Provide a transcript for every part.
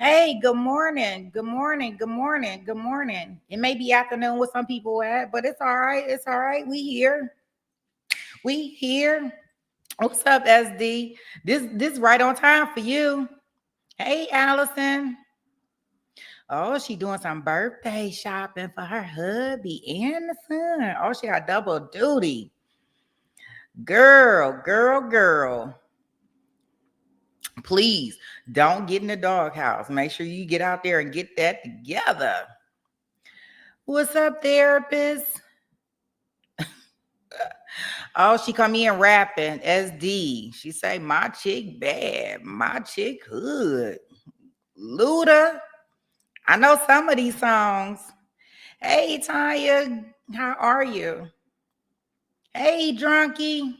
Hey, good morning. Good morning. Good morning. Good morning. It may be afternoon with some people at, but it's all right. It's all right. We here. We here. What's up, SD? This right on time for you. Hey, Allison. Oh, she doing some birthday shopping for her hubby and the son. Oh, she got double duty. Girl. Please don't get in the doghouse. Make sure you get out there and get that together. What's up, therapist? Oh, she come in rapping SD. She say, my chick bad, my chick hood. Luda. I know some of these songs. Hey, Tanya, how are you? Hey, Drunky.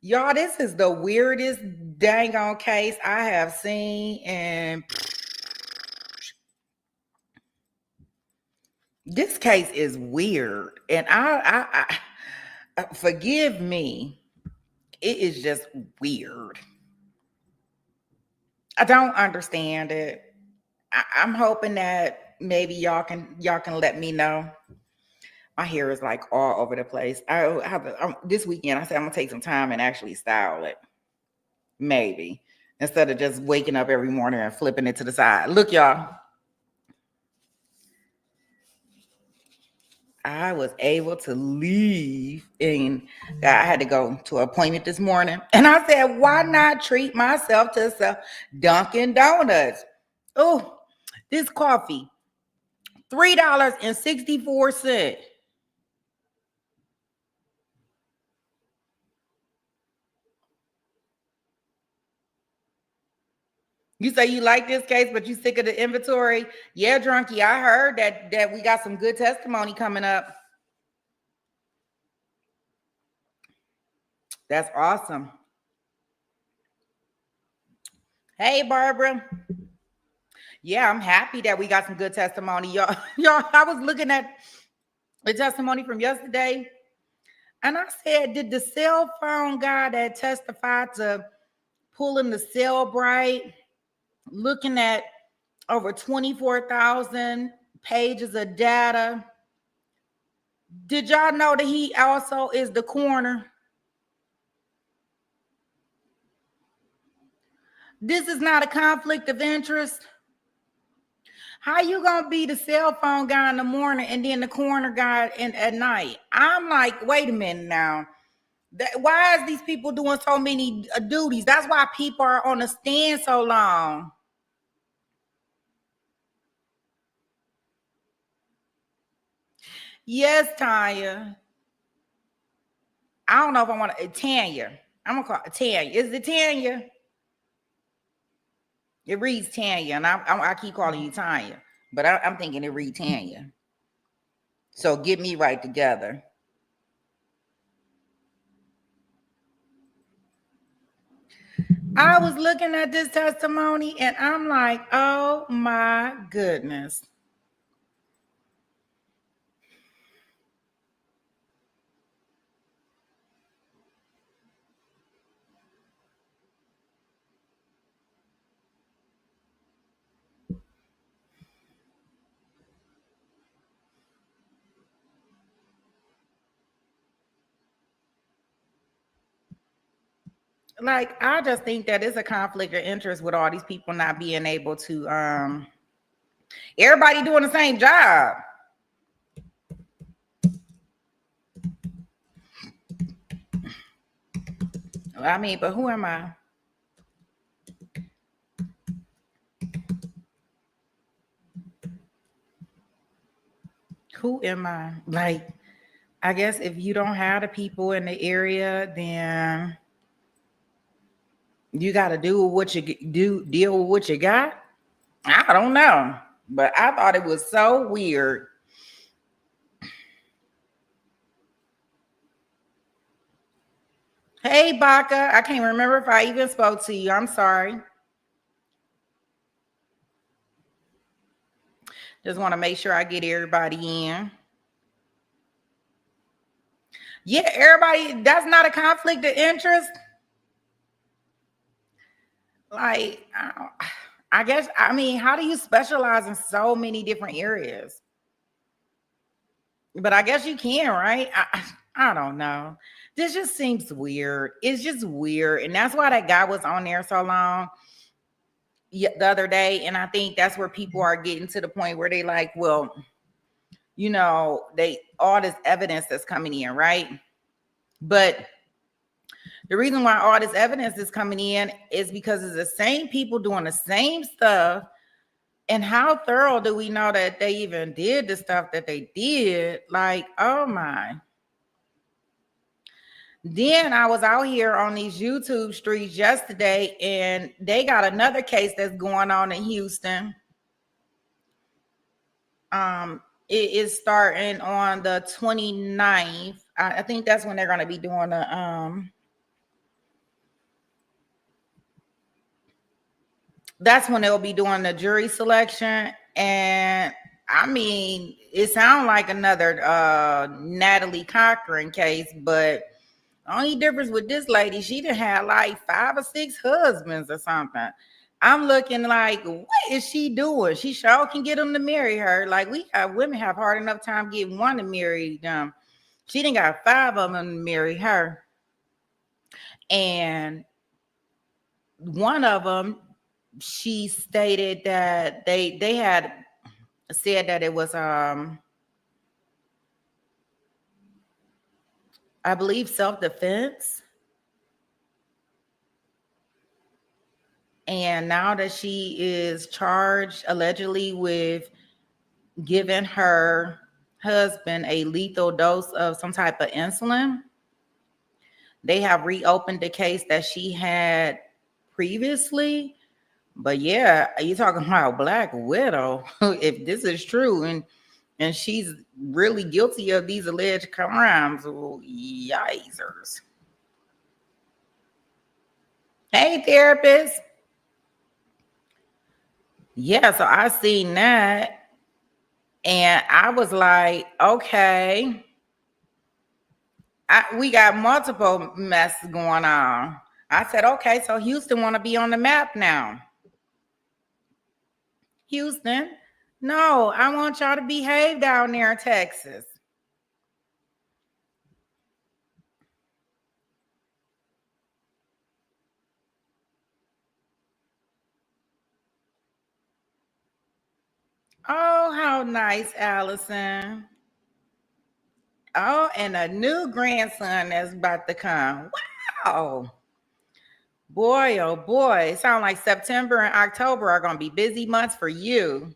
Y'all, this is the weirdest dang on case I have seen. And this case is weird. And I forgive me. It is just weird. I don't understand it. I'm hoping that maybe y'all can let me know. My hair is like all over the place. This weekend I said I'm gonna take some time and actually style it. Maybe instead of just waking up every morning and flipping it to the side. Look, y'all. I was able to leave and I had to go to an appointment this morning. And I said, why not treat myself to some Dunkin' Donuts? Oh, this coffee, $3.64. You say you like this case, but you sick of the inventory? Yeah, Drunky, I heard that we got some good testimony coming up. That's awesome. Hey, Barbara. Yeah, I'm happy that we got some good testimony. Y'all, I was looking at the testimony from yesterday, and I said, did the cell phone guy that testified to pulling the cell bright, looking at over 24,000 pages of data, did y'all know that he also is the coroner? This is not a conflict of interest. How you gonna be the cell phone guy in the morning and then the coroner guy at night? I'm like, wait a minute now. Why is these people doing so many duties? That's why people are on the stand so long. Yes, Tanya. I don't know if I want to Tanya. I'm gonna call it Tanya. Is it Tanya? It reads Tanya, and I keep calling you Tanya, but I'm thinking it reads Tanya. So get me right together. I was looking at this testimony and I'm like, oh my goodness. Like, I just think that it's a conflict of interest with all these people not being able to everybody doing the same job. I mean, but who am I? Who am I? Like, I guess if you don't have the people in the area, then you got to do what you do, deal with what you got. I don't know, but I thought it was so weird. Hey, Baka, I can't remember if I even spoke to you. I'm sorry. Just want to make sure I get everybody in. Yeah, everybody, that's not a conflict of interest. Like, I guess, I mean, how do you specialize in so many different areas? But I guess you can, right? I don't know. This just seems weird. It's just weird. And that's why that guy was on there so long the other day. And I think that's where people are getting to the point where they like, well, you know, they all this evidence that's coming in, right? But the reason why all this evidence is coming in is because it's the same people doing the same stuff. And how thorough do we know that they even did the stuff that they did? Like, oh my. Then I was out here on these YouTube streets yesterday, and they got another case that's going on in Houston. It is starting on the 29th. I think that's when they're going to be doing that's when they'll be doing the jury selection. And I mean, it sounds like another Natalie Cochran case, but the only difference with this lady, she done had like 5 or 6 husbands or something. I'm looking like, what is she doing? She sure can get them to marry her. Like, we have women have hard enough time getting one to marry them. She done got 5 of them to marry her. And one of them, she stated that they had said that it was I believe self-defense. And now that she is charged allegedly with giving her husband a lethal dose of some type of insulin, they have reopened the case that she had previously. But yeah, you're talking about Black Widow. If this is true and she's really guilty of these alleged crimes, well, yikers. Hey, therapist. Yeah, so I seen that and I was like, okay, we got multiple mess going on. I said, okay, so Houston want to be on the map now. Houston, no, I want y'all to behave down there in Texas. Oh, how nice, Allison. Oh, and a new grandson that's about to come. Wow. Boy, oh boy. It sounds like September and October are going to be busy months for you.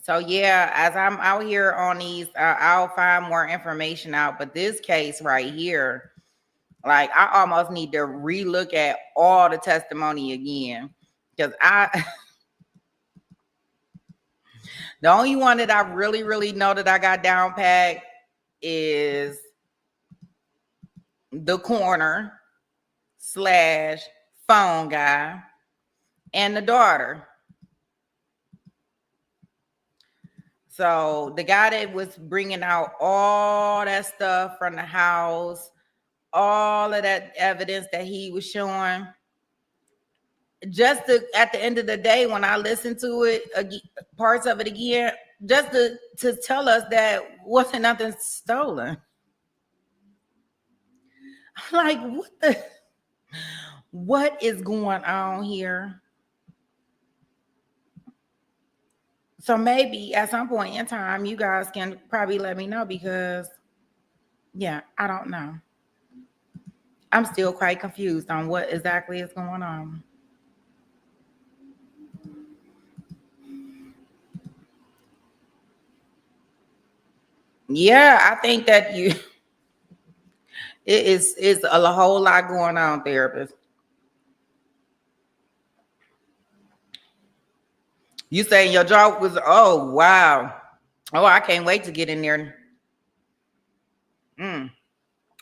So yeah, as I'm out here on these, I'll find more information out. But this case right here, like I almost need to relook at all the testimony again because the only one that I really know that I got down pat is the coroner / phone guy and the daughter. So the guy that was bringing out all that stuff from the house, all of that evidence that he was showing, just at the end of the day, when I listened to it, parts of it again, just to tell us that wasn't nothing stolen. I'm like, what is going on here? So maybe at some point in time, you guys can probably let me know because, yeah, I don't know. I'm still quite confused on what exactly is going on. Yeah, I think that it is a whole lot going on, therapist. You saying your jaw was, oh wow. Oh, I can't wait to get in there.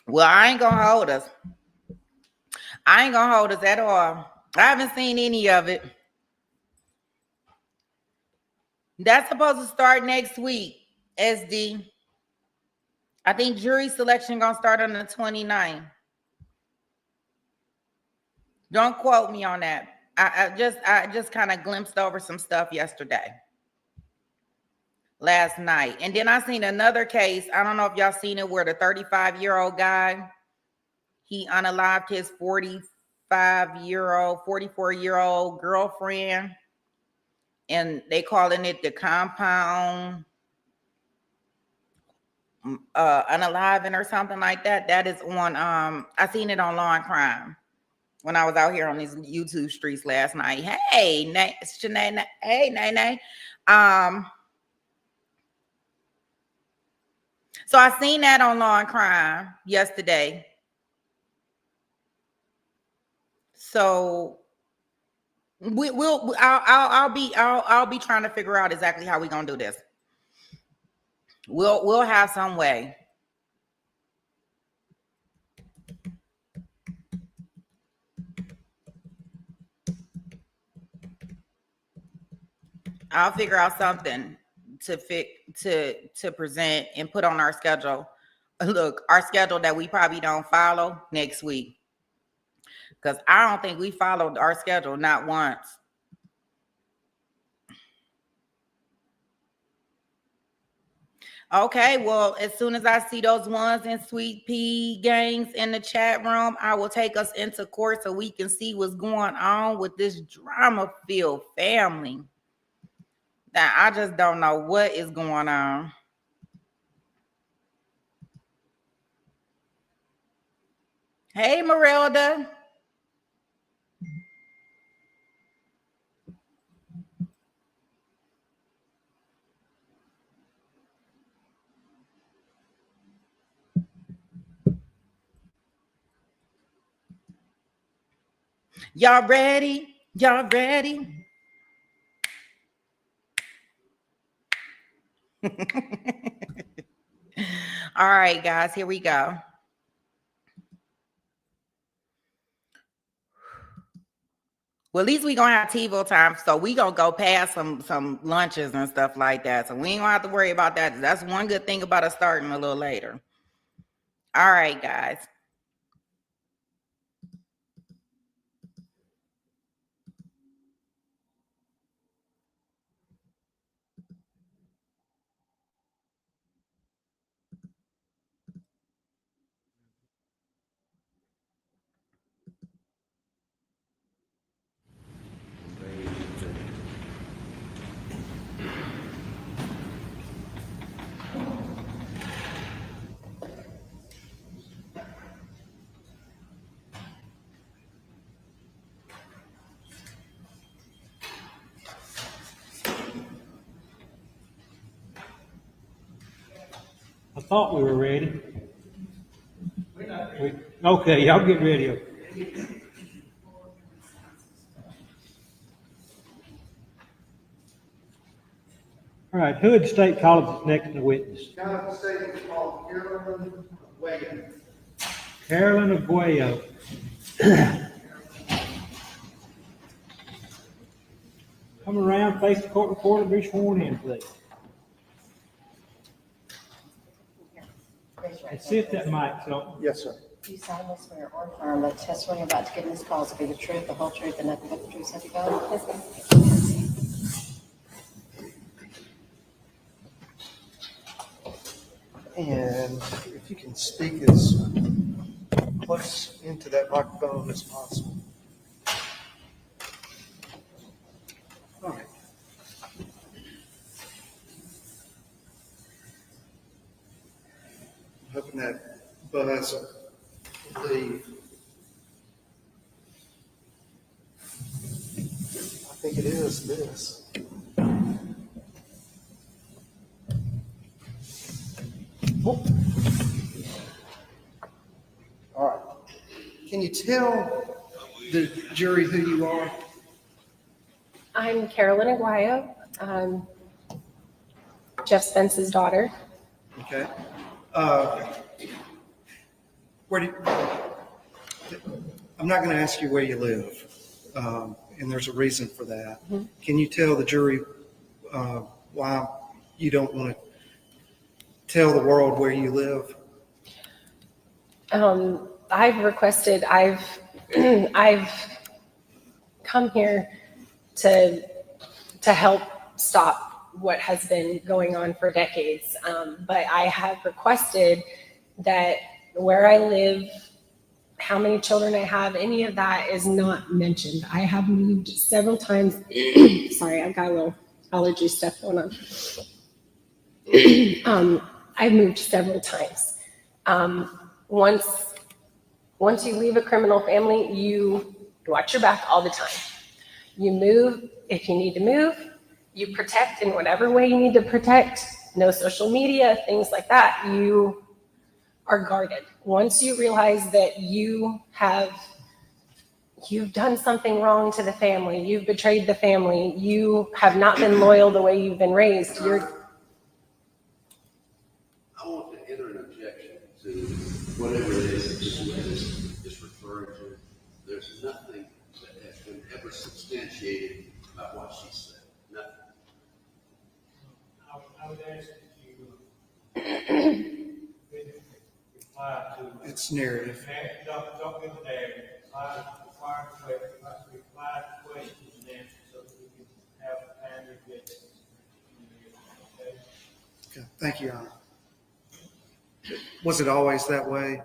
Well, I ain't gonna hold us. I ain't gonna hold us at all. I haven't seen any of it. That's supposed to start next week, SD. I think jury selection gonna start on the 29th. Don't quote me on that. I just kind of glimpsed over some stuff last night. And then I seen another case. I don't know if y'all seen it, where the 35-year-old guy, he unalived his 44-year-old girlfriend. And they calling it the compound unaliving or something like that. That is on I seen it on Law and Crime when I was out here on these YouTube streets last night. Hey, Shanae, hey, Nene. So I seen that on Law and Crime yesterday. So I'll be trying to figure out exactly how we gonna do this. We'll have some way. I'll figure out something to present and put on our schedule. Look, our schedule that we probably don't follow next week. Because I don't think we followed our schedule not once. Okay, well, as soon as I see those ones in Sweet Pea gangs in the chat room, I will take us into court so we can see what's going on with this drama-filled family. Now, I just don't know what is going on. Hey, Marilda. Y'all ready? Y'all ready? All right, guys, here we go. Well, at least we gonna have TiVo time, so we gonna go past some lunches and stuff like that. So we ain't gonna have to worry about that. That's one good thing about us starting a little later. All right, guys. I thought we were ready. Okay, y'all get ready. All right, who at State College is next to the witness? College State is called Carolyn Aguayo. Carolyn Aguayo. Come around, face the court reporter, be sworn in, please. And sit that mic, so. Yes, sir. Do you solemnly swear or affirm that the testimony you're about to give in this call will be the truth, the whole truth, and nothing but the truth, so help you God? Yes, ma'am. And if you can speak as close into that microphone as possible. All right. I'm hoping that buzz will leave. I think it is this. All right. Can you tell the jury who you are? I'm Carolyn Aguayo. I'm Jeff Spence's daughter. Okay. Where do you, I'm not going to ask you where you live, and there's a reason for that. Can you tell the jury why you don't want to tell the world where you live? I've I've come here to help stop what has been going on for decades. But I have requested that where I live, how many children I have, any of that is not mentioned. I have moved several times. Sorry, I've got a little allergy stuff going on. I've moved several times. Once you leave a criminal family, you watch your back all the time. You move if you need to move. You protect in whatever way you need to protect. No social media, things like that. You are guarded. Once you realize that you've done something wrong to the family, you've betrayed the family, you have not been loyal the way you've been raised, I want to enter an objection to whatever it is that this witness is referring to. There's nothing that has been ever substantiated about what she said. Nothing. I would ask that you reply to. It's narrative. Don't give the narrative. Reply to questions and answers so that we can have time to get. Okay? Okay. Thank you, Your Honor. Was it always that way?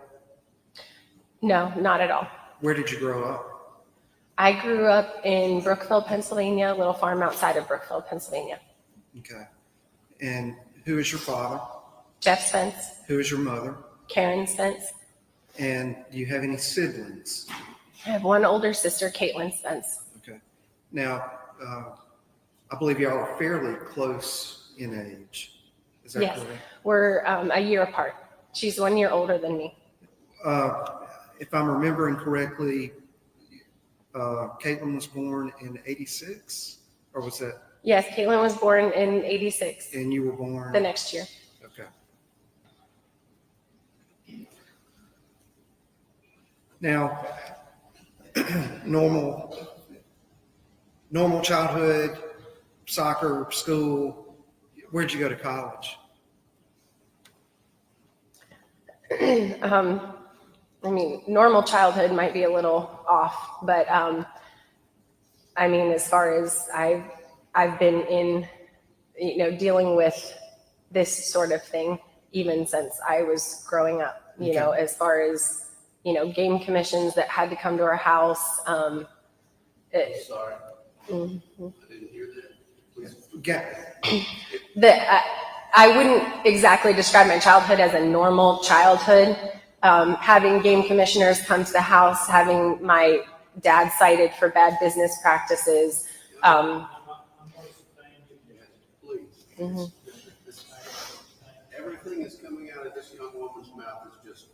No, not at all. Where did you grow up? I grew up in Brookville, Pennsylvania, a little farm outside of Brookville, Pennsylvania. Okay. And who is your father? Jeff Spence, Who is your mother? Karen Spence. And do you have any siblings? I have one older sister, Caitlin Spence. Okay. Now, I believe y'all are fairly close in age. Is that Yes, correct? we're a year apart. She's 1 year older than me. If I'm remembering correctly, Caitlin was born in 86, or was that? Yes, Caitlin was born in 86, And you were born? the next year. Okay. Now, normal childhood, soccer, school. Where'd you go to college? I mean, normal childhood might be a little off, but I mean, as far as I've been in, dealing with this sort of thing even since I was growing up. As far as game commissions that had to come to our house. I'm sorry. I didn't hear that. Please. I wouldn't exactly describe my childhood as a normal childhood. Having game commissioners come to the house, having my dad cited for bad business practices. Please. Everything that's coming out of this young woman's mouth is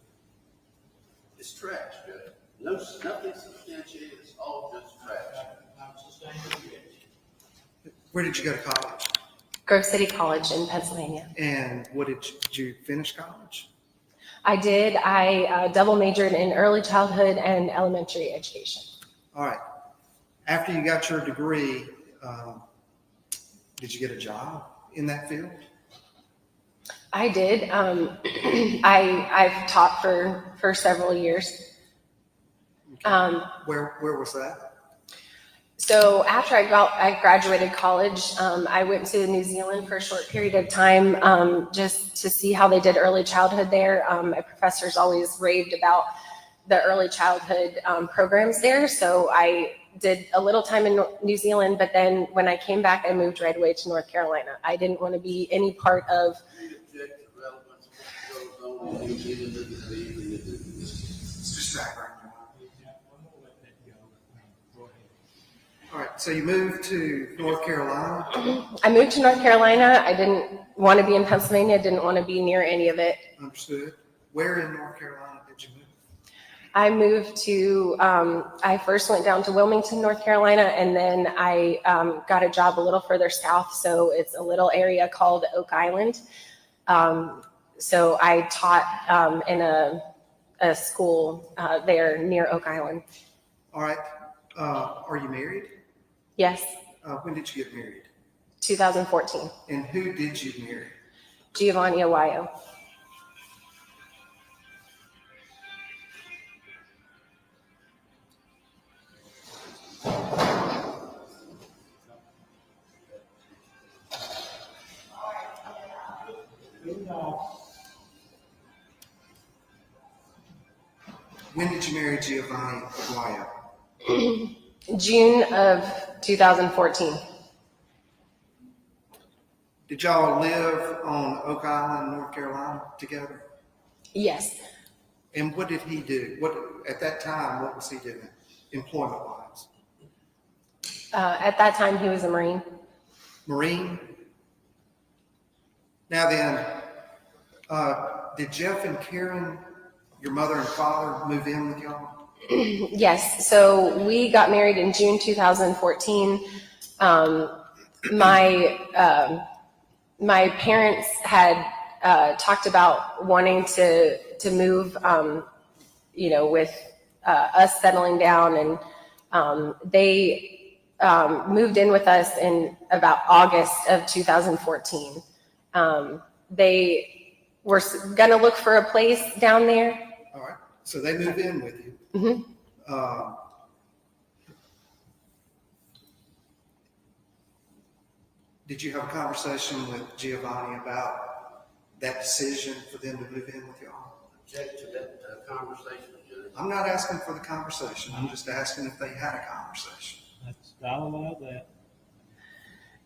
it's trash, Judge. Nothing substantiated. It's all just trash. Where did you go to college? Grove City College in Pennsylvania. And did you finish college? I did. I double majored in early childhood and elementary education. All right. After you got your degree, did you get a job in that field? I did. I've taught for several years. Okay. Where was that? So after I graduated college, I went to New Zealand for a short period of time just to see how they did early childhood there. My professors always raved about the early childhood programs there. So I did a little time in New Zealand, but then when I came back, I moved right away to North Carolina. I didn't want to be any part of. It's distracting. All right, so you moved to North Carolina? I moved to North Carolina. I didn't want to be in Pennsylvania. I didn't want to be near any of it. Understood. Where in North Carolina did you move? I moved to, I first went down to Wilmington, North Carolina, and then I got a job a little further south. So it's a little area called Oak Island. So I taught in a school there near Oak Island. All right. Are you married? Yes, When did you get married? 2014. And who did you marry? Giovanni Aguayo. When did you marry Giovanni Aguayo? June of 2014. Did y'all live on Oak Island, North Carolina together? Yes. And what did he do? What at that time, what was he doing, employment-wise? At that time, he was a Marine. Marine? Now then, did Jeff and Karen, your mother and father, move in with y'all? Yes. So we got married in June 2014. My parents had talked about wanting to move, with us settling down, and they moved in with us in about August of 2014. They were going to look for a place down there. All right, so they moved in with you. Mm-hmm. Did you have a conversation with Giovanni about that decision for them to move in with y'all? Object to that conversation, Judge. I'm not asking for the conversation. I'm just asking if they had a conversation. I'll allow that.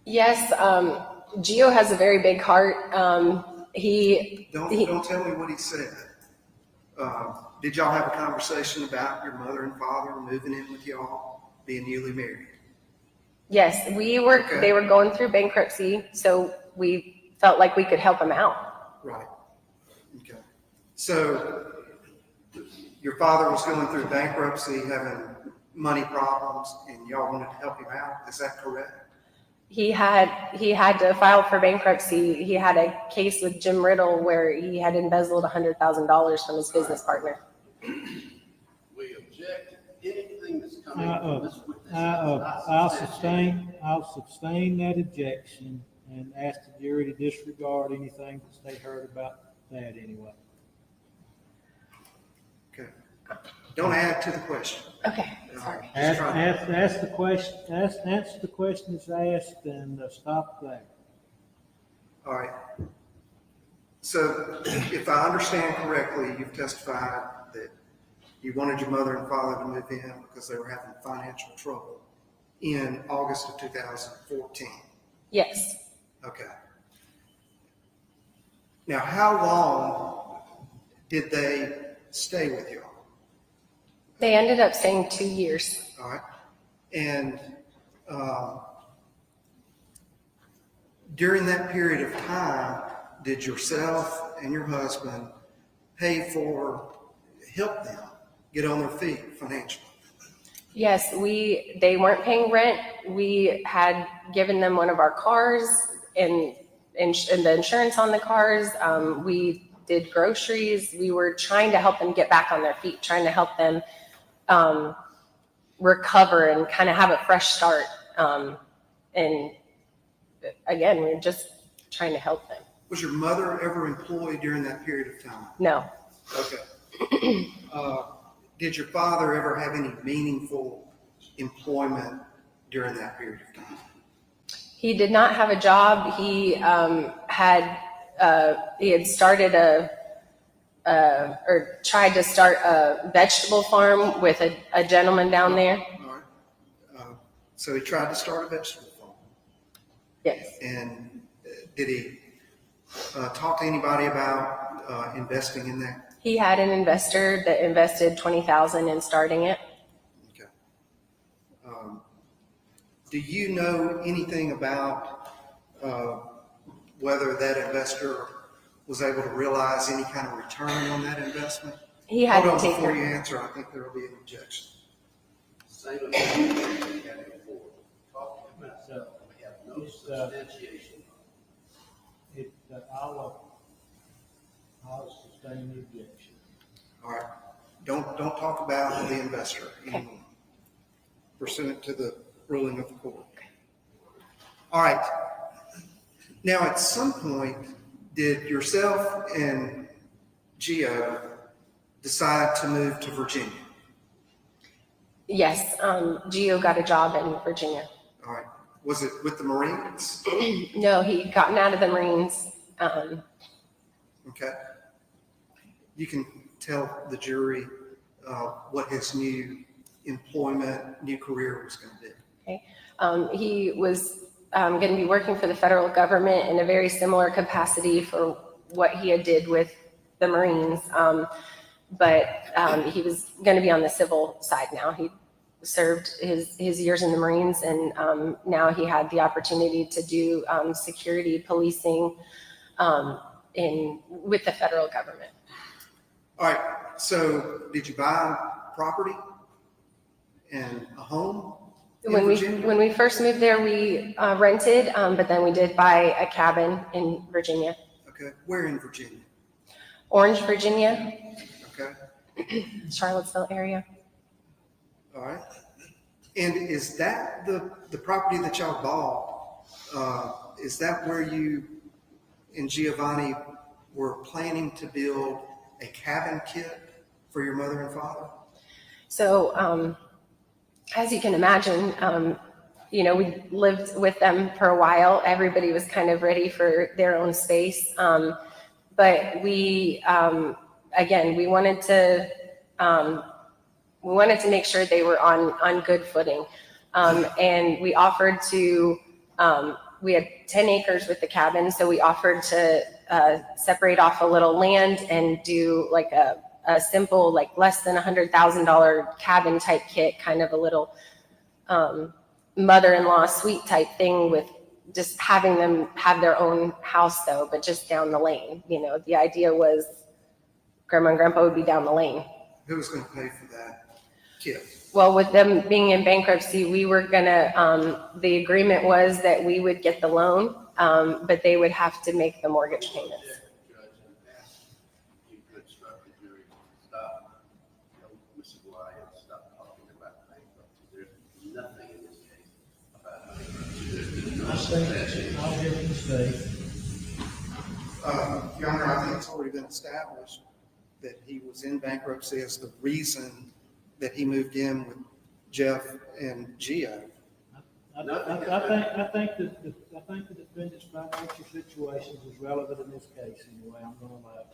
Yes, Gio has a very big heart. Don't tell me what he said. Did y'all have a conversation about your mother and father moving in with y'all, being newly married? Yes, we were. Okay. They were going through bankruptcy, so we felt like we could help them out. Right. Okay. So your father was going through bankruptcy, having money problems, and y'all wanted to help him out. Is that correct? He had to file for bankruptcy. He had a case with Jim Riddle where he had embezzled $100,000 from his business partner. We object to anything that's coming from this witness. I'll sustain that objection and ask the jury to disregard anything that they heard about that anyway. Okay. Don't add to the question. Okay, sorry. Ask the question. Answer the question that's asked, and stop there. All right. So if I understand correctly, you've testified that you wanted your mother and father to move in because they were having financial trouble in August of 2014. Yes. Okay. Now, how long did they stay with you? They ended up staying 2 years. All right. And during that period of time, did yourself and your husband help them get on their feet financially? Yes, they weren't paying rent. We had given them one of our cars and the insurance on the cars. We did groceries. We were trying to help them get back on their feet, trying to help them recover and kind of have a fresh start. And again, we're just trying to help them. Was your mother ever employed during that period of time? No. Okay. Did your father ever have any meaningful employment during that period of time? He did not have a job. He had started or tried to start a vegetable farm with a gentleman down there. All right. So he tried to start a vegetable farm. Yes. And did he talk to anybody about investing in that? He had an investor that invested $20,000 in starting it. Okay. Do you know anything about whether that investor was able to realize any kind of return on that investment? He had Hold to on, take before it. you answer, I think there will be an objection. Same objection we had before. Talking about So, we have no substantiation. I'll sustain the objection. All right. Don't talk about the investor anymore. Pursuant to the ruling of the court. All right. Now, at some point, Did yourself and Gio decide to move to Virginia? Yes, Gio got a job in Virginia. All right. Was it with the Marines? No, he'd gotten out of the Marines. Okay. You can tell the jury what his new employment, new career was going to be. Okay. He was going to be working for the federal government in a very similar capacity for what he had did with the Marines. But he was going to be on the civil side now. He served his years in the Marines, and now he had the opportunity to do security policing with the federal government. All right. So did you buy property and a home in Virginia? When we first moved there, we rented, but then we did buy a cabin in Virginia. Okay. Where in Virginia? Orange, Virginia, Okay. Charlottesville area. All right. And is that the property that y'all bought? Is that where you and Giovanni were planning to build a cabin kit for your mother and father? So, as you can imagine, we lived with them for a while. Everybody was kind of ready for their own space. But we, again, we wanted to make sure they were on good footing. And we offered to, we had 10 acres with the cabin. So we offered to separate off a little land and do like a simple, like less than $100,000 cabin type kit, kind of a little mother-in-law suite type thing, with just having them have their own house though, but just down the lane. The idea was grandma and grandpa would be down the lane. Who was going to pay for that kit? Well, with them being in bankruptcy, we were gonna, the agreement was that we would get the loan, but they would have to make the mortgage payments. Judge, and ask you to instruct the jury to stop, Mrs. Wyatt, stop talking about bankruptcy. There's nothing in this case about bankruptcy. There's been no substantiation. I'll give it a mistake. Your Honor, I think it's already been established that he was in bankruptcy as the reason that he moved in with Jeff and Gio. I think the defendant's financial situations is relevant in this case anyway. I'm going to allow it.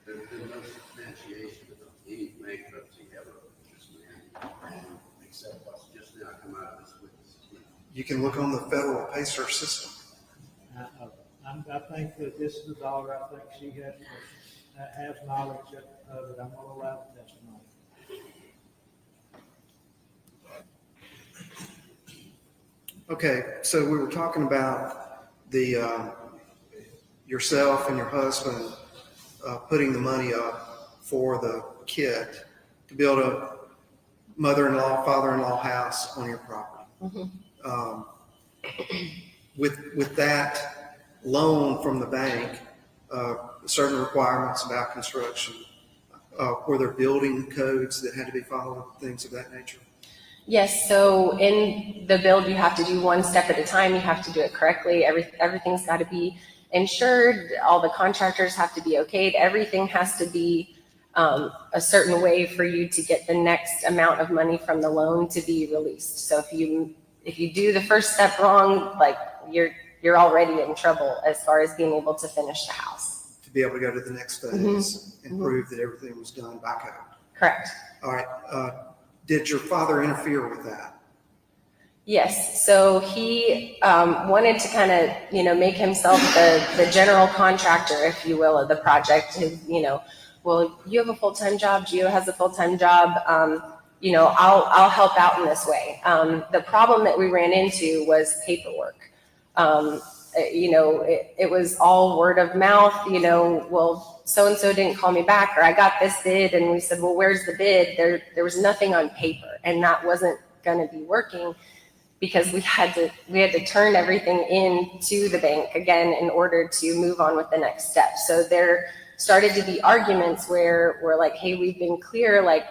There's been no substantiation of any bankruptcy ever with this man, except what's just now come out of this witness. You can look on the federal PACER system. I think that this is the dollar. I think she has knowledge of it. I'm going to allow the testimony. Okay, so we were talking about the yourself and your husband putting the money up for the kit to build a mother-in-law, father-in-law house on your property. Mm-hmm. With that loan from the bank, certain requirements about construction, were there building codes that had to be followed, things of that nature? Yes, so in the build, you have to do one step at a time. You have to do it correctly. Everything's got to be insured. All the contractors have to be okayed. Everything has to be a certain way for you to get the next amount of money from the loan to be released. So if you do the first step wrong, like you're already in trouble as far as being able to finish the house. To be able to go to the next phase and prove that everything was done by code. Correct. All right. Did your father interfere with that? Yes. So he wanted to kind of, make himself the general contractor, if you will, of the project. Well, you have a full-time job. Gio has a full-time job. I'll help out in this way. The problem that we ran into was paperwork. It was all word of mouth, well, so-and-so didn't call me back, or I got this bid. And we said, well, where's the bid? There was nothing on paper, and that wasn't going to be working because we had to turn everything into the bank again in order to move on with the next step. So there started to be arguments where we're like, hey, we've been clear, like,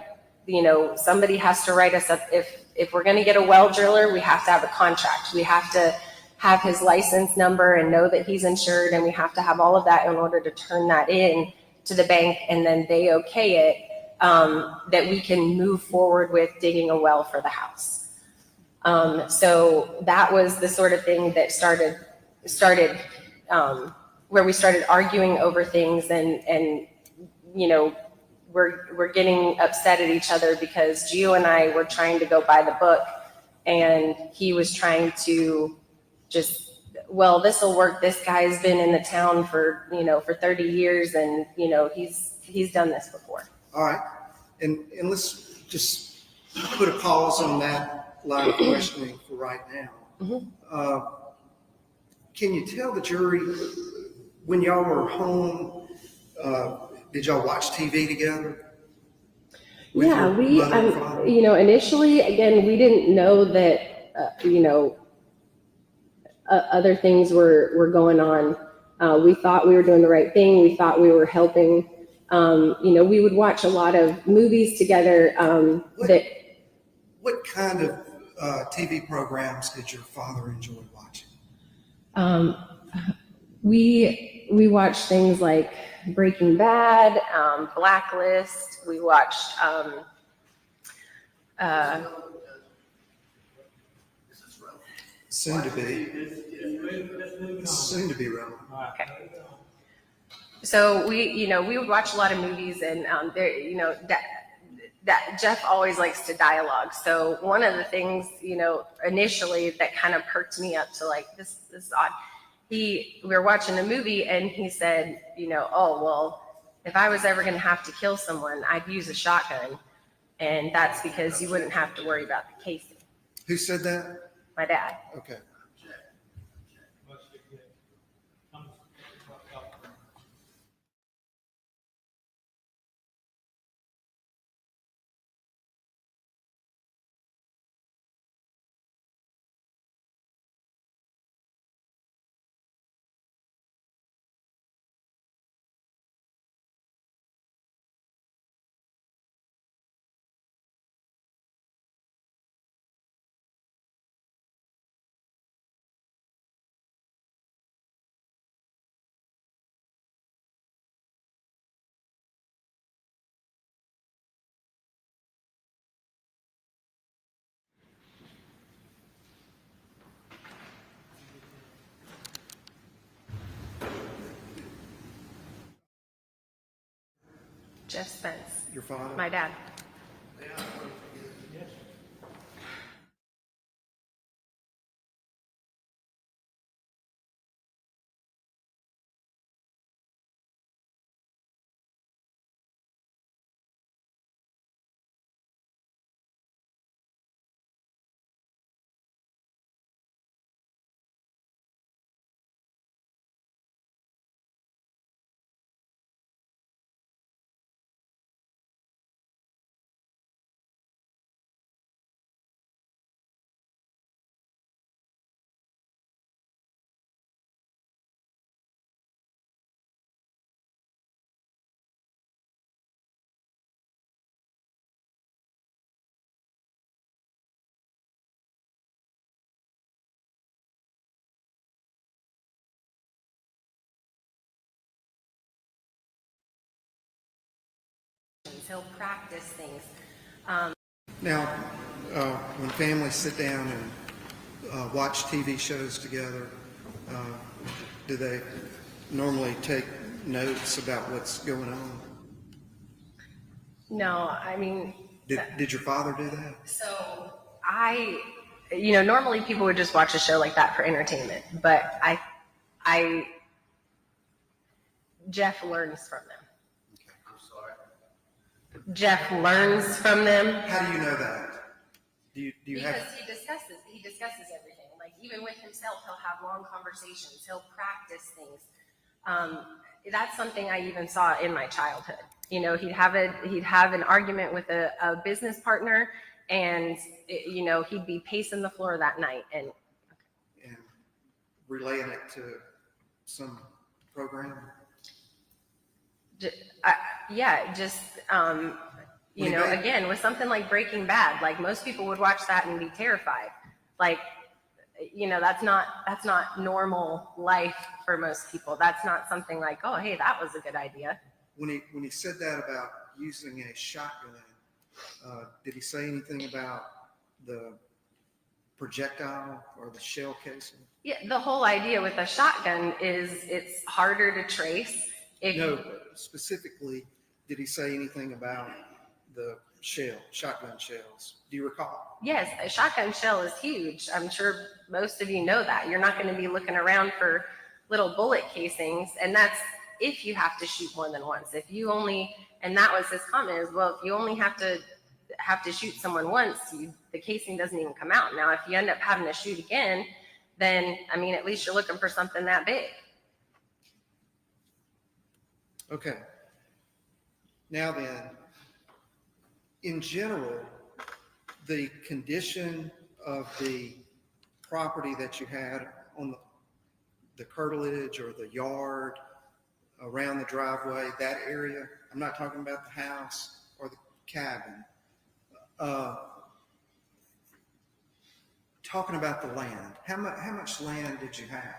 somebody has to write us up. If we're going to get a well driller, we have to have a contract. We have to have his license number and know that he's insured, and we have to have all of that in order to turn that in to the bank, and then they okay it, that we can move forward with digging a well for the house. So that was the sort of thing that started where we started arguing over things, and we're getting upset at each other because Gio and I were trying to go by the book, and he was trying to just, well, this will work. This guy's been in the town for 30 years, and he's done this before. All right, and let's just put a pause on that line of questioning for right now. Mm-hmm. Can you tell the jury when y'all were home, did y'all watch TV together? With Yeah, your we, mother and father? initially, again, we didn't know that, other things were going on. We thought we were doing the right thing. We thought we were helping. We would watch a lot of movies together. What kind of TV programs did your father enjoy watching? We watched things like Breaking Bad, Blacklist. We watched Soon to be relevant. okay. So we would watch a lot of movies, and that Jeff always likes to dialogue. So one of the things, initially that kind of perked me up to like, this is odd. We were watching a movie, and he said, oh, well, if I was ever going to have to kill someone, I'd use a shotgun. And that's because you wouldn't have to worry about the casing. Who said that? My dad. Okay. Jeff Spence. Your father? My dad. He'll practice things. Now, when families sit down and watch TV shows together, do they normally take notes about what's going on? No, I mean. Did your father do that? So normally people would just watch a show like that for entertainment, but Jeff learns from them. I'm sorry. Jeff learns from them. How do you know that? Do you Because have? he discusses everything. Like even with himself, he'll have long conversations. He'll practice things. That's something I even saw in my childhood. He'd have an argument with a business partner, and he'd be pacing the floor that night and Relaying it to some program? Again, with something like Breaking Bad, like most people would watch that and be terrified. Like that's not normal life for most people. That's not something like, oh, hey, that was a good idea. When he said that about using a shotgun, did he say anything about the projectile or the shell casing? Yeah, the whole idea with a shotgun is it's harder to trace. No, specifically, did he say anything about the shotgun shells? Do you recall? Yes, a shotgun shell is huge. I'm sure most of you know that. You're not going to be looking around for little bullet casings, and that's if you have to shoot more than once. If you only, and that was his comment as well, if you only have to shoot someone once, the casing doesn't even come out. Now, if you end up having to shoot again, then, I mean, at least you're looking for something that big. Okay. Now then, in general, the condition of the property that you had on the curtilage or the yard around the driveway, that area, I'm not talking about the house or the cabin, talking about the land. How much land did you have?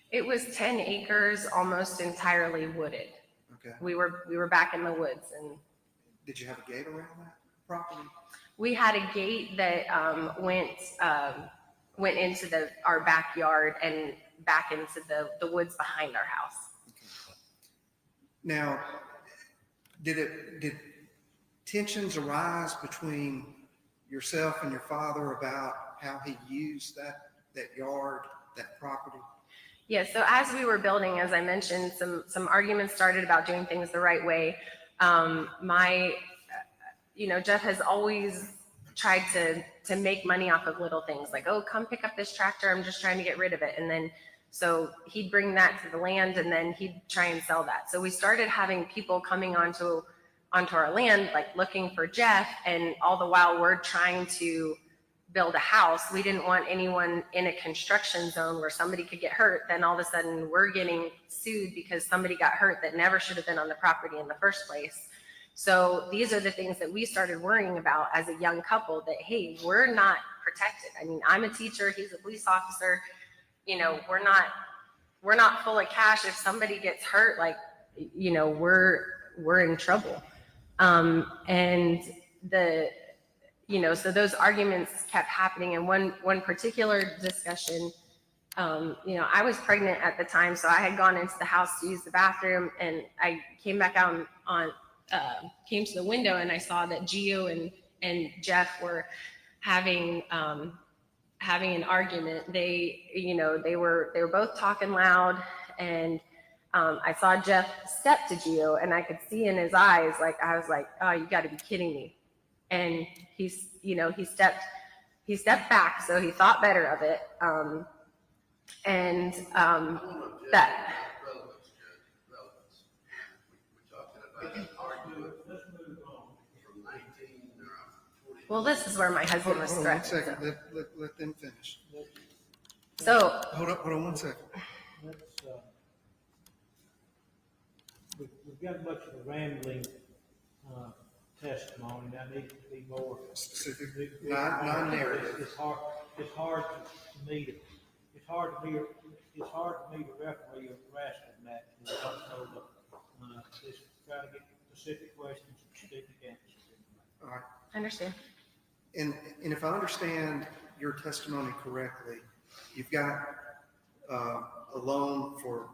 It was 10 acres, almost entirely wooded. Okay. We were back in the woods, and Did you have a gate around that property? we had a gate that went into our backyard and back into the woods behind our house. Okay. Now, did tensions arise between yourself and your father about how he used that yard, that property? Yeah, so as we were building, as I mentioned, some arguments started about doing things the right way. Jeff has always tried to make money off of little things, like, oh, come pick up this tractor, I'm just trying to get rid of it. And then, so he'd bring that to the land, and then he'd try and sell that. So we started having people coming onto our land, like looking for Jeff, and all the while we're trying to build a house. We didn't want anyone in a construction zone where somebody could get hurt. Then all of a sudden we're getting sued because somebody got hurt that never should have been on the property in the first place. So these are the things that we started worrying about as a young couple, that, hey, we're not protected. I mean, I'm a teacher, he's a police officer. We're not full of cash. If somebody gets hurt, like, we're in trouble. So those arguments kept happening. And one particular discussion, I was pregnant at the time, so I had gone into the house to use the bathroom, and I came back out came to the window, and I saw that Gio and Jeff were having an argument. They were both talking loud, and I saw Jeff step to Gio, and I could see in his eyes, like, I was like, oh, you got to be kidding me. And he stepped back, so he thought better of it. That. Relevance. We're talking about an argument from 19 or 20. Well, this is where my husband was Hold on 1 threatened. second. Let them finish. So Hold on 1 second. We've got much of a rambling testimony. That needs to be more Specific, non-narrative. It's hard for me to referee a wrestling match. Just try to get specific questions and specific answers. All right. I understand. And if I understand your testimony correctly, you've got a loan for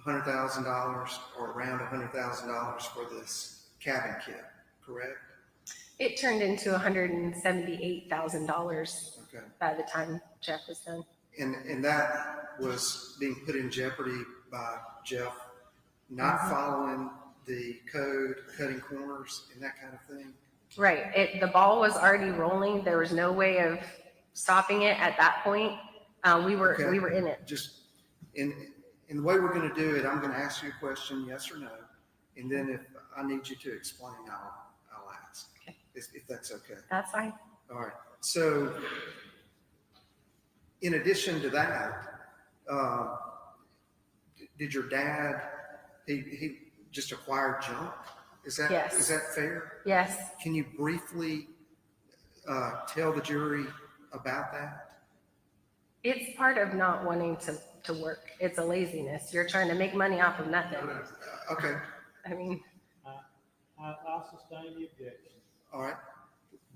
$100,000 or around $100,000 for this cabin kit, correct? It turned into $178,000 Okay. by the time Jeff was done. And that was being put in jeopardy by Jeff not following the code, cutting corners and that kind of thing? Right. The ball was already rolling. There was no way of stopping it at that point. We were in it. Just in the way we're going to do it, I'm going to ask you a question, yes or no, and then if I need you to explain, I'll ask. Okay. If that's okay. That's fine. All right. So, in addition to that, did your dad? He just acquired junk. Is that Yes. Is that fair? Yes. Can you briefly tell the jury about that? It's part of not wanting to work. It's a laziness. You're trying to make money off of nothing. Okay, I mean, I'll sustain the objection. all right,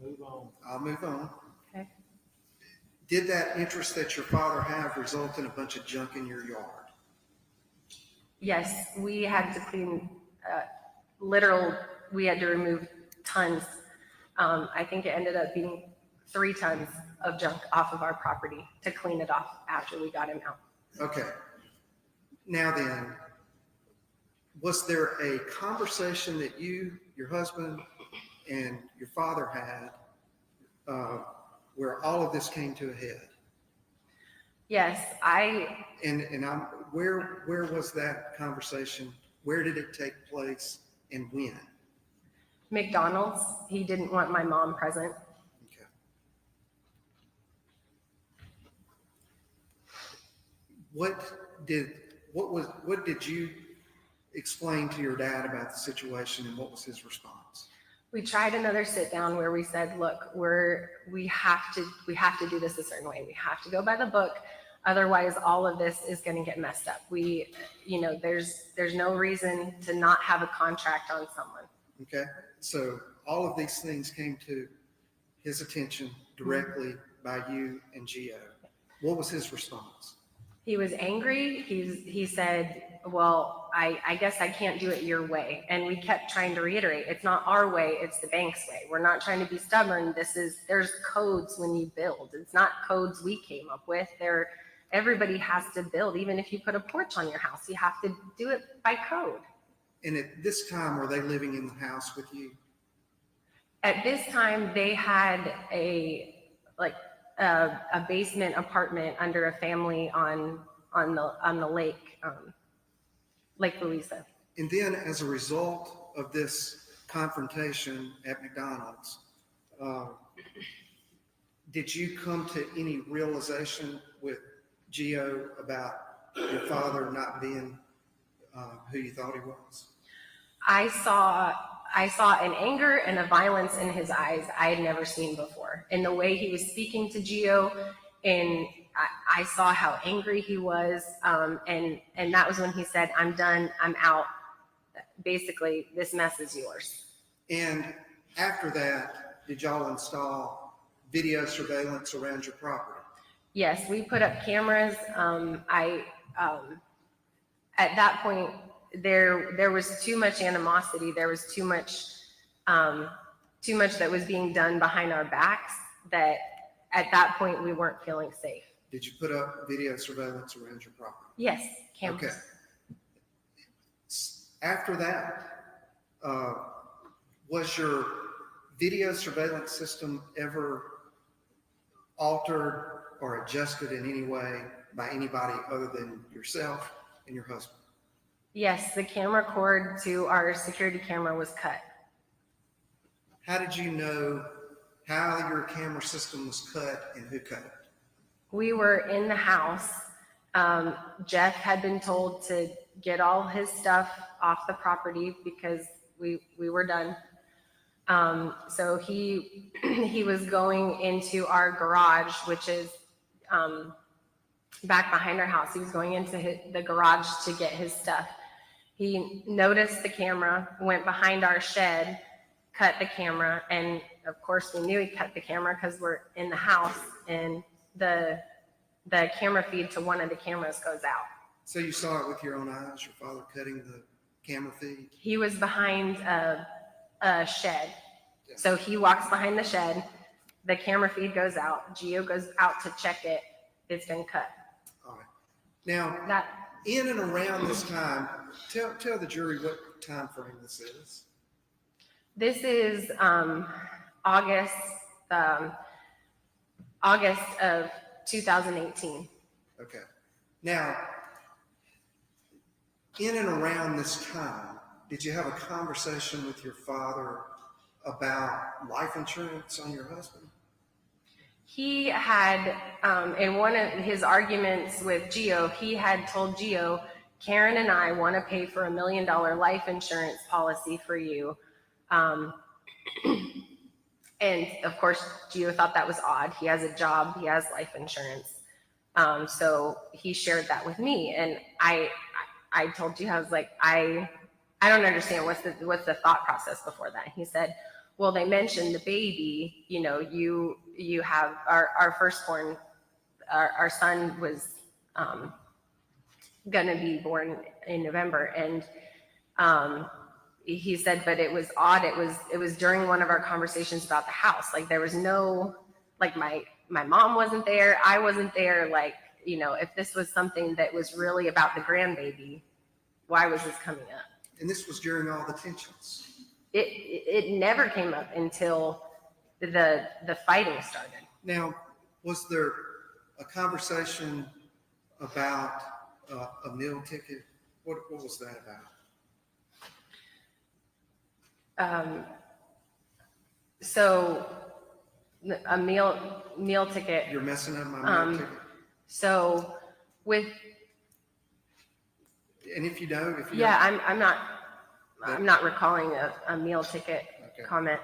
Move on. I'll move on. okay. Did that interest that your father have result in a bunch of junk in your yard? Yes, we had to clean, we had to remove tons. I think it ended up being 3 tons of junk off of our property to clean it off after we got him out. Okay. Now then, was there a conversation that you, your husband, and your father had where all of this came to a head? Yes, And where was that conversation? Where did it take place and when? McDonald's, he didn't want my mom present. Okay. What did you explain to your dad about the situation, and what was his response? We tried another sit down where we said, look, we have to do this a certain way. We have to go by the book. Otherwise, all of this is going to get messed up. There's no reason to not have a contract on someone. Okay, so all of these things came to his attention directly by you and Gio. What was his response? He was angry. He said, well, I guess I can't do it your way. And we kept trying to reiterate, it's not our way, it's the bank's way. We're not trying to be stubborn. There's codes when you build. It's not codes we came up with. Everybody has to build. Even if you put a porch on your house, you have to do it by code. And at this time, were they living in the house with you? At this time, they had a basement apartment under a family on the lake, Lake Louisa. And then as a result of this confrontation at McDonald's, did you come to any realization with Gio about your father not being who you thought he was? I saw an anger and a violence in his eyes I had never seen before. In the way he was speaking to Gio, and I saw how angry he was, and that was when he said, I'm done, I'm out. Basically, this mess is yours. And after that, did y'all install video surveillance around your property? Yes, we put up cameras. At that point, there was too much animosity. There was too much that was being done behind our backs that at that point we weren't feeling safe. Did you put up video surveillance around your property? Yes, cameras. Okay. After that, was your video surveillance system ever altered or adjusted in any way by anybody other than yourself and your husband? Yes, the camera cord to our security camera was cut. How did you know how your camera system was cut and who cut it? We were in the house. Jeff had been told to get all his stuff off the property because we were done. So he was going into our garage, which is back behind our house. He was going into the garage to get his stuff. He noticed the camera, went behind our shed, cut the camera, and of course we knew he cut the camera because we're in the house, and the camera feed to one of the cameras goes out. So you saw it with your own eyes, your father cutting the camera feed? He was behind a shed. So he walks behind the shed, the camera feed goes out, Gio goes out to check it, it's been cut. All right. Now, in and around this time, tell the jury what time frame this is. This is August of 2018. Okay. Now, in and around this time, did you have a conversation with your father about life insurance on your husband? He had, in one of his arguments with Gio, he had told Gio, Karen and I want to pay for $1 million life insurance policy for you. And of course, Gio thought that was odd. He has a job, he has life insurance. So he shared that with me, and I told you, I was like, I don't understand what's the thought process before that. He said, well, they mentioned the baby, you know, you have our firstborn, our son was gonna be born in November, and he said, but it was odd. It was during one of our conversations about the house. Like there was no, like my mom wasn't there, I wasn't there. Like, you know, if this was something that was really about the grandbaby, why was this coming up? And this was during all the tensions. It never came up until the fighting started. Now, was there a conversation about a meal ticket? What was that about? So a meal ticket. You're messing up my meal ticket. So with, And if you don't, yeah, I'm not recalling a meal ticket comment.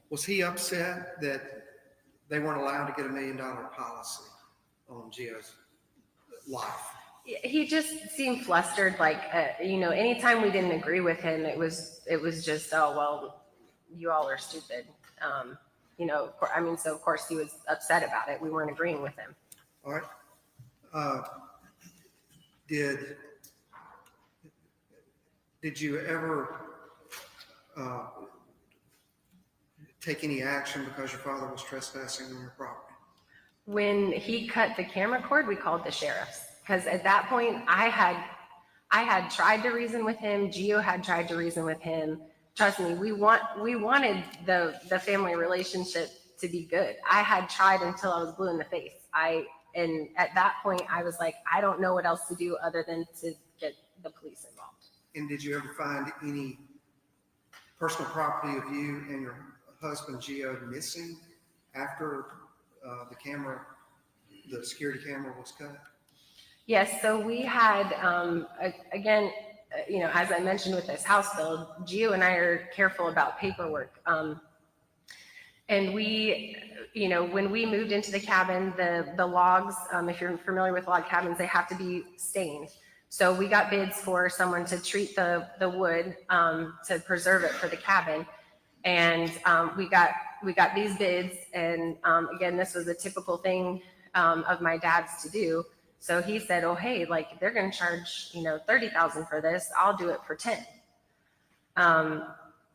Was he upset that they weren't allowed to get $1 million policy on Gio's life? He just seemed flustered. Like, you know, anytime we didn't agree with him, it was just, oh, well, you all are stupid. You know, I mean, so of course he was upset about it. We weren't agreeing with him. All right. Did you ever take any action because your father was trespassing on your property? When he cut the camera cord, we called the sheriffs, because at that point I had tried to reason with him. Gio had tried to reason with him. Trust me, we wanted the family relationship to be good. I had tried until I was blue in the face. And at that point I was like, I don't know what else to do other than to get the police involved. And did you ever find any personal property of you and your husband Gio missing after the security camera was cut? Yes, so we had, again, you know, as I mentioned with this house build, Gio and I are careful about paperwork. And we, you know, when we moved into the cabin, the logs, if you're familiar with log cabins, they have to be stained. So we got bids for someone to treat the wood to preserve it for the cabin. And we got these bids, and again, this was a typical thing of my dad's to do. So he said, oh, hey, like they're going to charge, you know, $30,000 for this. I'll do it for 10.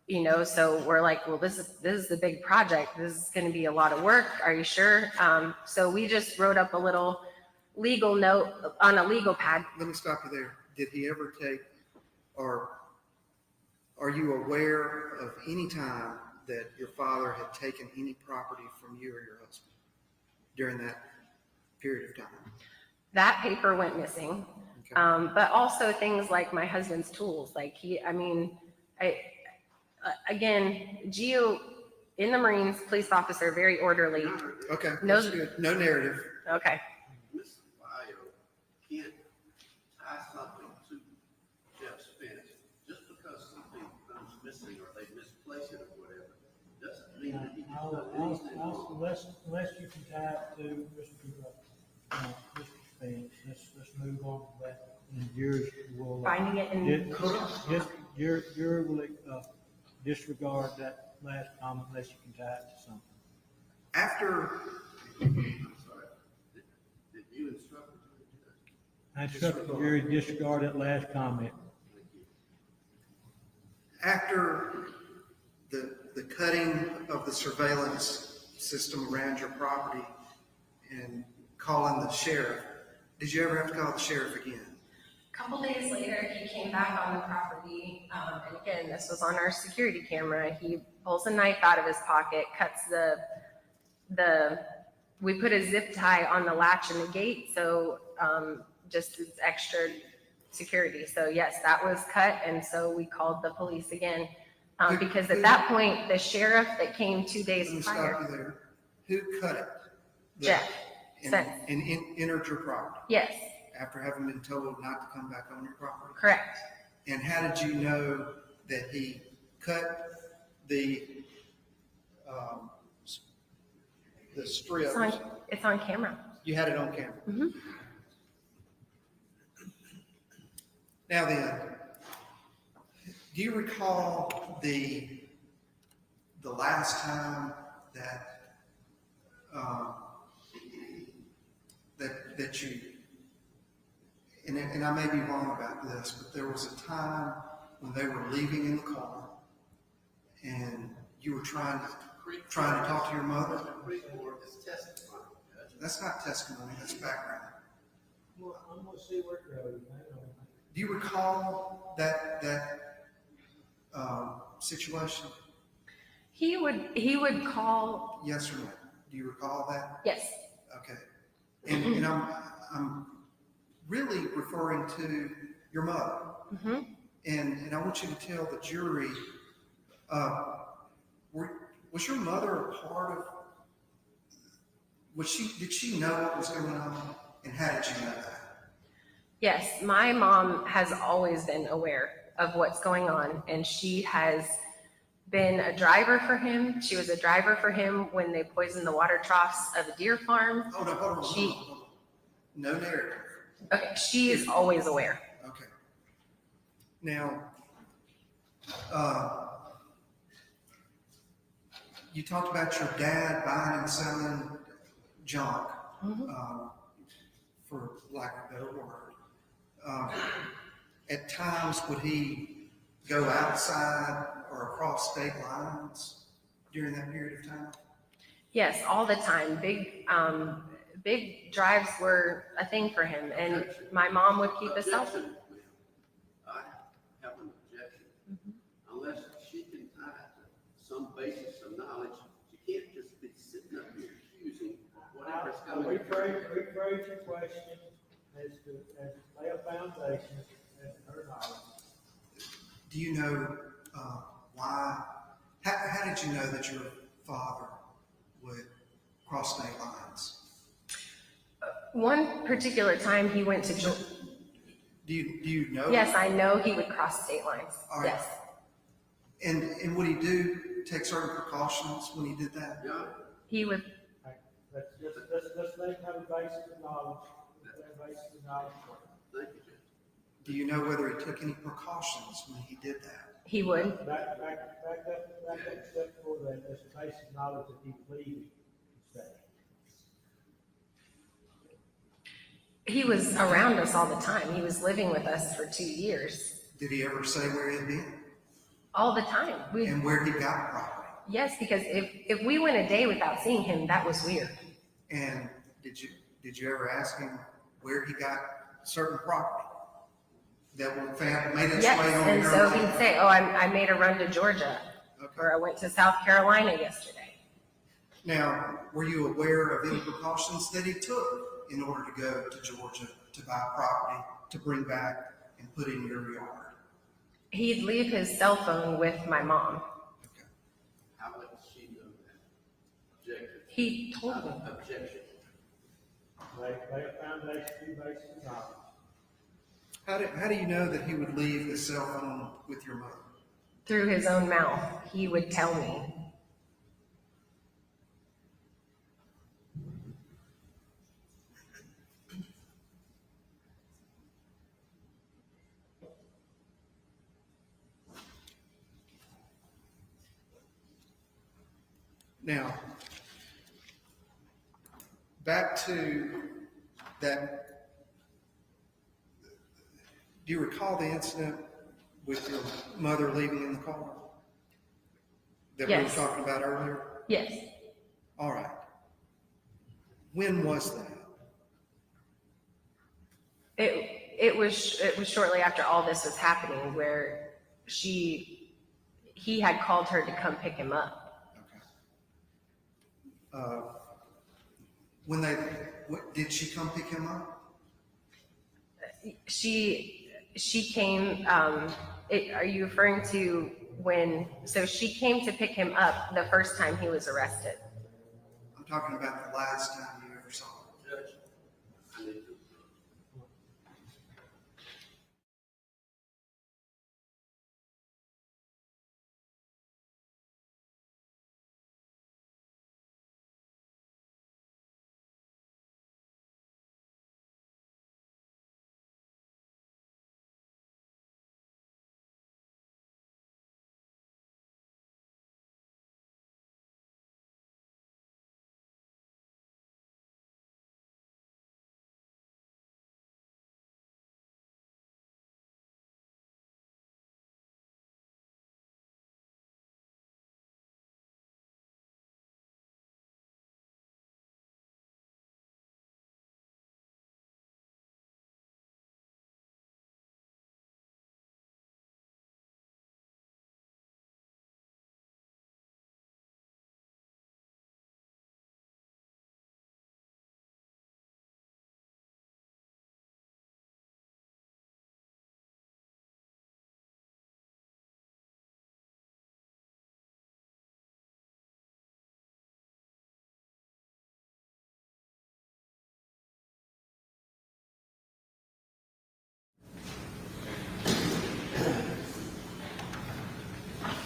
You know, so we're like, well, this is the big project. This is going to be a lot of work. Are you sure? So we just wrote up a little legal note on a legal pad. Let me stop you there. Did he ever take, or are you aware of any time that your father had taken any property from you or your husband during that period of time? That paper went missing. Okay. But also things like my husband's tools. Like again, Gio in the Marines, police officer, very orderly. Okay, No- that's good. No narrative. Okay. Mr. Bio can't tie something to Jeff Spence just because something comes missing or they misplace it or whatever. Doesn't mean that he can do anything wrong. Unless you can tie it to Mr. Spence, let's move on to that. And yours will. Finding it in. Your will disregard that last comment unless you can tie it to something. After, I'm sorry. Did you instruct him to do that? I instructed Jerry to disregard that last comment. after the cutting of the surveillance system around your property and calling the sheriff, did you ever have to call the sheriff again? A couple days later, he came back on the property, and again, this was on our security camera. He pulls a knife out of his pocket, cuts we put a zip tie on the latch and the gate, so just as extra security. So yes, that was cut, and so we called the police again, because at that point, the sheriff that came 2 days Let me prior, stop you there. Who cut it? Jeff And, Spence. and entered your property Yes, after having been told not to come back on your property? correct. And how did you know that he cut the strip. It's on camera. You had it on camera. Mm-hmm. Now then, do you recall the last time that that you, and I may be wrong about this, but there was a time when they were leaving in the car and you were trying to talk to your mother? That's not testimony, that's background. Well, I'm gonna see where it goes. Hang on. Do you recall that situation? He would call. Yes or no? Do you recall that? Yes. Okay. And I'm really referring to your mother. Mm-hmm. And I want you to tell the jury, was your mother a part of, did she know what was going on? And how did you know that? Yes, my mom has always been aware of what's going on, and she has been a driver for him. She was a driver for him when they poisoned the water troughs of a deer farm. Hold on. No narrative. Okay, she is always aware. Okay. Now, you talked about your dad buying and selling junk, for lack of a better word. At times, would he go outside or across state lines during that period of time? Yes, all the time. Big drives were a thing for him, and my mom would keep us healthy. I have an objection. Unless she can tie it to some basis of knowledge, she can't just be sitting up here accusing whatever's I'll coming. rephrase your question as lay a foundation as to her knowledge. Do you know why? How did you know that your father would cross state lines? One particular time he went to Georgia. Do you know? Yes, I know he would cross state lines. All right. Yes. And would he take certain precautions when he did that? Yeah, He would. Let's let him have a basis of knowledge. thank you, Judge. Do you know whether he took any precautions when he did that? He would. Back up a step before that. There's a basic knowledge that he was leaving the state. He was around us all the time. He was living with us for 2 years. Did he ever say where he had been All the time. and where he got property? Yes, because if we went a day without seeing him, that was weird. And did you ever ask him where he got certain property that made its Yes, way on and your so land? he'd say, "Oh, I made a run to Georgia, or I went to South Carolina yesterday." Now, were you aware of any precautions that he took in order to go to Georgia to buy property to bring back and put in your yard? He'd leave his cell phone with my mom. Okay. How would she know that? Objection. He told me. Objection. Lay a foundation, be basis of knowledge. How do you know that he would leave his cell phone with your mother? Through his own mouth, he would tell me. Now, back to that, do you recall the incident with your mother leaving in the car that we were Yes. talking about earlier? Yes. All right. When was that? It was shortly after all this was happening, where he had called her to come pick him up. Okay. Did she come pick him up? She came. Are you referring to when? So she came to pick him up the first time he was arrested. I'm talking about the last time you ever saw him. Judge, I need to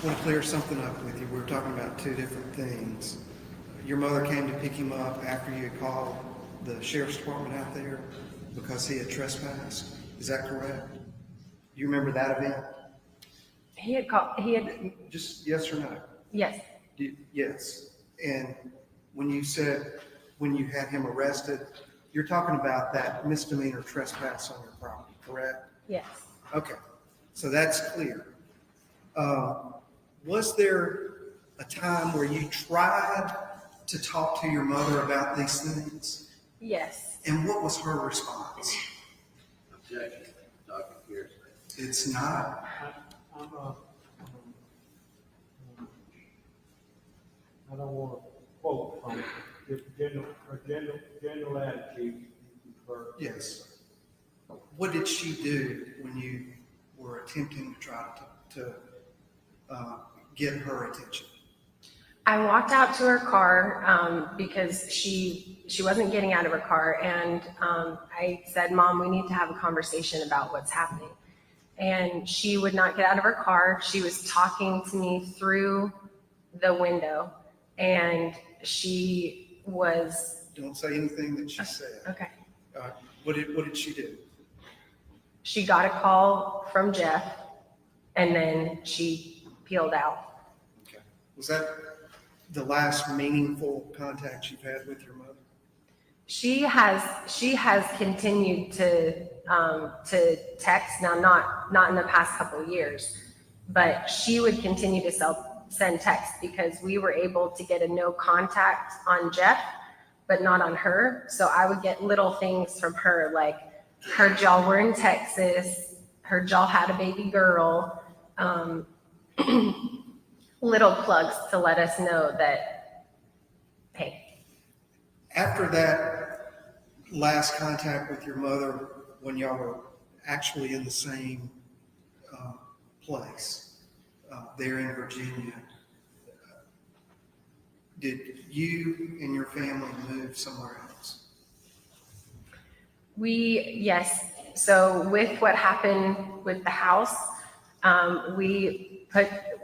want to clear something up with you. We were talking about two different things. Your mother came to pick him up after you had called the sheriff's department out there because he had trespassed. Is that correct? Do you remember that event? Just yes or no? Yes, Yes. And when you said, when you had him arrested, you're talking about that misdemeanor trespass on your property, correct? yes. Okay, so that's clear. Was there a time where you tried to talk to your mother about these things? Yes. And what was her response? Objection, Dr. Pierce. It's not. I don't want to quote from it, just general attitude. Yes. What did she do when you were attempting to try to get her attention? I walked out to her car because she wasn't getting out of her car, and I said, "Mom, we need to have a conversation about what's happening." And she would not get out of her car. She was talking to me through the window, and she was Don't say anything that she said. okay. What did she do? She got a call from Jeff, and then she peeled out. Okay. Was that the last meaningful contact you've had with your mother? She has continued to text, now not in the past couple of years, but she would continue to send texts because we were able to get a no contact on Jeff, but not on her. So I would get little things from her, like heard y'all were in Texas, heard y'all had a baby girl, little plugs to let us know that, hey. After that last contact with your mother, when y'all were actually in the same place there in Virginia, did you and your family move somewhere else? Yes. So with what happened with the house,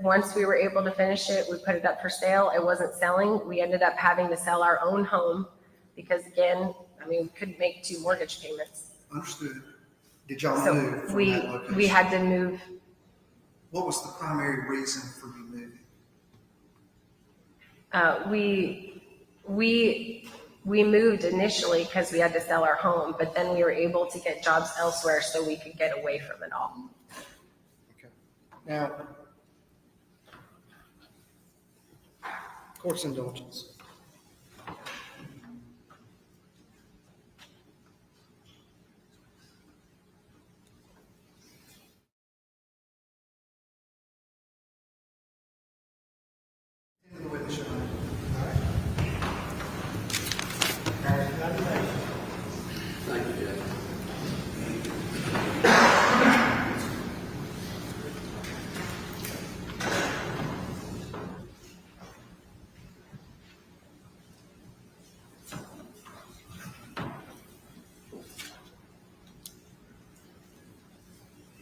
once we were able to finish it, we put it up for sale. It wasn't selling. We ended up having to sell our own home because, again, we couldn't make 2 mortgage payments. Understood. Did y'all So move from that location? we had to move. What was the primary reason for you moving? We moved initially because we had to sell our home, but then we were able to get jobs elsewhere so we could get away from it all. Okay. Now, court's indulgence. In the witness, Your Honor. All right. Thank you, Jeff.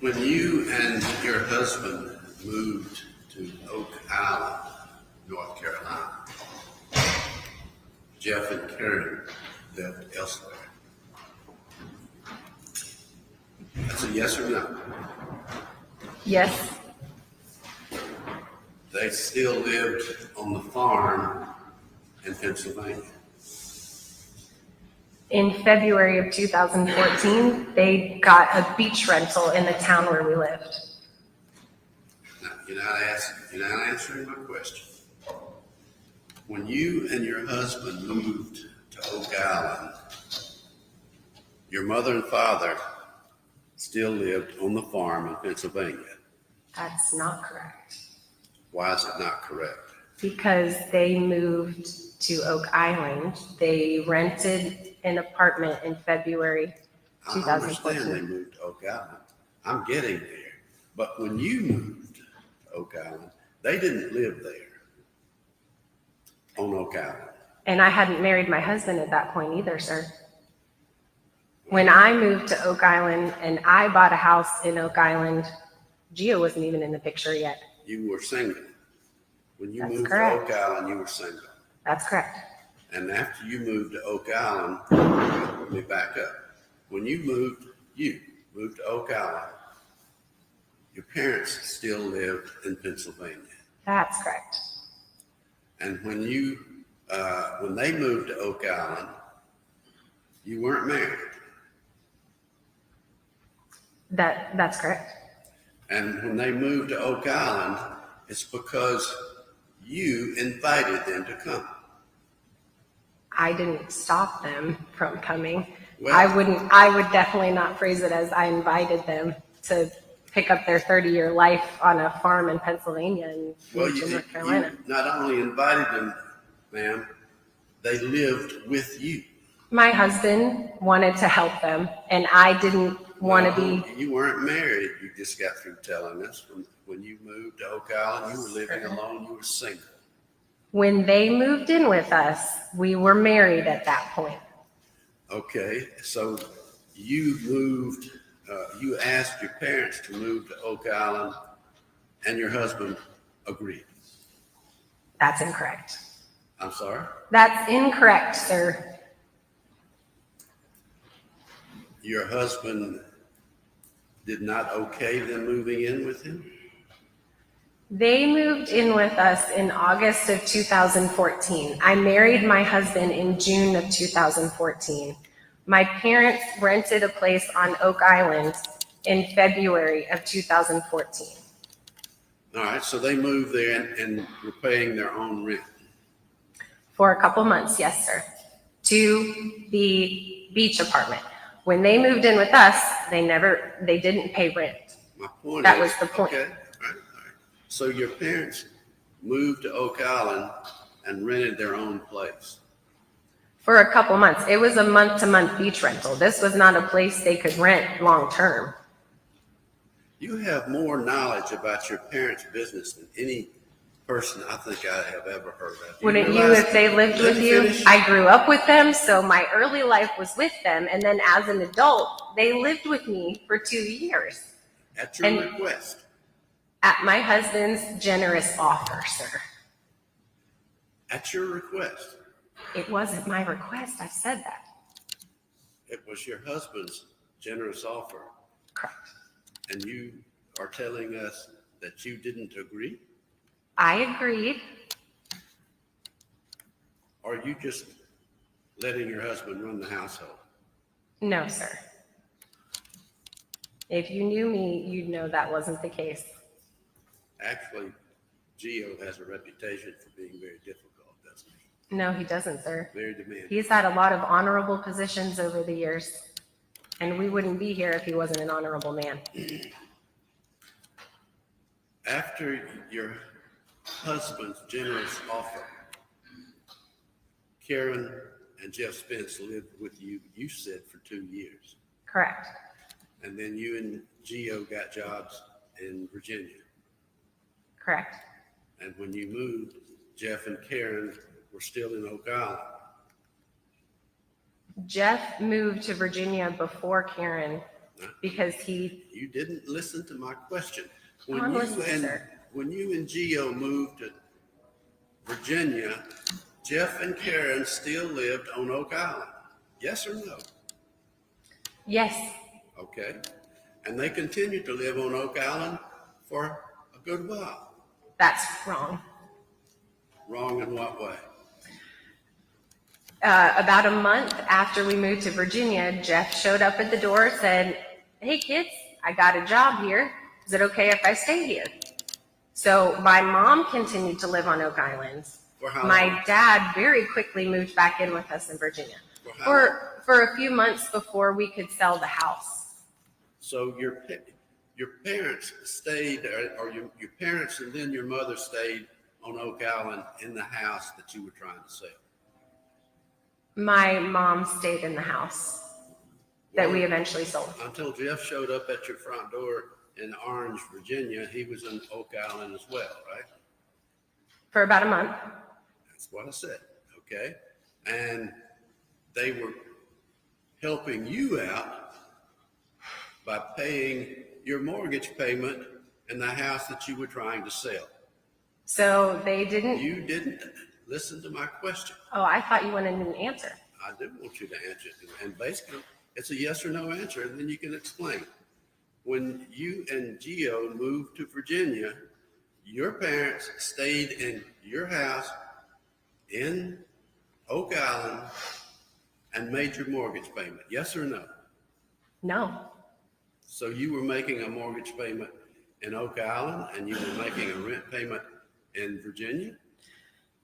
When you and your husband moved to Oak Island, North Carolina, Jeff and Karen lived elsewhere. That's a yes or no? Yes. They still lived on the farm in Pennsylvania. In February of 2014, they got a beach rental in the town where we lived. Now, you're not answering my question. When you and your husband moved to Oak Island, your mother and father still lived on the farm in Pennsylvania. That's not correct. Why is it not correct? Because they moved to Oak Island. They rented an apartment in February I understand they 2014. moved to Oak Island. I'm getting there. But when you moved to Oak Island, they didn't live there on Oak Island. And I hadn't married my husband at that point either, sir. When I moved to Oak Island and I bought a house in Oak Island, Gio wasn't even in the picture yet. you were single. When you That's moved correct. to Oak Island, you were single. That's correct. And after you moved to Oak Island, let me back up. When you moved to Oak Island, your parents still lived in Pennsylvania. That's correct. And when they moved to Oak Island, you weren't married. That's correct. And when they moved to Oak Island, it's because you invited them to come. I didn't stop them from coming. Well- I would definitely not phrase it as I invited them to pick up their 30-year life on a farm in Pennsylvania and Well, move to you North Carolina. not only invited them, ma'am, they lived with you. My husband wanted to help them, and I didn't want to No, be. You weren't married. You just got through telling us when you moved to Oak Island, you were living alone. You were single. When they moved in with us, we were married at that point. Okay, so you moved. You asked your parents to move to Oak Island, and your husband agreed. That's incorrect. I'm sorry. That's incorrect, sir. Your husband did not okay them moving in with him? They moved in with us in August of 2014. I married my husband in June of 2014. My parents rented a place on Oak Island in February of 2014. All right, so they moved there and were paying their own rent. For a couple months, yes, sir, to the beach apartment. When they moved in with us, they didn't pay rent. My point That is, was the point. Okay, all right. So your parents moved to Oak Island and rented their own place. For a couple months. It was a month-to-month beach rental. This was not a place they could rent long-term. You have more knowledge about your parents' business than any person I think I have ever heard of. Wouldn't you realize- if they lived Let with me you? finish. I grew up with them, so my early life was with them. And then as an adult, they lived with me for 2 years At your and- request. at my husband's generous offer, sir. At your request. It wasn't my request. I said that. It was your husband's generous offer. Correct. And you are telling us that you didn't agree? I agreed. Or are you just letting your husband run the household? No, sir. If you knew me, you'd know that wasn't the case. Actually, Gio has a reputation for being very difficult, doesn't he? No, he doesn't, sir. Very demanding. He's had a lot of honorable positions over the years, and we wouldn't be here if he wasn't an honorable man. After your husband's generous offer, Karen and Jeff Spence lived with you, you said, for 2 years. Correct. And then you and Gio got jobs in Virginia. Correct. And when you moved, Jeff and Karen were still in Oak Island. Jeff moved to Virginia before Karen because You didn't listen to my question. I'm listening, sir. When you and Gio moved to Virginia, Jeff and Karen still lived on Oak Island. Yes or no? Yes, Okay. And they continued to live on Oak Island for a good while. that's wrong. Wrong in what way? About a month after we moved to Virginia, Jeff showed up at the door, said, "Hey kids, I got a job here. Is it okay if I stay here?" So my mom continued to live on Oak Island. For how long? My dad very quickly moved back in with us in Virginia For how long? for a few months before we could sell the house. So your parents stayed, or your parents and then your mother stayed on Oak Island in the house that you were trying to sell. My mom stayed in the house that we eventually sold. Until Jeff showed up at your front door in Orange, Virginia, he was in Oak Island as well, right? For about a month. That's what I said, okay? And they were helping you out by paying your mortgage payment in the house that you were trying to sell. So they didn't. You didn't listen to my question. Oh, I thought you wanted an answer. I do want you to answer it. And basically, it's a yes or no answer, and then you can explain. When you and Gio moved to Virginia, your parents stayed in your house in Oak Island and made your mortgage payment. Yes or no? No. So you were making a mortgage payment in Oak Island and you were making a rent payment in Virginia?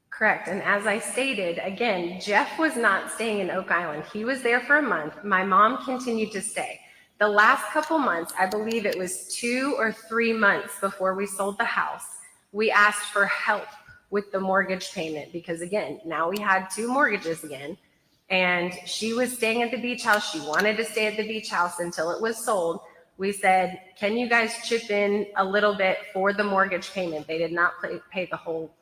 Correct. And as I stated, again, Jeff was not staying in Oak Island. He was there for a month. My mom continued to stay. The last couple months, I believe it was 2 or 3 months before we sold the house, we asked for help with the mortgage payment because, again, now we had 2 mortgages again. And she was staying at the beach house. She wanted to stay at the beach house until it was sold. We said, can you guys chip in a little bit for the mortgage payment? They did not pay the whole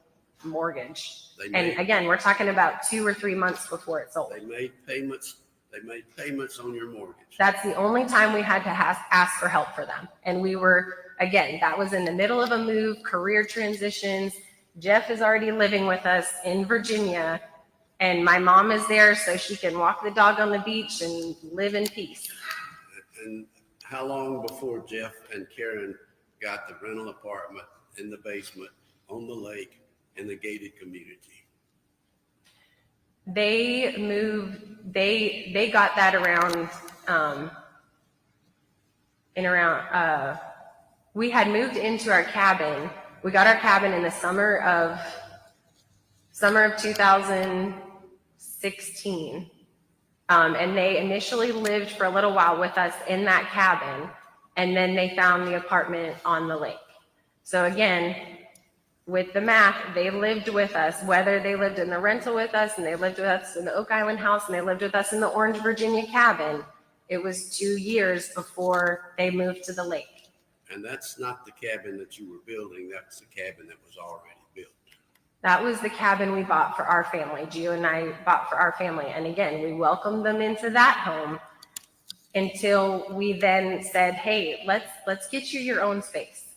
mortgage. And again, we're talking about 2 or 3 months before it sold. They made payments. They made payments on your mortgage. That's the only time we had to ask for help for them. And we were, again, that was in the middle of a move, career transitions. Jeff is already living with us in Virginia, and my mom is there so she can walk the dog on the beach and live in peace. And how long before Jeff and Karen got the rental apartment in the basement on the lake in the gated community? They moved, they got that around, we had moved into our cabin. We got our cabin in the summer of 2016. And they initially lived for a little while with us in that cabin, and then they found the apartment on the lake. So again, with the math, they lived with us, whether they lived in the rental with us and they lived with us in the Oak Island house and they lived with us in the Orange, Virginia cabin. It was 2 years before they moved to the lake. And that's not the cabin that you were building. That's the cabin that was already built. That was the cabin we bought for our family. Gio and I bought for our family. And again, we welcomed them into that home until we then said, hey, let's get you your own space.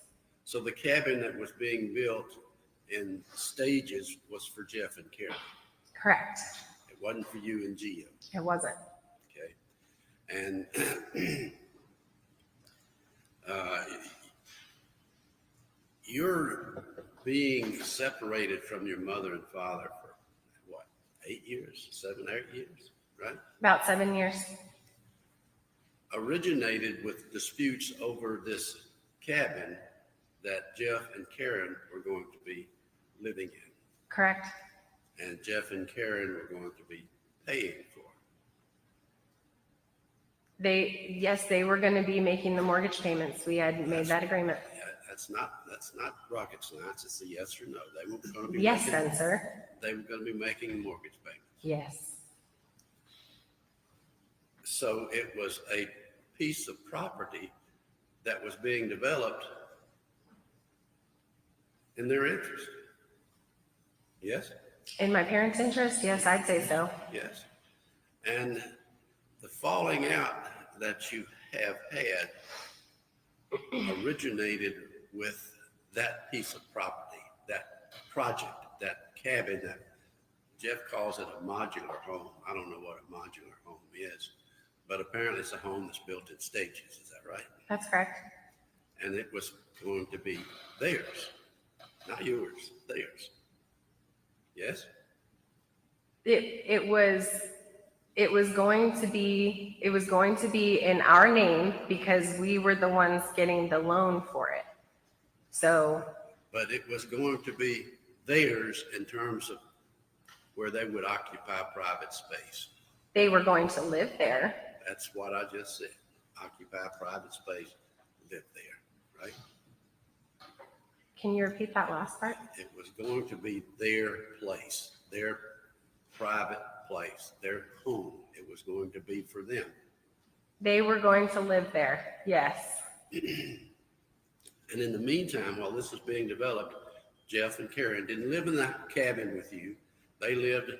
So the cabin that was being built in stages was for Jeff and Karen. Correct. It wasn't for you and Gio. It wasn't. Okay. And you're being separated from your mother and father for what, 8 years, 7, 8 years, right? About 7 years. Originated with disputes over this cabin that Jeff and Karen were going to be living in. Correct. And Jeff and Karen were going to be paying for. They were going to be making the mortgage payments. We had made that agreement. Yeah, that's not rocket science. It's a yes or no. They were going to be Yes, sir. They were going to be making mortgage payments. Yes. So it was a piece of property that was being developed in their interest. Yes? In my parents' interest, yes, I'd say so. Yes. And the falling out that you have had originated with that piece of property, that project, that cabin, that Jeff calls it a modular home. I don't know what a modular home is, but apparently it's a home that's built in stages. Is that right? That's correct. And it was going to be theirs, not yours, theirs. Yes? It was going to be in our name because we were the ones getting the loan for it. So. But it was going to be theirs in terms of where they would occupy private space. They were going to live there. That's what I just said. Occupy private space, live there, right? Can you repeat that last part? It was going to be their place, their private place, their home. It was going to be for them. They were going to live there, yes. And in the meantime, while this was being developed, Jeff and Karen didn't live in that cabin with you. They lived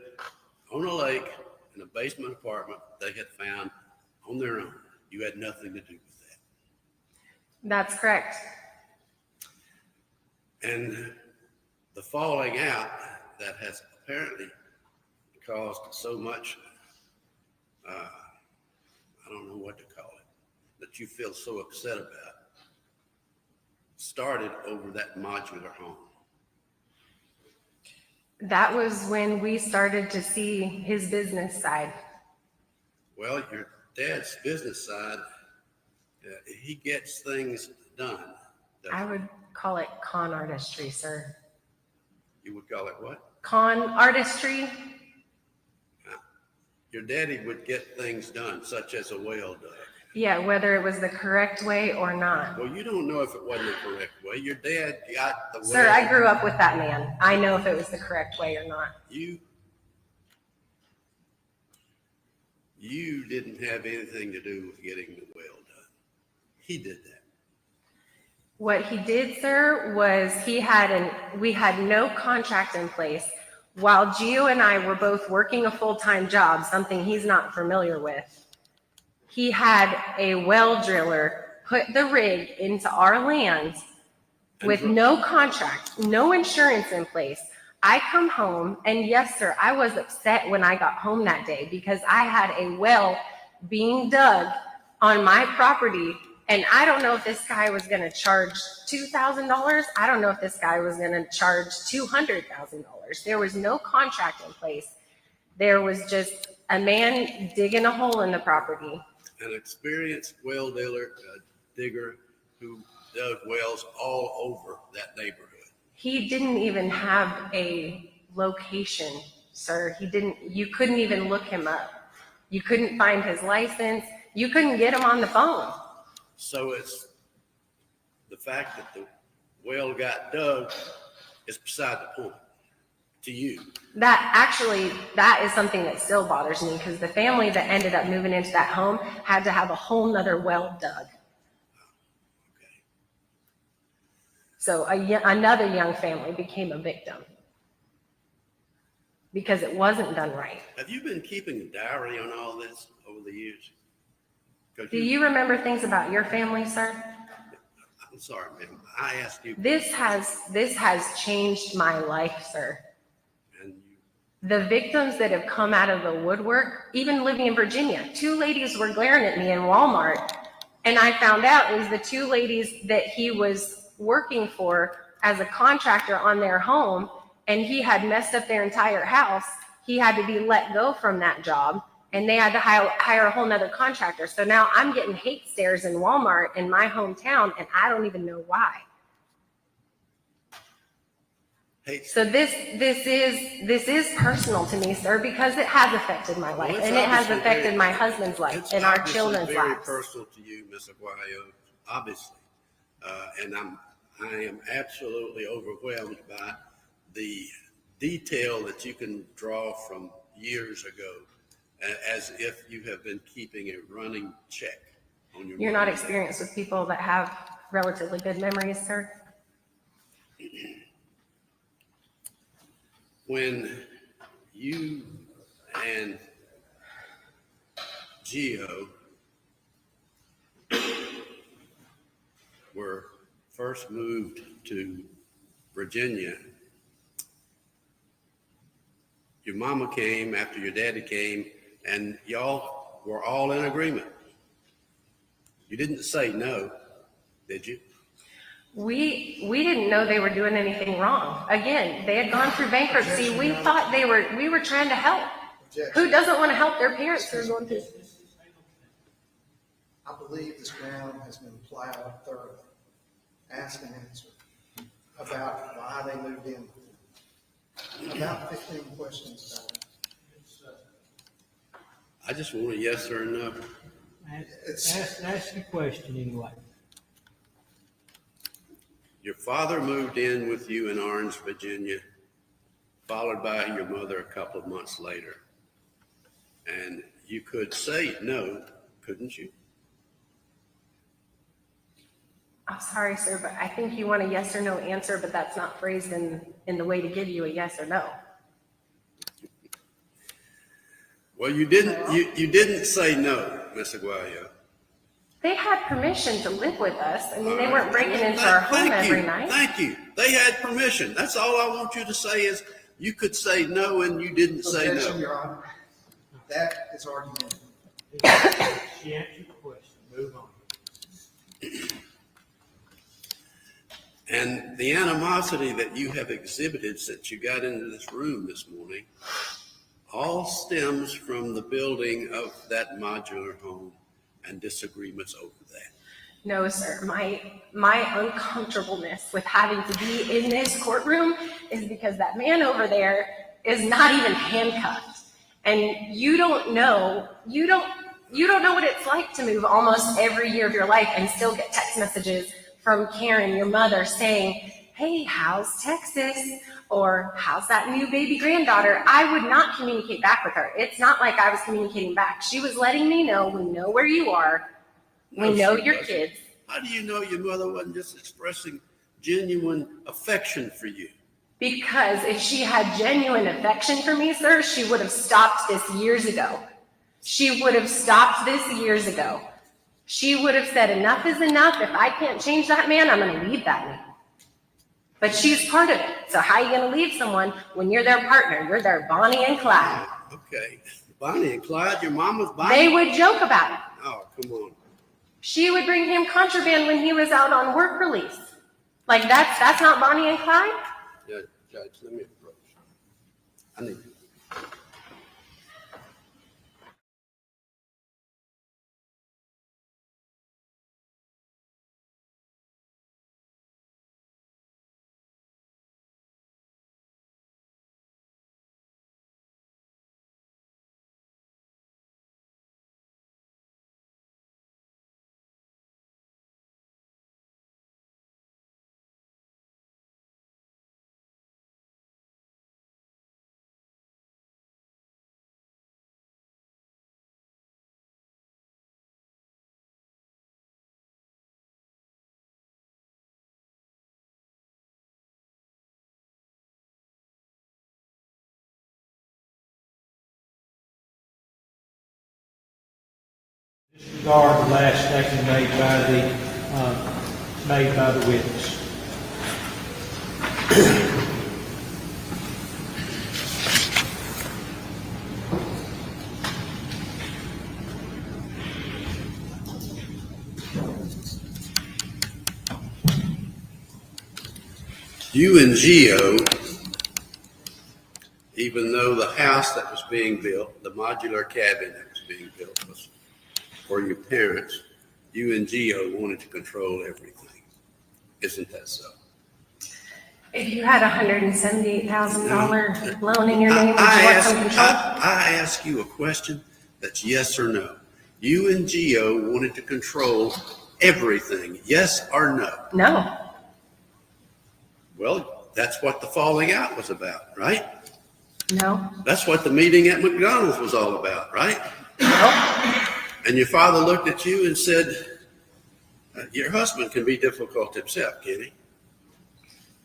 on a lake in a basement apartment they had found on their own. You had nothing to do with that. That's correct. And the falling out that has apparently caused so much, I don't know what to call it, that you feel so upset about, started over that modular home. That was when we started to see his business side. Well, your dad's business side, he gets things done. I would call it con artistry, sir. You would call it what? Con artistry. Your daddy would get things done, such as a well dug. Yeah, whether it was the correct way or not. Well, you don't know if it wasn't the correct way. Your dad got the well. Sir, I grew up with that man. I know if it was the correct way or not. You didn't have anything to do with getting the well done. He did that. What he did, sir, was we had no contract in place. While Gio and I were both working a full-time job, something he's not familiar with, he had a well driller put the rig into our land with no contract, no insurance in place. I come home, and yes, sir, I was upset when I got home that day because I had a well being dug on my property, and I don't know if this guy was going to charge $2,000. I don't know if this guy was going to charge $200,000. There was no contract in place. There was just a man digging a hole in the property. An experienced well digger who dug wells all over that neighborhood. He didn't even have a location, sir. You couldn't even look him up. You couldn't find his license. You couldn't get him on the phone. So it's the fact that the well got dug is beside the point to you. That is something that still bothers me because the family that ended up moving into that home had to have a whole nother well dug. Okay. So another young family became a victim because it wasn't done right. Have you been keeping a diary on all this over the years? Do you remember things about your family, sir? I'm sorry, ma'am. I asked you. This has changed my life, sir. And The victims that have come out of the woodwork, even living in Virginia, 2 ladies were glaring at me in Walmart, and I found out it was the 2 ladies that he was working for as a contractor on their home, and he had messed up their entire house. He had to be let go from that job, and they had to hire a whole nother contractor. So now I'm getting hate stares in Walmart in my hometown, and I don't even know why. So this is personal to me, sir, because it has affected my life, and it has affected my husband's life and our children's lives. It's very lives. personal to you, Ms. Aguayo, obviously, and I am absolutely overwhelmed by the detail that you can draw from years ago, as if you have been keeping a running check on your. You're not experienced with people that have relatively good memories, sir? When you and Gio were first moved to Virginia, your mama came after your daddy came, and y'all were all in agreement. You didn't say no, did you? We didn't know they were doing anything wrong. Again, they had gone through bankruptcy. We thought we were trying to help. Who doesn't want to help their parents who are going through? I believe this ground has been plowed thoroughly. Ask and answer about why they moved in. About 15 questions about it. I just want a yes or a no. Ask the question anyway. Your father moved in with you in Orange, Virginia, followed by your mother a couple of months later. And you could say no, couldn't you? I'm sorry, sir, but I think you want a yes or no answer, but that's not phrased in the way to give you a yes or no. Well, you didn't say no, Miss Aguayo. They had permission to live with us. I mean, they weren't breaking into our home every night. Thank you. They had permission. That's all I want you to say is you could say no and you didn't say Objection, no. Your Honor. That is already been. She answered the question, move on. And the animosity that you have exhibited since you got into this room this morning all stems from the building of that modular home and disagreements over that. No, sir. My uncomfortableness with having to be in this courtroom is because that man over there is not even handcuffed. And you don't know what it's like to move almost every year of your life and still get text messages from Karen, your mother, saying, hey, how's Texas? Or how's that new baby granddaughter? I would not communicate back with her. It's not like I was communicating back. She was letting me know, we know where you are. We know your kids. How do you know your mother wasn't just expressing genuine affection for you? Because if she had genuine affection for me, sir, she would have stopped this years ago. She would have stopped this years ago. She would have said, enough is enough. If I can't change that man, I'm going to leave that man. But she's part of it. So how are you going to leave someone when you're their partner? You're their Bonnie and Clyde. Okay. Bonnie and Clyde, your mama's Bonnie? They would joke about it. Oh, come on. She would bring him contraband when he was out on work release. Like that's not Bonnie and Clyde? Yeah, Judge, let me approach. I need Disregard the last statement made by the witness. you and Gio, even though the house that was being built, the modular cabin that was being built was for your parents, you and Gio wanted to control everything. Isn't that so? If you had $178,000 loan in your name, would you want some control? I ask you a question that's yes or no. You and Gio wanted to control everything, yes or no? No. Well, that's what the falling out was about, right? No. That's what the meeting at McDonald's was all about, right? No. And your father looked at you and said, your husband can be difficult himself, can he?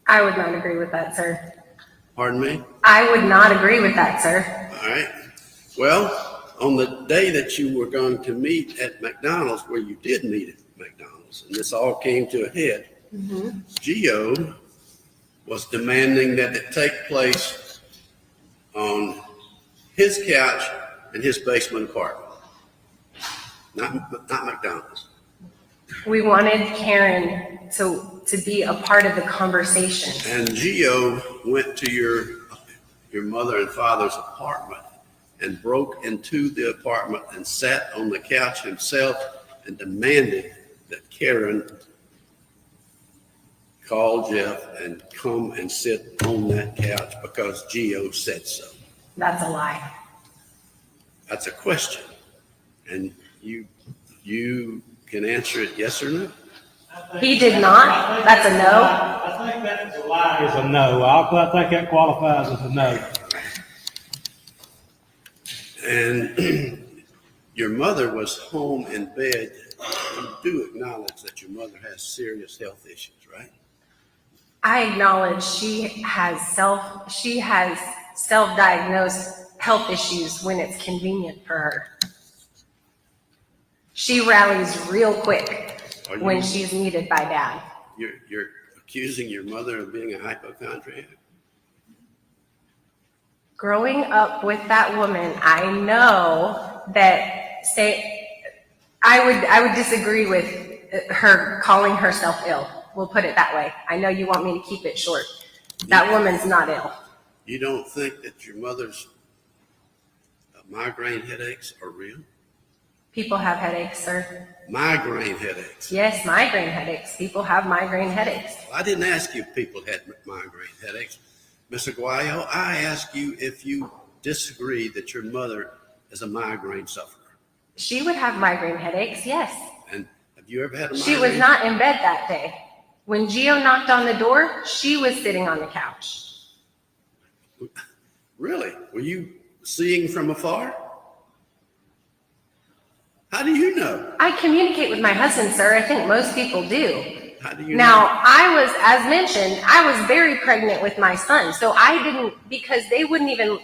I would not agree with that, sir. Pardon me? I would not agree with that, sir. All right. Well, on the day that you were going to meet at McDonald's, where you did meet at McDonald's, and this all came to a head, Gio was demanding that it take place on his couch in his basement apartment, not McDonald's. We wanted Karen to be a part of the conversation. And Gio went to your mother and father's apartment and broke into the apartment and sat on the couch himself and demanded that Karen call Jeff and come and sit on that couch because Gio said so. That's a lie. That's a question. And you can answer it yes or no. He did not? That's a no? I think that is a lie. Is a no. I think that qualifies as a no. And your mother was home in bed. You do acknowledge that your mother has serious health issues, right? I acknowledge she has self-diagnosed health issues when it's convenient for her. She rallies real quick Are you- when she's needed by dad. You're accusing your mother of being a hypochondriac? Growing up with that woman, I know that I would disagree with her calling herself ill. We'll put it that way. I know you want me to keep it short. That woman's not ill. You don't think that your mother's migraine headaches are real? People have headaches, sir. Migraine headaches. Yes, migraine headaches. People have migraine headaches. I didn't ask you if people had migraine headaches. Ms. Aguayo, I asked you if you disagree that your mother is a migraine sufferer. She would have migraine headaches, yes. And have you ever had a migraine? She was not in bed that day. When Gio knocked on the door, she was sitting on the couch. Really? Were you seeing from afar? How do you know? I communicate with my husband, sir. I think most people do. How do you Now, know? I was, as mentioned, I was very pregnant with my son. So I didn't, because they wouldn't even,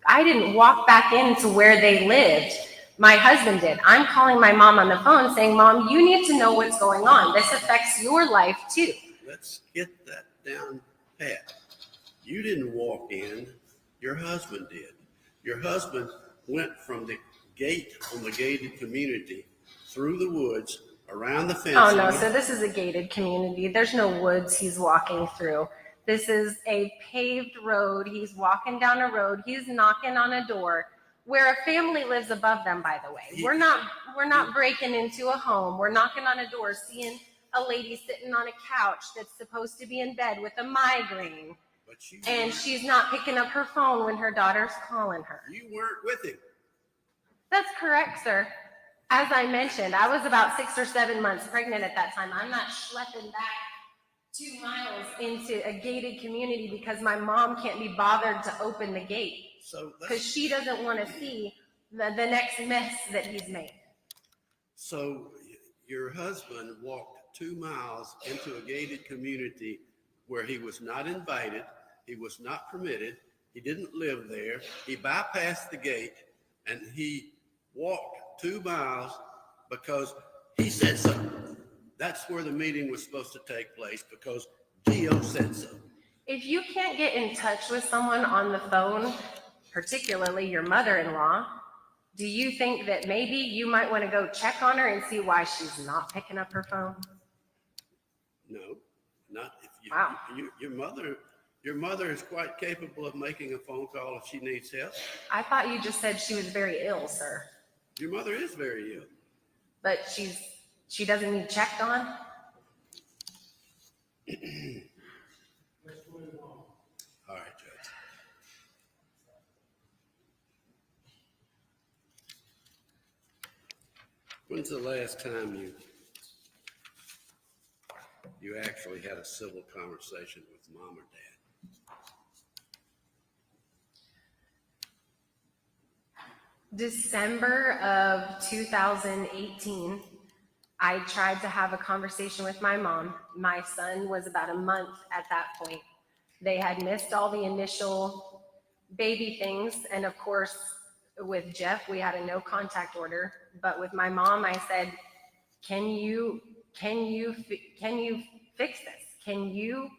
I didn't walk back into where they lived. My husband did. I'm calling my mom on the phone saying, Mom, you need to know what's going on. This affects your life too. Let's get that down pat. You didn't walk in, your husband did. Your husband went from the gate on the gated community through the woods, around the fence. Oh no, so this is a gated community. There's no woods he's walking through. This is a paved road. He's walking down a road. He's knocking on a door where a family lives above them, by the way. We're not breaking into a home. We're knocking on a door, seeing a lady sitting on a couch that's supposed to be in bed with a migraine. And she's not picking up her phone when her daughter's calling her. You weren't with him. That's correct, sir. As I mentioned, I was about 6 or 7 months pregnant at that time. I'm not schlepping back 2 miles into a gated community because my mom can't be bothered to open the gate because she doesn't want to see the next mess that he's made. So your husband walked 2 miles into a gated community where he was not invited, he was not permitted, he didn't live there, he bypassed the gate, and he walked 2 miles because he said so. That's where the meeting was supposed to take place because Gio said so. If you can't get in touch with someone on the phone, particularly your mother-in-law, do you think that maybe you might want to go check on her and see why she's not picking up her phone? No, not if you. Wow. Your mother is quite capable of making a phone call if she needs help. I thought you just said she was very ill, sir. Your mother is very ill. But she doesn't need checked on? Let's move on. All right, Judge. When's the last time you actually had a civil conversation with mom or dad? December of 2018, I tried to have a conversation with my mom. My son was about a month at that point. They had missed all the initial baby things. And of course, with Jeff, we had a no contact order. But with my mom, I said, can you fix this? Can you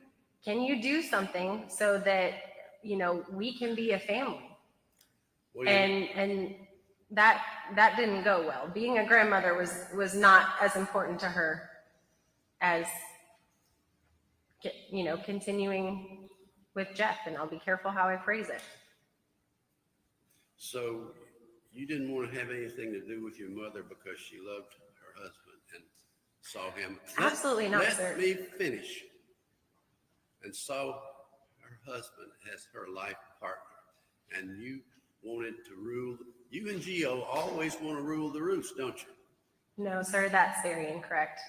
do something so that, we can be a family? Well, And that didn't go well. Being a grandmother was not as important to her as, continuing with Jeff. And I'll be careful how I phrase it. So you didn't want to have anything to do with your mother because she loved her husband and saw him. Absolutely not, sir. Let me finish. And saw her husband as her life partner. And you wanted to rule. You and Gio always want to rule the roost, don't you? No, sir, that's very incorrect.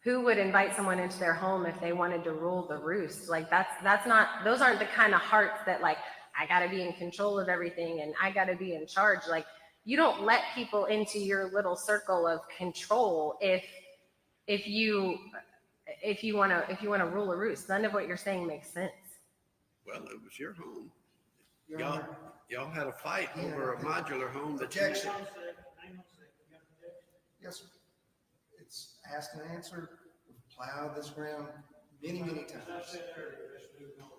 Who would invite someone into their home if they wanted to rule the roost? Like that's not, those aren't the kind of hearts that like, I gotta be in control of everything and I gotta be in charge. Like you don't let people into your little circle of control if you wanna rule a roost. None of what you're saying makes sense. Well, it was your home. Y'all had a fight over a modular home that you Objection. Hang on a second. Yes, sir. It's asked and answered. We've plowed this ground many, many As I times. said earlier, let's move on.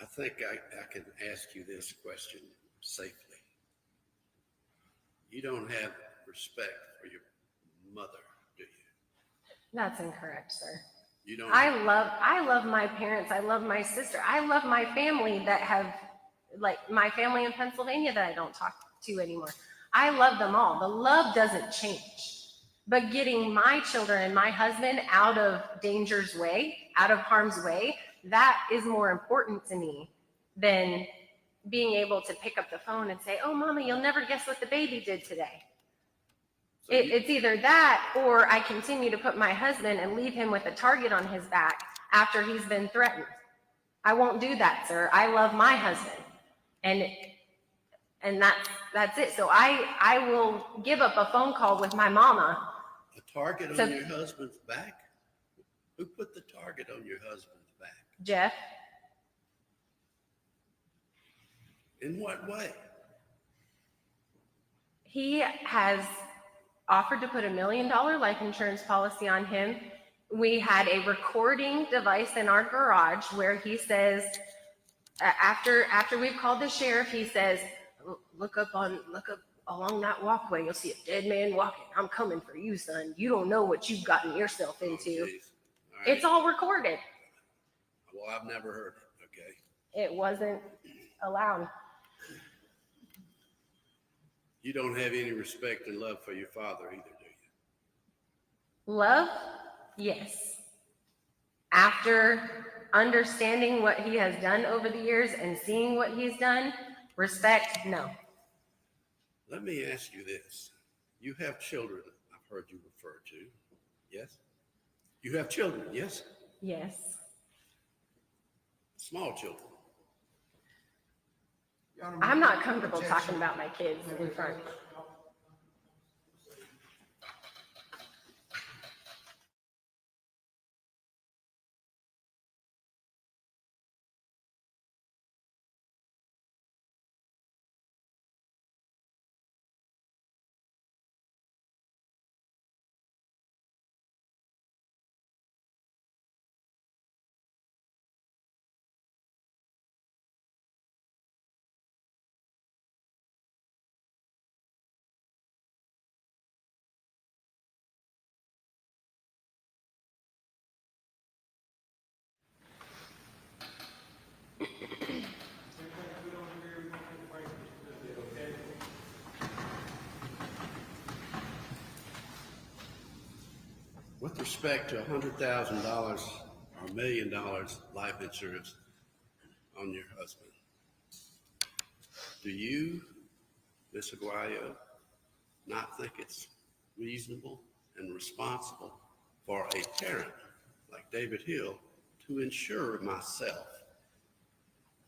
I think I can ask you this question safely. You don't have respect for your mother, do you? That's incorrect, sir. You don't. I love my parents. I love my sister. I love my family that have, like my family in Pennsylvania that I don't talk to anymore. I love them all. The love doesn't change. But getting my children and my husband out of danger's way, out of harm's way, that is more important to me than being able to pick up the phone and say, oh, mama, you'll never guess what the baby did today. So It's either that or I continue to put my husband and leave him with a target on his back after he's been threatened. I won't do that, sir. I love my husband. And that's it. So I will give up a phone call with my mama. a target So- on your husband's back? Who put the target on your husband's back? Jeff, In what way? he has offered to put $1 million life insurance policy on him. We had a recording device in our garage where he says, after we've called the sheriff, he says, look up along that walkway. You'll see a dead man walking. I'm coming for you, son. You don't know what you've gotten yourself into. Oh, geez. All right. It's all recorded. Well, I've never heard it. Okay. It wasn't allowed. You don't have any respect and love for your father either, do you? Love? Yes. After understanding what he has done over the years and seeing what he's done, respect, no. Let me ask you this. You have children, I've heard you refer to. Yes? You have children, yes? Yes. Small children. Your Honor, I'm not comfortable objection. talking about my kids in front. With respect to $100,000 or $1 million life insurance on your husband, do you, Ms. Aguayo, not think it's reasonable and responsible for a parent like David Hill to insure myself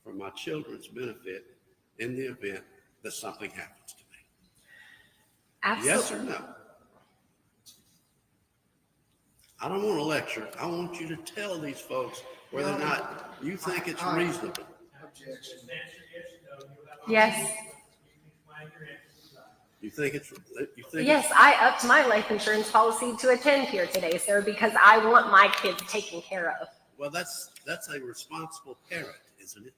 for my children's benefit in the event that something happens to me? Absolutely. Yes or no? I don't want to lecture. I want you to tell these folks whether or not you think it's reasonable. Objection. Just answer yes or no. You have Yes. You can explain your answer. You think it's Yes, I upped my life insurance policy to attend here today, sir, because I want my kids taken care of. Well, that's a responsible parent, isn't it?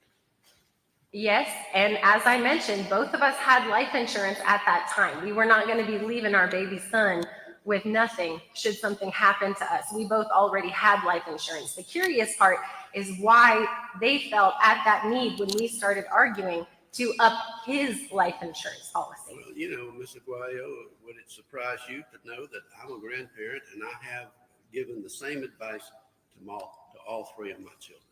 Yes, and as I mentioned, both of us had life insurance at that time. We were not going to be leaving our baby son with nothing should something happen to us. We both already had life insurance. The curious part is why they felt at that need when we started arguing to up his life insurance policy. Well, you know, Ms. Aguayo, would it surprise you to know that I'm a grandparent and I have given the same advice to all three of my children?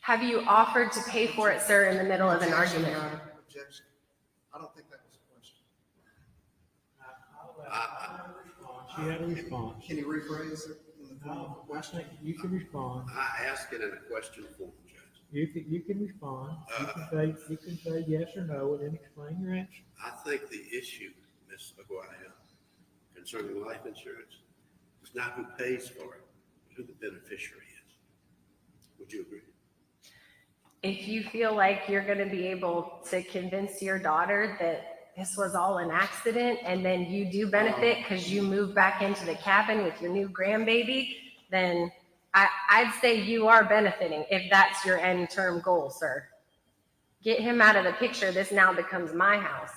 Have you offered to pay for it, sir, in the middle of an Objection, argument? Your Honor. Objection. I don't think that was a question. She had a response. Can you rephrase it in the form of a No, I question? think you can respond. I ask it in a question form, Judge. You can respond. You can say yes or no and then explain your answer. I think the issue, Ms. Aguayo, concerning life insurance is not who pays for it, who the beneficiary is. Would you agree? If you feel like you're going to be able to convince your daughter that this was all an accident and then you do benefit because you move back into the cabin with your new grandbaby, then I'd say you are benefiting if that's your end term goal, sir. Get him out of the picture. This now becomes my house.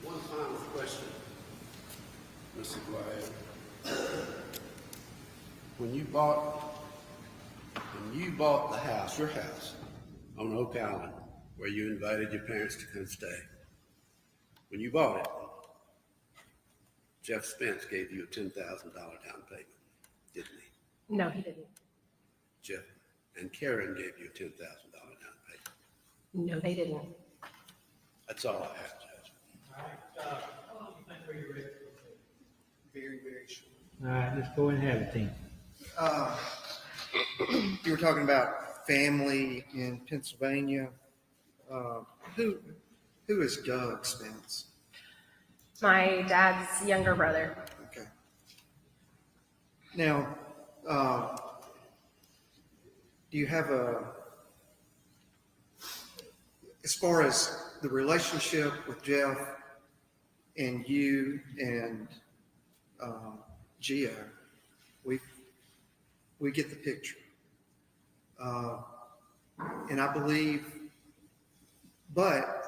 One final question, Mr. Dwyer. When you bought the house, your house, on Oak Island, where you invited your parents to come stay, when you bought it, Jeff Spence gave you a $10,000 down payment, didn't he? No, he didn't. Jeff and Karen gave you a $10,000 down payment. No, they didn't. That's all I have, Judge. All right, how long do you think we're ready? Very, very short. All right, let's go and have a team. You were talking about family in Pennsylvania. Who is Doug Spence? My dad's younger brother. Okay. Now, do you have as far as the relationship with Jeff and you and Gia, we get the picture. And I believe, but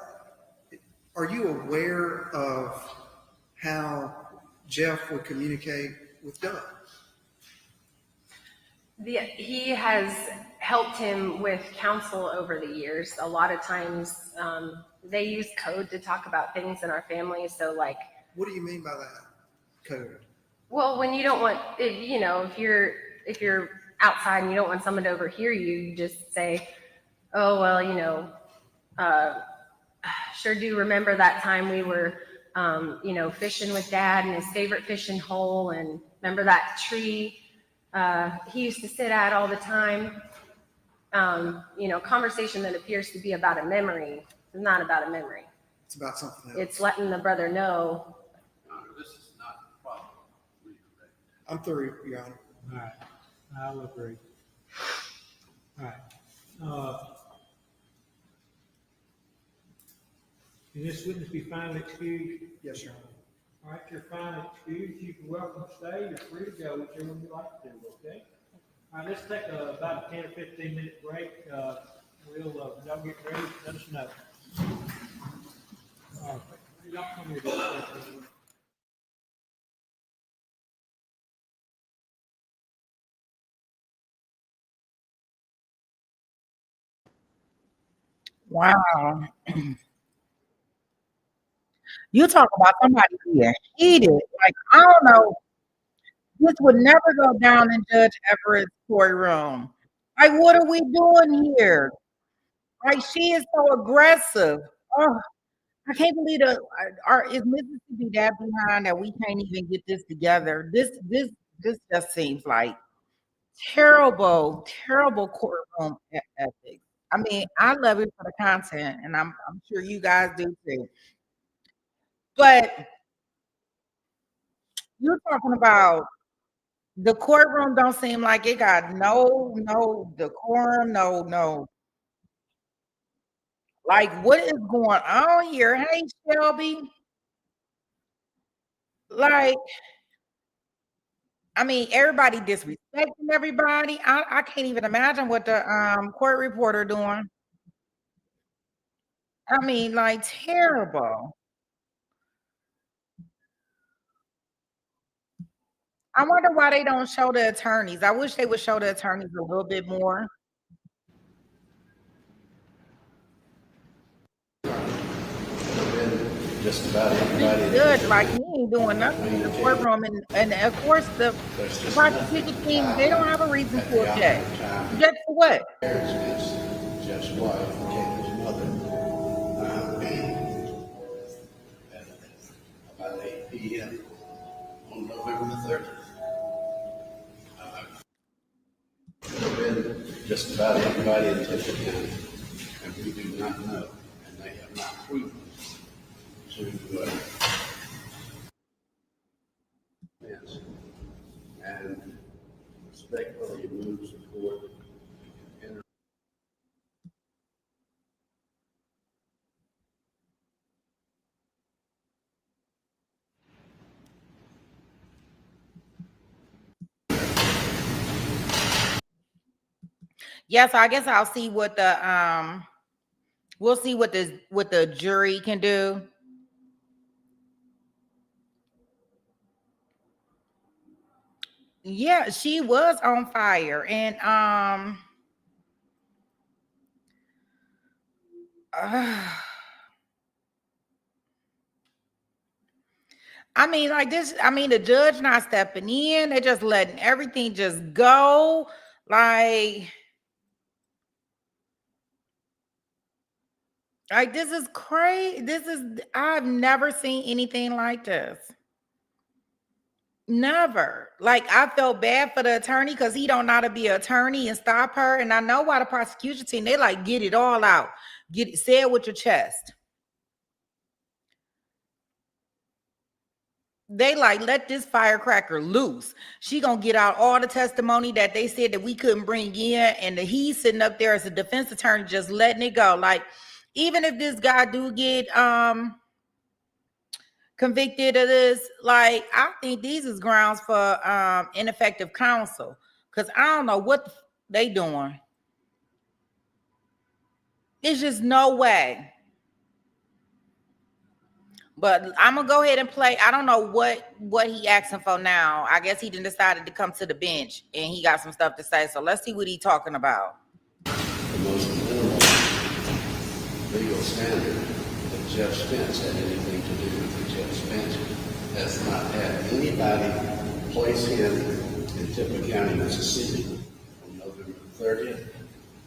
are you aware of how Jeff would communicate with Doug? He has helped him with counsel over the years. A lot of times they use code to talk about things in our family. So like, What do you mean by that? Code. well, when you don't want, if you're outside and you don't want someone to overhear you, you just say, oh, well, sure do remember that time we were, fishing with Dad in his favorite fishing hole, and remember that tree he used to sit at all the time. Conversation that appears to be about a memory is not about a memory. It's about something else. It's letting the brother know. Your Honor, this is not the problem. Redirect. I'm through, Your Honor. All right, I'll agree. All right. Can this witness be finally excused? Yes, Your Honor. All right, you're finally excused. You can welcome to stay. You're free to go, whichever one you like to do, okay? All right, let's take about a 10 or 15 minute break. Y'all get ready, let us know. All right, y'all come here. Wow. You talk about somebody being heated. Like, I don't know. This would never go down in Judge Everett's courtroom. Like, what are we doing here? Like, she is so aggressive. Oh, I can't believe is Mississippi that behind that we can't even get this together. This just seems like terrible, terrible courtroom ethics. I mean, I love it for the content, and I'm sure you guys do too. But you're talking about the courtroom don't seem like it got no decorum, no. Like, what is going on here? Hey, Shelby. Like, I mean, everybody disrespecting everybody. I can't even imagine what the court reporter doing. I mean, like, terrible. I wonder why they don't show the attorneys. I wish they would show the attorneys a little bit more. just about everybody. Judge, like he ain't doing nothing in the courtroom, and of course the prosecution team, they don't have a reason to object. Object for what? It's Jeff's wife, Caitlin's mother. At about 8 p.m. on November the 30th. Could have been just about everybody in Tippah County, and we do not know, and they have not proven to yes. And respectfully moves the court in. Yeah, so I guess I'll see what the we'll see what the jury can do. Yeah, she was on fire, and I mean, like this. I mean, the judge not stepping in; they're just letting everything just go. Like this is crazy. I've never seen anything like this. Never. Like I felt bad for the attorney because he don't know how to be an attorney and stop her. And I know why the prosecution team, they like get it all out. Get it, say it with your chest. They like let this firecracker loose. She gonna get out all the testimony that they said that we couldn't bring in, and he's sitting up there as a defense attorney just letting it go. Like, even if this guy do get convicted of this, like I think these is grounds for ineffective counsel, because I don't know what they doing. It's just no way. But I'm gonna go ahead and play. I don't know what he asking for now. I guess he done decided to come to the bench and he got some stuff to say. So let's see what he talking about. The most minimal legal standard that Jeff Spence had anything to do with. Jeff Spence has not had anybody place him in Tippah County, Mississippi on November 30th.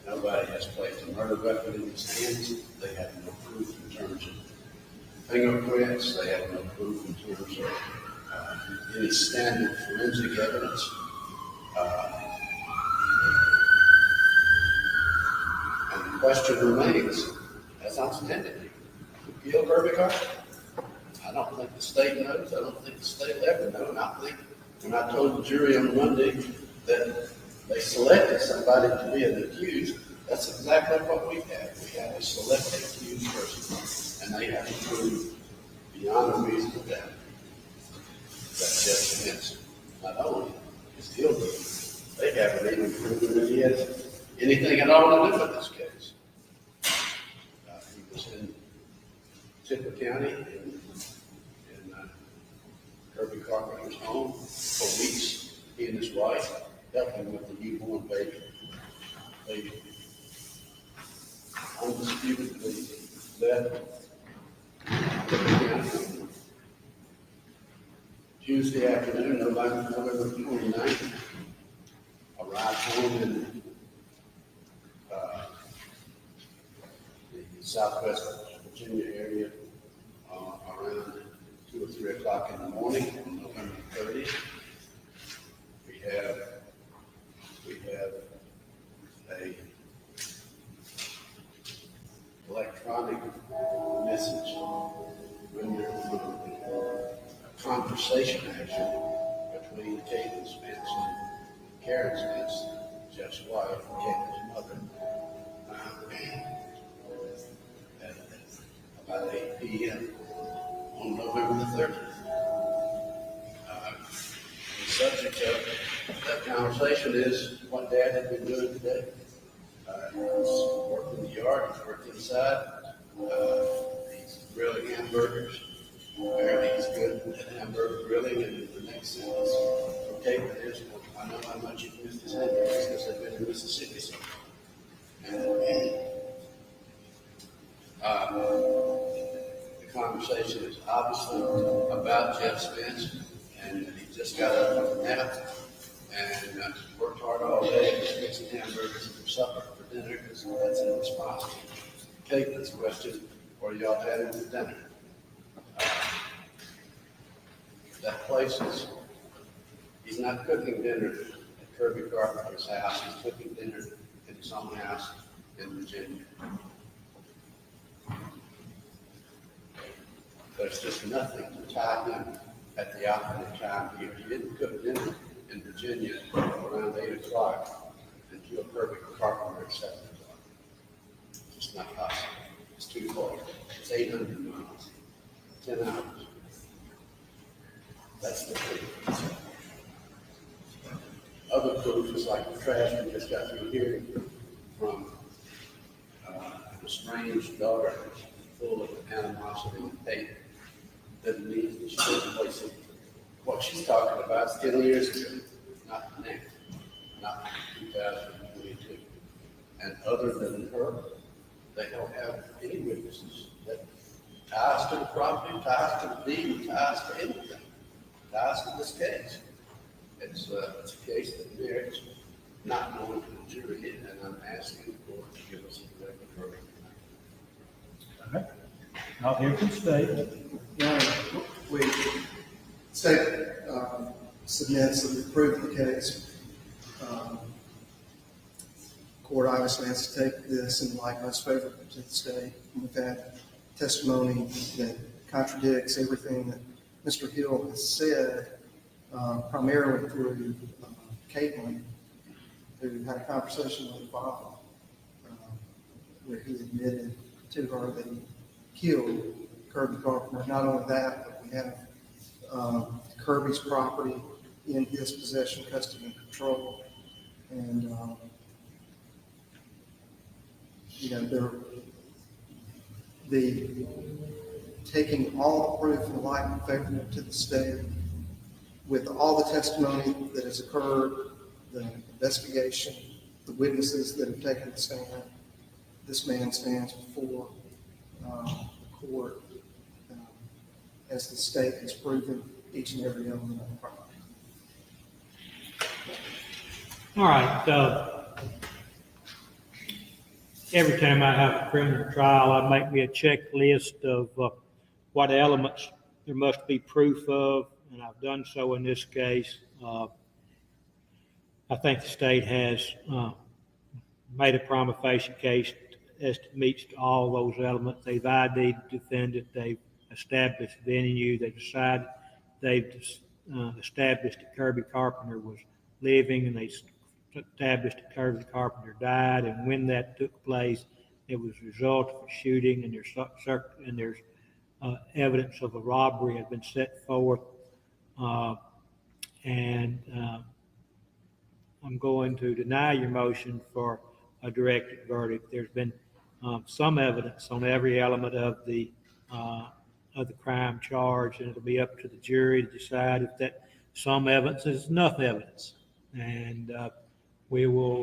Nobody has placed a murder weapon in his hands. They have no proof in terms of fingerprints. They have no proof in terms of any standard forensic evidence. And the question remains, as outstanding, who killed Kirby Carpenter? I don't think the state knows. I don't think the state will ever know. And I think when I told the jury on Monday that they selected somebody to be an accused, that's exactly what we have. We have a selected accused person, and they have to prove beyond a reasonable doubt that Jeff Spence not only is guilty, they haven't even proven that he has anything at all to do with this case. He was in Tippah County in Kirby Carpenter's home for weeks. He and his wife helping with the newborn baby. They undisputedly left Tippah County Tuesday afternoon, November 29th. Arrived home in the southwest Virginia area around 2 or 3 o'clock in the morning on November 30th. We have a electronic message rendered a conversation actually between Caitlin Spence and Karen Spence, Jeff's wife, and Caitlin's mother. At about 8 p.m. on November the 30th. The subject of that conversation is what Dad had been doing today. He's worked in the yard, he's worked inside, he's grilling hamburgers. Apparently he's good at hamburger grilling, and the next sentence from Caitlin is, well, I know how much you've used his hamburgers because they've been in Mississippi so the conversation is obviously about Jeff Spence, and he just got up from a nap and worked hard all day, fixing hamburgers for supper, for dinner, because that's in response to Caitlin's question, or y'all having for dinner. That place is, he's not cooking dinner at Kirby Carpenter's house, he's cooking dinner in his own house in Virginia. There's just nothing to tie him at the opposite time here. He didn't cook dinner in Virginia around 8 o'clock until Kirby Carpenter at 7 o'clock. It's just not possible. It's too far. It's 800 miles, 10 hours. That's the thing. Other proof is like the trash we just got through hearing from a strange daughter full of animosity and hate. Doesn't mean that she didn't place it. What she's talking about is 10 years ago, not now, not 2022. And other than her, they don't have any witnesses that ties to the property, ties to the deed, ties to anything, ties to this case. It's a case that merits not going to the jury, and I'm asking the court to give us a correct verdict. Okay. I'll hear from state. We state submits that we prove the case. Court obviously has to take this in the light most favorable to the state. We've had testimony that contradicts everything that Mr. Hill has said, primarily through Caitlin, who had a conversation with the father, where he admitted to her that he killed Kirby Carpenter. Not only that, but we have Kirby's property in his possession, custody, and control. And, taking all the proof in the light favorable to the state, with all the testimony that has occurred, the investigation, the witnesses that have taken the stand, this man stands before the court as the state has proven each and every element of the crime. All right. Every time I have a criminal trial, I make me a checklist of what elements there must be proof of, and I've done so in this case. I think the state has made a prima facie case as to meets all those elements. They've ID'd the defendant, they've established venue, they've established that Kirby Carpenter was living, and they established that Kirby Carpenter died, and when that took place, it was a result of a shooting, and there's evidence of a robbery had been set forth, and I'm going to deny your motion for a directed verdict. There's been some evidence on every element of the crime charge, and it'll be up to the jury to decide if that some evidence is enough evidence, and we will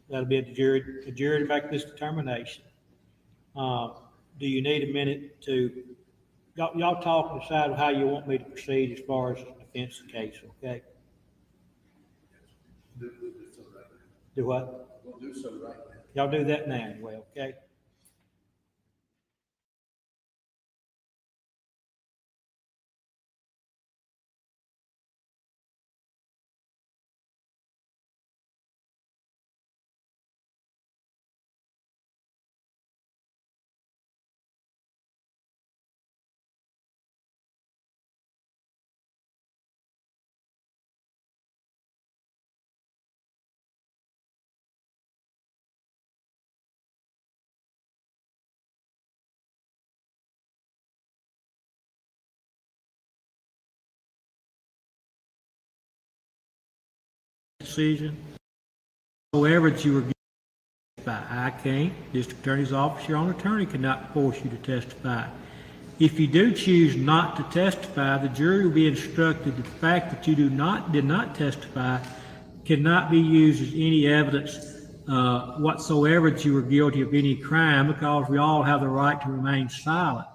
that'll be the jury to make this determination. Do you need a minute to y'all talk and decide how you want me to proceed as far as the defense case? Okay. Do what? We'll do so right now. Y'all do that now anyway, okay? Decision. However, you were by I can't. District Attorney's Office, your own attorney cannot force you to testify. If you do choose not to testify, the jury will be instructed that the fact that you did not testify cannot be used as any evidence whatsoever that you were guilty of any crime, because we all have the right to remain silent.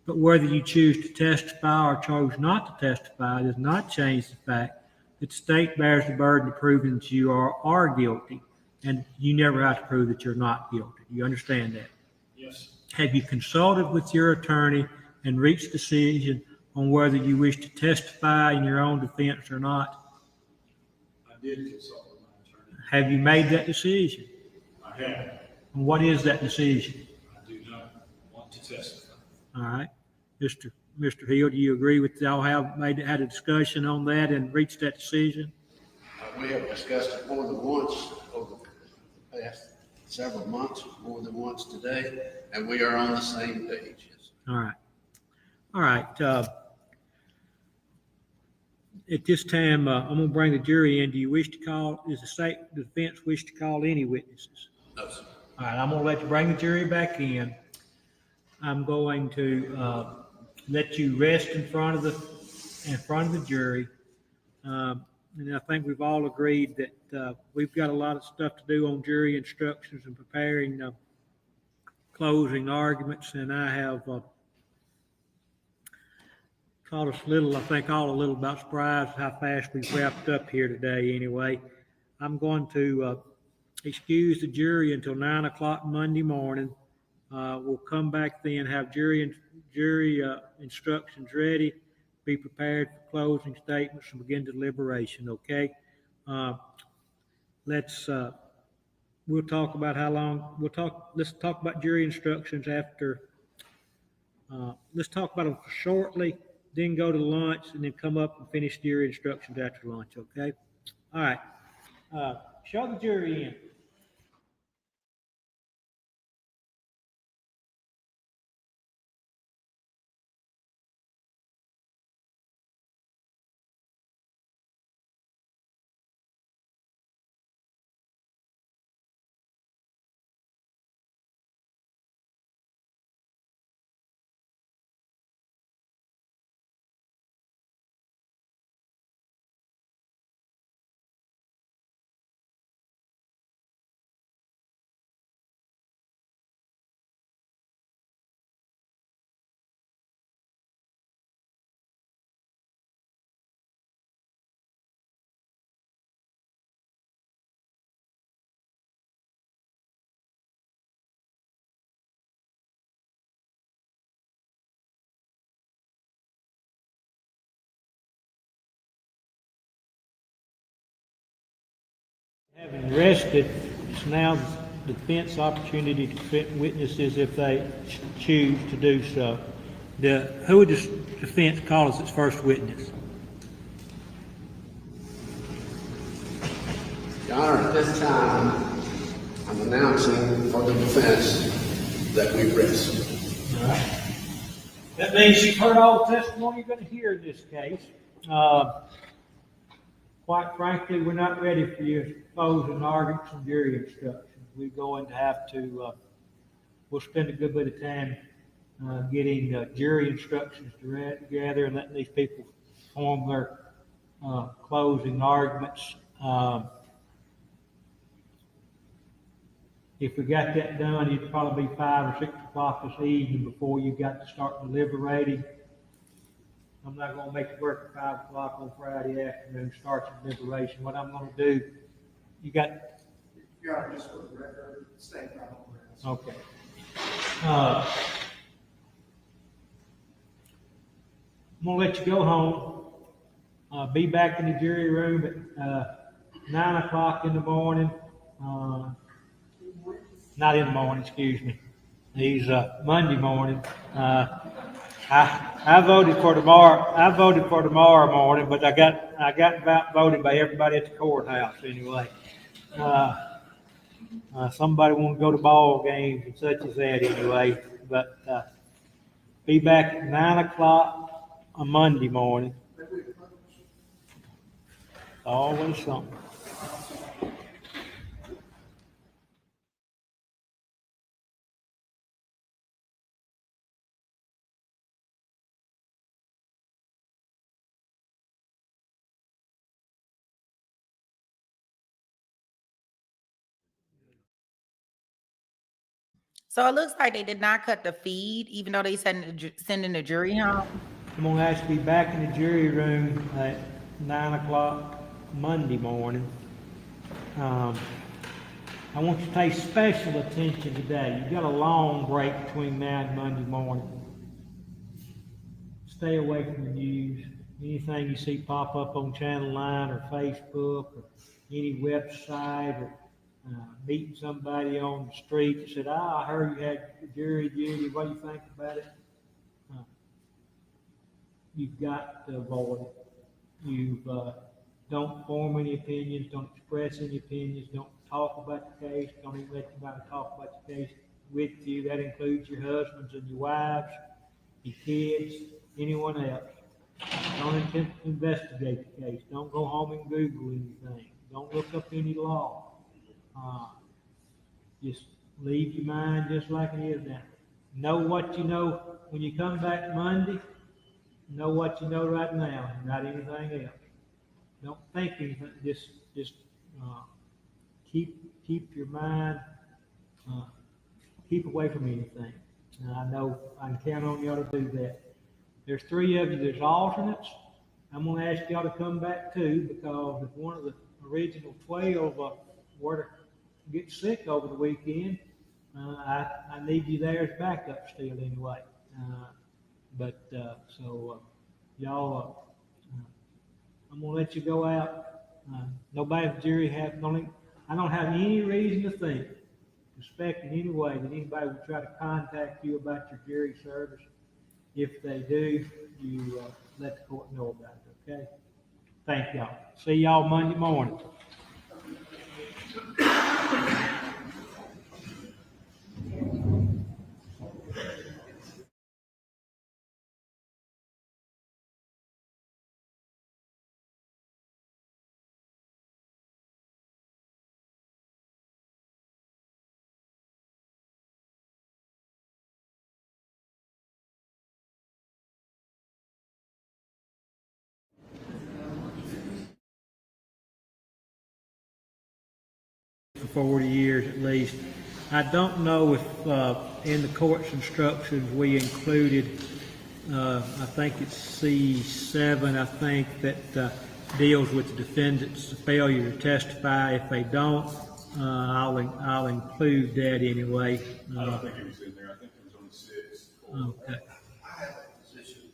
but whether you choose to testify or chose not to testify does not change the fact that the state bears the burden of proving that you are guilty, and you never have to prove that you're not guilty. You understand that? Yes, Have you consulted with your attorney and reached a decision on whether you wish to testify in your own defense or not? I did consult with my attorney. Have you made that decision? I have. And what is that decision? I do not want to testify. All right. Mr. Hill, do you agree with y'all had a discussion on that and reached that decision? We have discussed it more than once over the past several months, more than once today, and we are on the same page. Yes. All right. All right. At this time, I'm going to bring the jury in. Do you wish to call, does the defense wish to call any witnesses? No, sir. All right, I'm going to let you bring the jury back in. I'm going to let you rest in front of the jury. And I think we've all agreed that we've got a lot of stuff to do on jury instructions and preparing closing arguments. And I have caught us all a little about surprised how fast we've wrapped up here today anyway. I'm going to excuse the jury until 9 o'clock Monday morning. We'll come back then, have jury instructions ready, be prepared for closing statements and begin deliberation, okay? We'll talk about how long, let's talk about jury instructions after, let's talk about them shortly, then go to lunch and then come up and finish jury instructions after lunch, okay? All right, show the jury in. Having rested, it's now the defense opportunity to present witnesses if they choose to do so. Who would the defense call as its first witness? Your Honor, at this time, I'm announcing for the defense that we rest. All right. That means you've heard all the testimony you're going to hear in this case. Quite frankly, we're not ready for your closing arguments and jury instructions. We're going to have to, we'll spend a good bit of time getting jury instructions together and letting these people form their closing arguments. If we got that done, it'd probably be 5 or 6 o'clock this evening before you got to start deliberating. I'm not going to make it work at 5 o'clock on Friday afternoon, start your deliberation. What I'm going to do, you got. Your Honor, just for the record, state right on Okay. I'm going to let you go home. Be back in the jury room at 9 o'clock in the morning. Not in the morning, excuse me. He's Monday morning. I voted for tomorrow. I voted for tomorrow morning, but I got voted by everybody at the courthouse anyway. Somebody want to go to ball games and such as that anyway. But be back at 9 o'clock on Monday morning. Always something. So it looks like they did not cut the feed, even though they sending the jury home. I'm gonna ask to be back in the jury room at 9 o'clock Monday morning. I want you to pay special attention today. You've got a long break between now and Monday morning. Stay away from the news. Anything you see pop up on Channel 9 or Facebook or any website or meeting somebody on the street that said, I heard you had jury duty. What do you think about it? You've got to avoid it. You don't form any opinions, don't express any opinions, don't talk about the case, don't even let anybody talk about the case with you. That includes your husbands and your wives, your kids, anyone else. Don't attempt to investigate the case. Don't go home and Google anything. Don't look up any law. Just leave your mind just like it is now. Know what you know when you come back Monday. Know what you know right now, not anything else. Don't think anything. Just keep your mind. Keep away from anything. And I know I can count on y'all to do that. There's 3 of you. There's alternates. I'm going to ask y'all to come back too, because if one of the original 12 were to get sick over the weekend, I need you there as backup still anyway. Y'all, I'm gonna let you go out. Nobody at the jury I don't have any reason to think, suspect in any way that anybody would try to contact you about your jury service. If they do, you let the court know about it, okay? Thank y'all. See y'all Monday morning. For 40 years at least. I don't know if in the court's instructions we included, I think it's C7, I think that deals with the defendant's failure to testify. If they don't, I'll include that anyway. I don't think it was in there. I think it was on 6. Okay. I have a position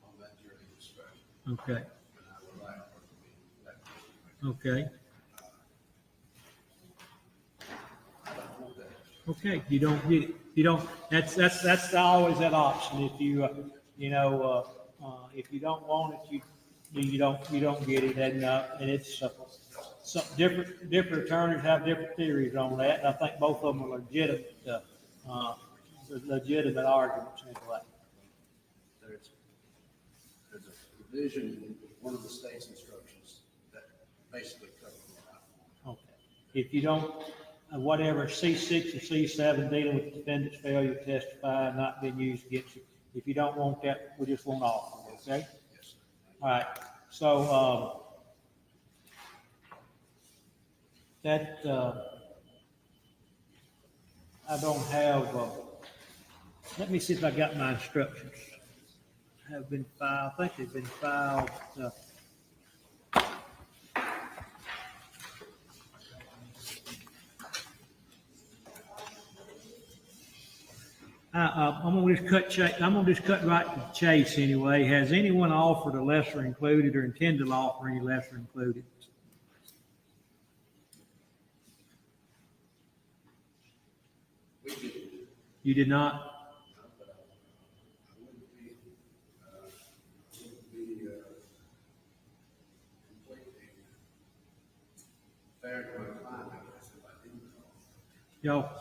on that jury instruction, Okay. and I would like for it to be that. Okay. I don't want that. Okay, you don't get it. You don't. That's always that option. If you if you don't want it, you don't get it, and it's some different attorneys have different theories on that. And I think both of them are legitimate arguments anyway. There's a provision in one of the state's instructions that basically covers it. Okay. If you don't, whatever C6 or C7 dealing with the defendant's failure to testify not being used against you, if you don't want that, we just won't offer it, okay? Yes, sir. All right. So I don't have. Let me see if I got my instructions. Have been filed. I think they've been filed. I'm gonna just cut right to the chase anyway. Has anyone offered a lesser included or intended to offer any lesser included? We did. You did not? Completely fair to my client, I guess, if I didn't.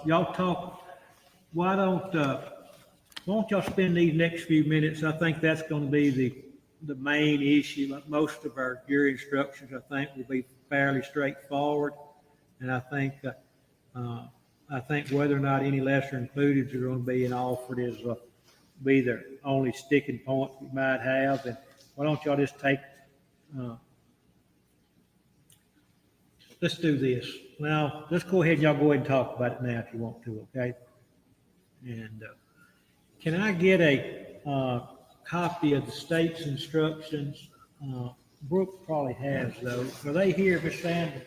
Y'all talk. Why don't y'all spend these next few minutes? I think that's going to be the main issue. Like most of our jury instructions, I think, will be fairly straightforward, and I think whether or not any lesser included are going to be offered is be the only sticking point we might have. And why don't y'all just take? Let's do this. Now, let's go ahead and y'all go ahead and talk about it now if you want to, okay? And can I get a copy of the state's instructions? Brooke probably has those. Are they here, Ms. Sanders?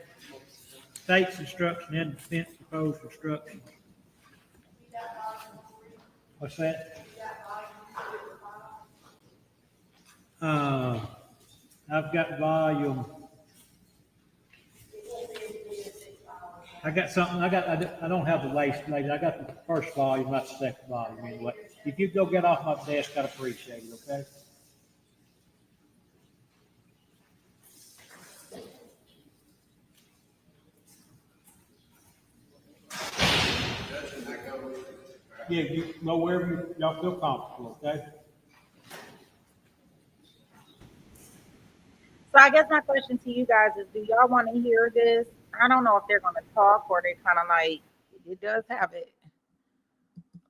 State's instruction and defense proposed instructions. What's that? I've got volume. I got something. I don't have the latest. I got the first volume, not the second volume. Anyway, if you go get off my desk, I'd appreciate it. Okay. Yeah, you go wherever y'all feel comfortable. Okay. So I guess my question to you guys is, do y'all want to hear this? I don't know if they're going to talk or they kind of like, it does have it.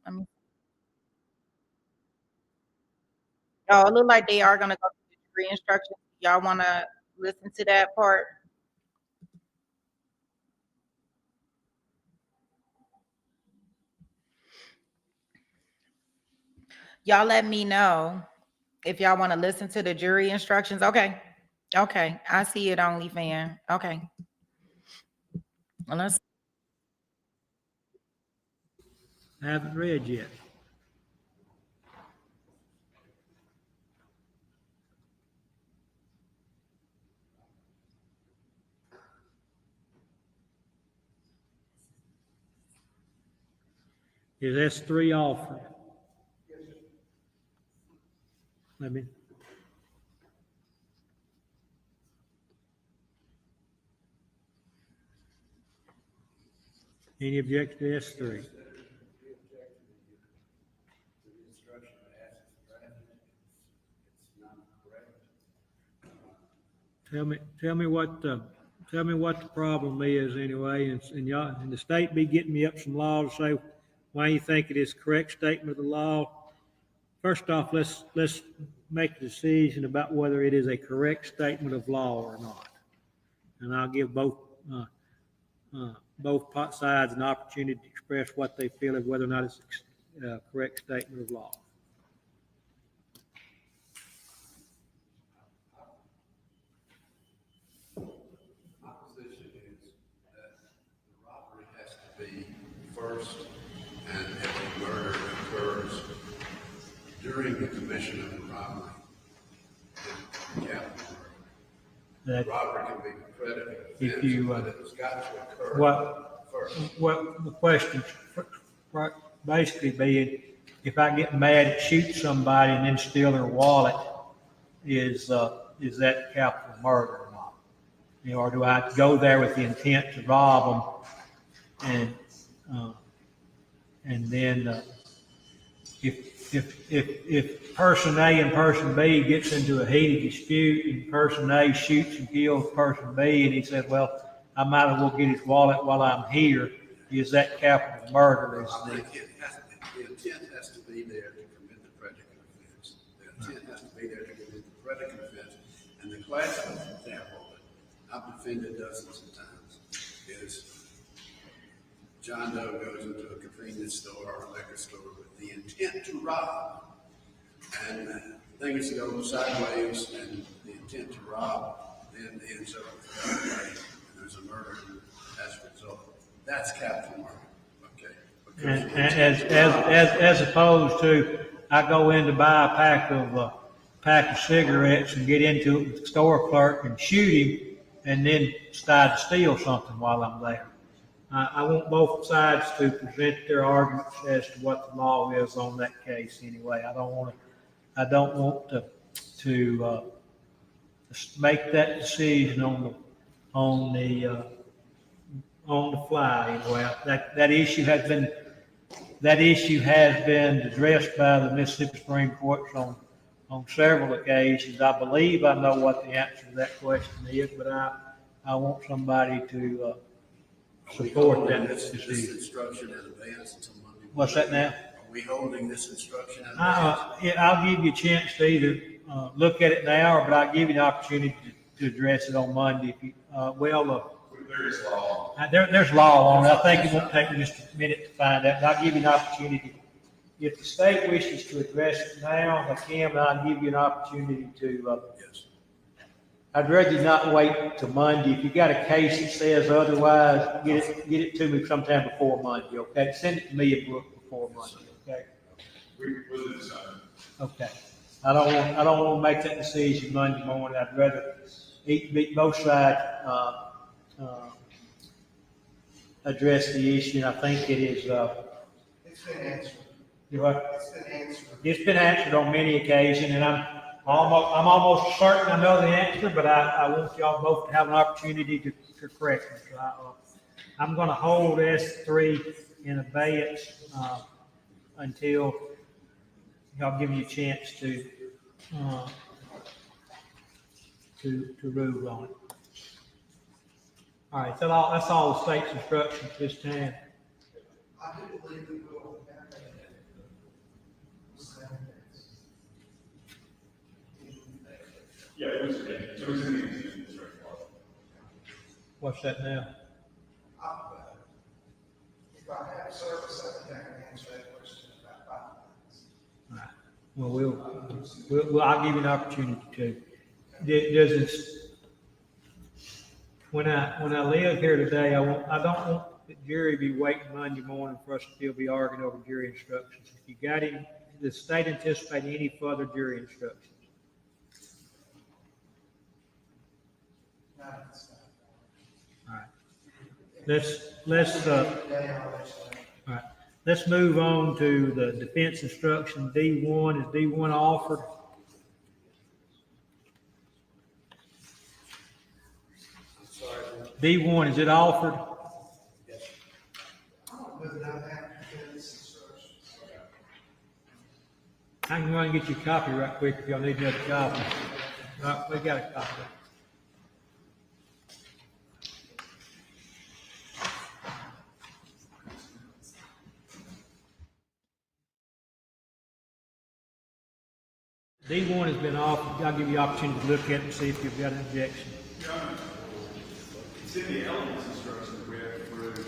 I mean, oh, it look like they are going to go through the degree instructions. Y'all want to listen to that part? Y'all let me know if y'all want to listen to the jury instructions. Okay. Okay. I see it, OnlyFans. Okay. Well, let's. I haven't read yet. Is S3 offered? Let me. Any objection to S3? Tell me what the problem is anyway, and y'all and the state be getting me up some law to say why you think it is correct statement of the law. First off, let's make a decision about whether it is a correct statement of law or not, and I'll give both sides an opportunity to express what they feel of whether or not it's a correct statement of law. My position is that the robbery has to be first, and if a murder occurs during the commission of the robbery, then capital murder. Robbery can be a predicate offense, but it's got to occur first. What the question basically being, if I get mad and shoot somebody and then steal their wallet, is that capital murder or not? You know, or do I go there with the intent to rob them, and then if person A and person B gets into a heated dispute and person A shoots and kills person B and he says, well, I might as well get his wallet while I'm here, is that capital murder? I think the intent has to be there to commit the predicate offense. The intent has to be there to commit the predicate offense. And the classic example that I've defended dozens of times is John Doe goes into a convenience store or a liquor store with the intent to rob. And things go sideways and the intent to rob then ends up and there's a murder as a result. That's capital murder. Okay. As opposed to I go in to buy a pack of cigarettes and get into it with the store clerk and shoot him and then decide to steal something while I'm there. I want both sides to present their arguments as to what the law is on that case anyway. I don't want to make that decision on the fly anyway. That issue has been addressed by the Mississippi Supreme Court on several occasions. I believe I know what the answer to that question is, but I want somebody to support that decision. This instruction in advance until Monday. What's that now? Are we holding this instruction in advance? I'll give you a chance to either look at it now, but I'll give you an opportunity to address it on Monday. If you, There is law. there's law on it. I think it won't take me just a minute to find out, but I'll give you an opportunity if the state wishes to address it now, they can, but I'll give you an opportunity to, I'd rather you not wait till Monday. If you got a case that says otherwise, get it to me sometime before Monday, okay? Send it to me and Brooke before Monday, okay? We'll decide. Okay. I don't want to make that decision Monday morning. I'd rather both sides, address the issue, and I think it is, It's been answered. you know, It's been answered. it's been answered on many occasions, and I'm almost certain I know the answer, but I want y'all both to have an opportunity to correct me. So I'm gonna hold S3 in abeyance, until y'all give me a chance to rule on it. All right, so that's all the state's instructions this time. I do believe we will. Yeah, it was in the instruction. What's that now? If I have service, I think I can answer that question in about 5 minutes. All right. Well, I'll give you an opportunity to. Does this, when I live here today, I don't want the jury be waiting Monday morning for us to still be arguing over jury instructions. If you got any, does the state anticipate any further jury instructions? All right. All right. Let's move on to the defense instruction. D1, is D1 offered? D1, is it offered? I can run and get you a copy right quick if y'all need another copy. All right, we got a copy. D1 has been offered. I'll give you the opportunity to look at it and see if you've got an objection. It's in the elements instruction that we have approved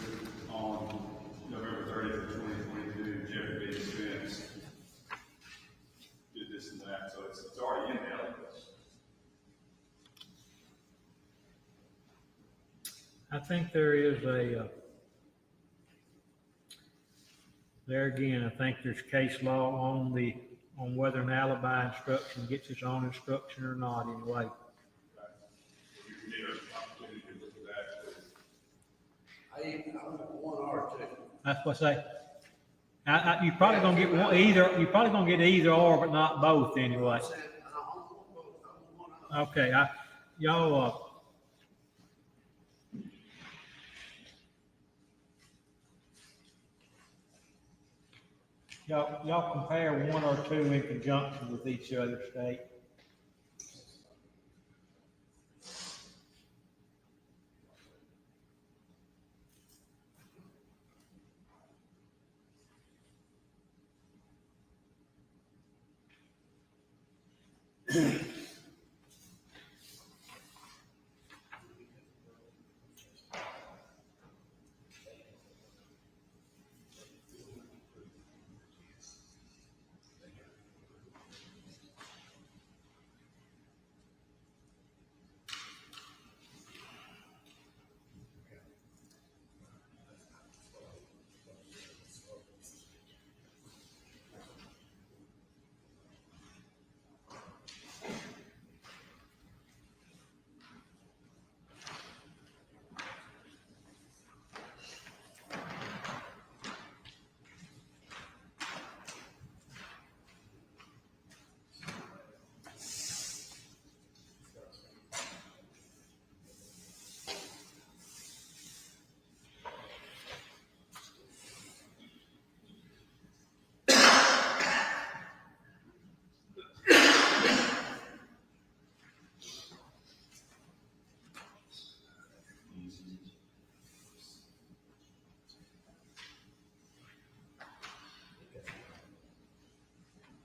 on November 30th, 2022. Jeffrey Spence did this and that, so it's already in the elements. I think there is there again, I think there's case law on whether an alibi instruction gets its own instruction or not anyway. You need an opportunity to look at that. I want one or two. That's what I say. You're probably gonna get one, either, you're probably gonna get either or, but not both anyway. Okay, y'all compare one or two in conjunction with each other, state.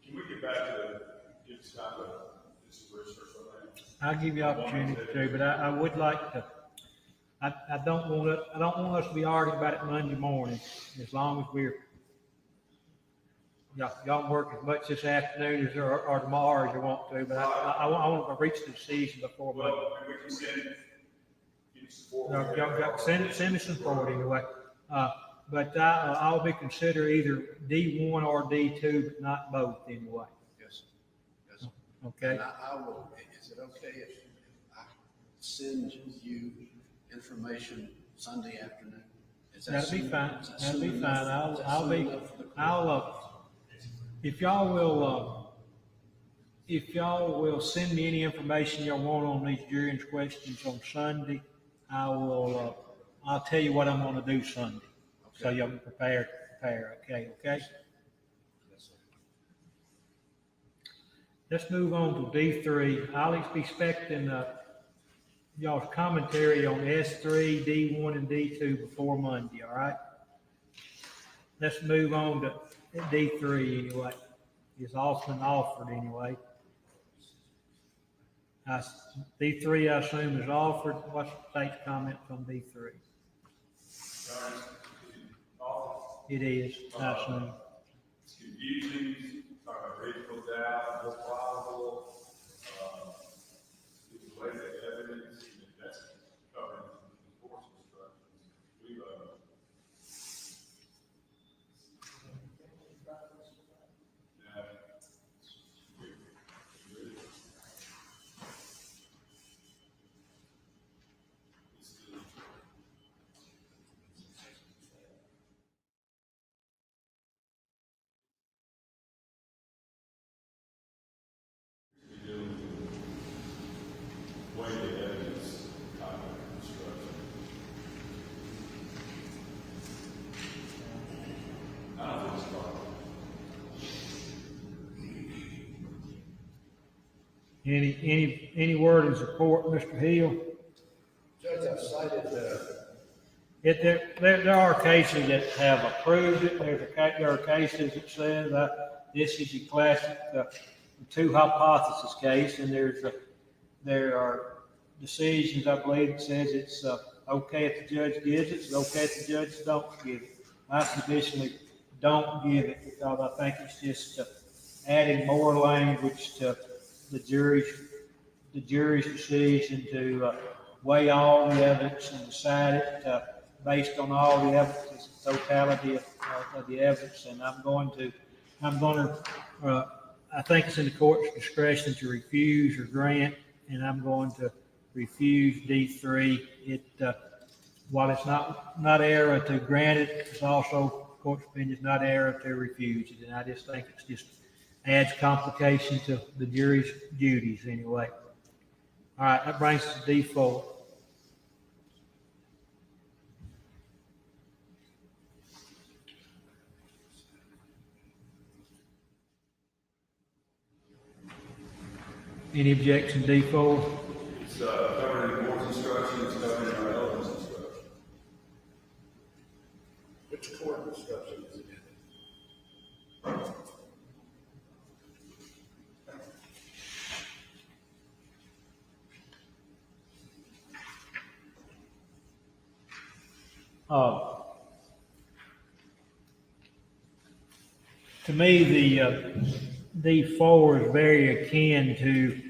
Can we get back to give Scott this research on that? I'll give you opportunity to, but I would like to, I don't want us to be arguing about it Monday morning, as long as we're y'all can work as much this afternoon or tomorrow as you want to, but I want to reach the decision before Monday. Well, and we can send you support. Y'all send me some forward anyway. But I'll be considered either D1 or D2, but not both anyway. Yes, yes. Okay? And I will, is it okay if I send you information Sunday afternoon? Is that That'll be soon- fine. is that That'll soon be enough? fine. Is that I'll soon be, enough for the court? if y'all will send me any information y'all want on these jury's questions on Sunday, I'll tell you what I'm gonna do Sunday. So y'all can prepare, okay? Yes, sir. Let's move on to D3. I'll be expecting, y'all's commentary on S3, D1, and D2 before Monday, all right? Let's move on to D3 anyway. It's often offered anyway. D3, I assume, is offered. What's the state's comment on D3? It is, I assume. It's confusing, reasonable doubt, more probable, the way the evidence, that's covered in the course instructions. We, way the evidence, instruction. I don't think it's problem. Any word in support, Mr. Hill? Judge, I've cited There are cases that have approved it. There are cases that says this is a classic two hypothesis case, and there are decisions, I believe, that says it's okay if the judge gives it, it's okay if the judge don't give it. I traditionally don't give it because I think it's just adding more language to the jury's decision to weigh all the evidence and decide it based on all the evidence, the totality of the evidence. And I'm going to, I think it's in the court's discretion to refuse or grant, and I'm going to refuse D3. While it's not error to grant it, it's also, court's opinion, it's not error to refuse it. And I just think it's just adds complication to the jury's duties anyway. All right, that brings us to D4. Any objection, D4? It's covered in the court's instructions, covered in our evidence instruction. which court instruction is it in? To me, the D4 is very akin to,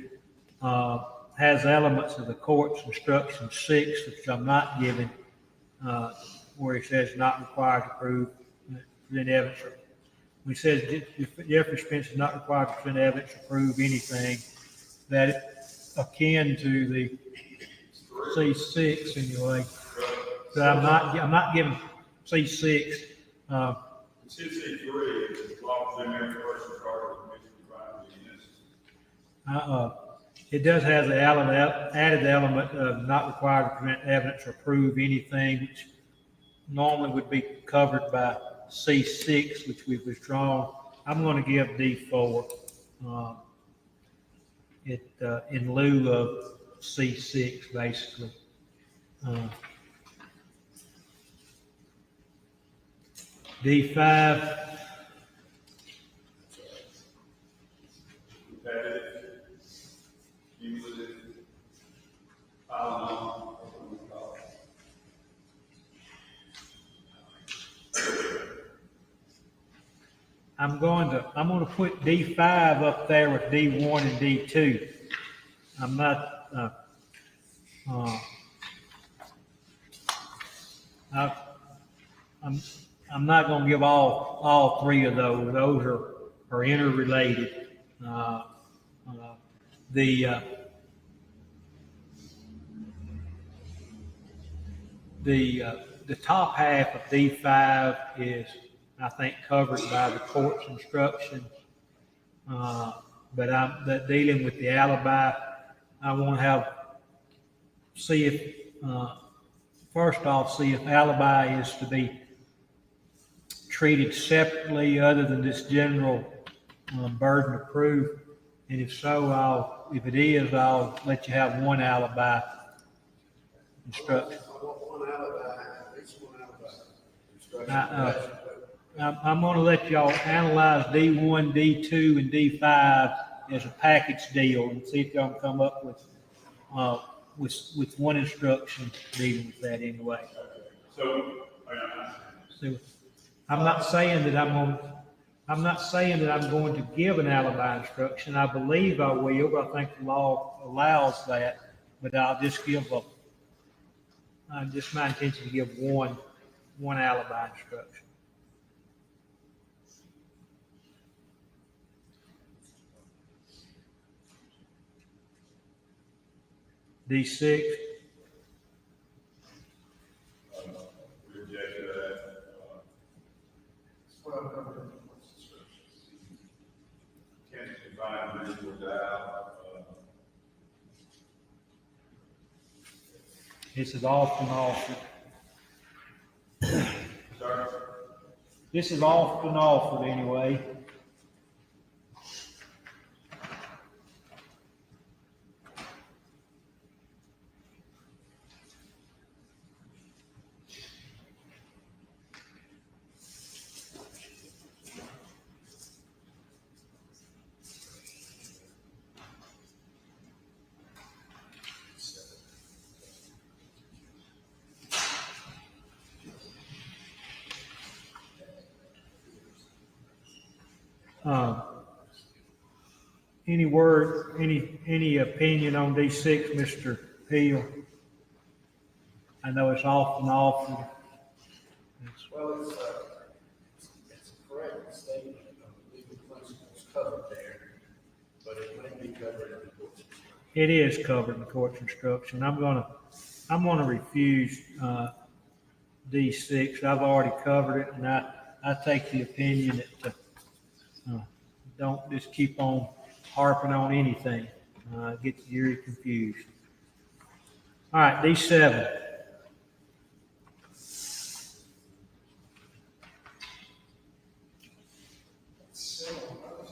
has elements of the court's instruction 6, which I'm not giving, where it says not required to prove, present evidence. When it says Jeffrey Spence is not required to present evidence or prove anything, that it's akin to the C6 anyway. So I'm not giving C6. It's in C3, it's law of every person charged with commission of crime against. It does have the added element of not required to present evidence or prove anything, which normally would be covered by C6, which we've withdrawn. I'm going to give D4 in lieu of C6, basically. D5. Repetitive, cumulative, on. I'm gonna put D5 up there with D1 and D2. I'm not, I'm not gonna give all three of those. Those are interrelated. The top half of D5 is, I think, covered by the court's instruction. But dealing with the alibi, I want to see if, first off, see if alibi is to be treated separately other than this general burden of proof. And if so, if it is, I'll let you have one alibi instruction. One alibi, at least one alibi instruction. I'm going to let y'all analyze D1, D2, and D5 as a package deal and see if y'all can come up with one instruction dealing with that anyway. So, So I'm not saying that I'm going to give an alibi instruction. I believe I will, but I think the law allows that. But I'll just just my intention to give one alibi instruction. D6. we rejected that. Can't combine reasonable doubt. This is often offered. Sorry? This is often offered anyway. Any opinion on D6, Mr. Hill? I know it's often offered. Well, it's a correct statement of legal principles covered there, but it may be covered in the court's instruction. It is covered in the court's instruction. I'm gonna refuse D6. I've already covered it, and I take the opinion that don't just keep on harping on anything. Get the jury confused. All right, D7.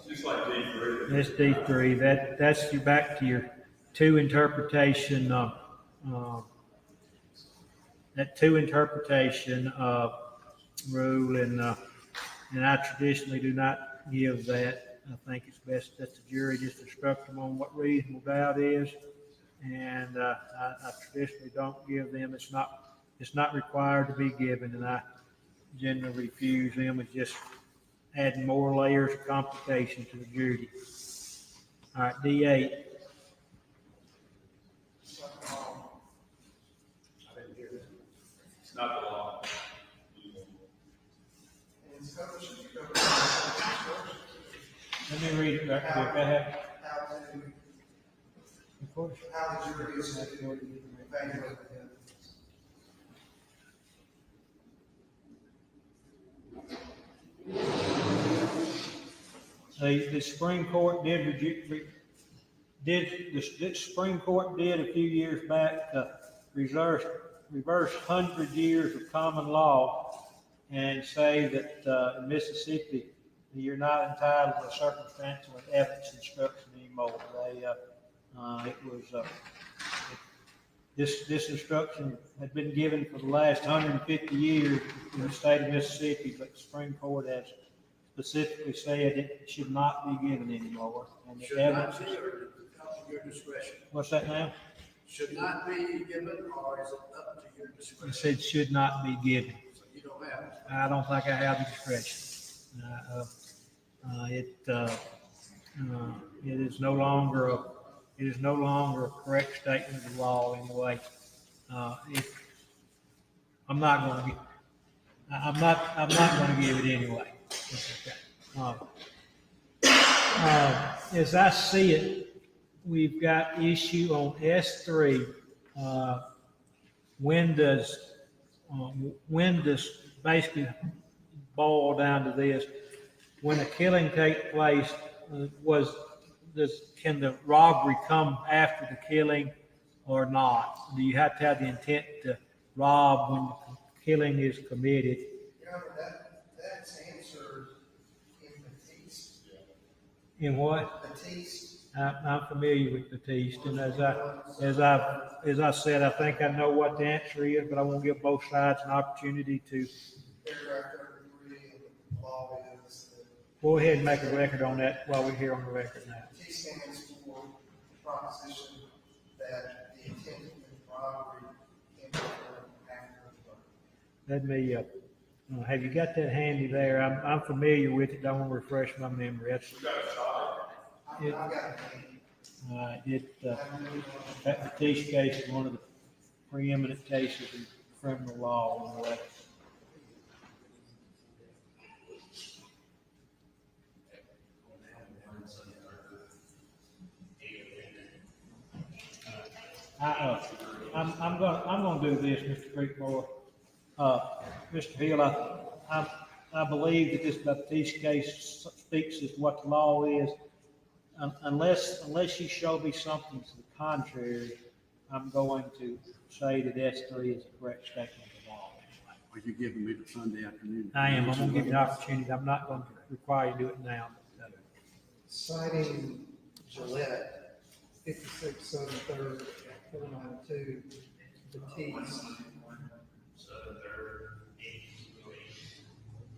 Just like D3. That's D3. That's you back to your two interpretation. That two interpretation rule, and I traditionally do not give that. I think it's best that the jury just instruct them on what reasonable doubt is, and I traditionally don't give them. It's not required to be given, and I generally refuse them. It's just adding more layers of complication to the jury. All right, D8. It's not the law. Let me read it back to you. Go ahead. Of course. How the jury is evaluating him. The Supreme Court the Supreme Court did a few years back reverse 100 years of common law and say that in Mississippi you're not entitled to circumstantial evidence instruction anymore. This instruction had been given for the last 150 years in the state of Mississippi, but the Supreme Court has specifically said it should not be given anymore. And the Should not evidence, be, or up to your discretion? what's that now? Should not be given, or is it up to your It discretion? said should not be given. So you don't have it. I don't think I have the discretion. It is no longer a correct statement of the law anyway. I'm not going to. I'm not going to give it anyway. As I see it, we've got issue on S3. When does basically boil down to this? When a killing takes place, can the robbery come after the killing or not? Do you have to have the intent to rob when the killing is committed? That's answered in Batiste. In what? Batiste. I'm familiar with Batiste, and as I said, I think I know what the answer is, but I want to give both sides an opportunity to. Paragraph 33 of the law is that Go ahead and make a record on that while we're here on the record now. Batiste stands for the proposition that the intent of the robbery can be done after the murder. Let me, have you got that handy there? I'm familiar with it. Don't want to refresh my memory. That's, I've got it. that Batiste case is one of the preeminent cases in criminal law in the way. I'm gonna do this, Mr. Creekmore. Mr. Hill, I believe that this Baptiste case speaks as what the law is. Unless you show me something to the contrary, I'm going to say that S3 is a correct statement of the law. Are you giving me the Sunday afternoon? I am. I'm going to give you an opportunity. I'm not going to require you to do it now. Citing Gillette, 56 Southern 3rd, 492, Batiste.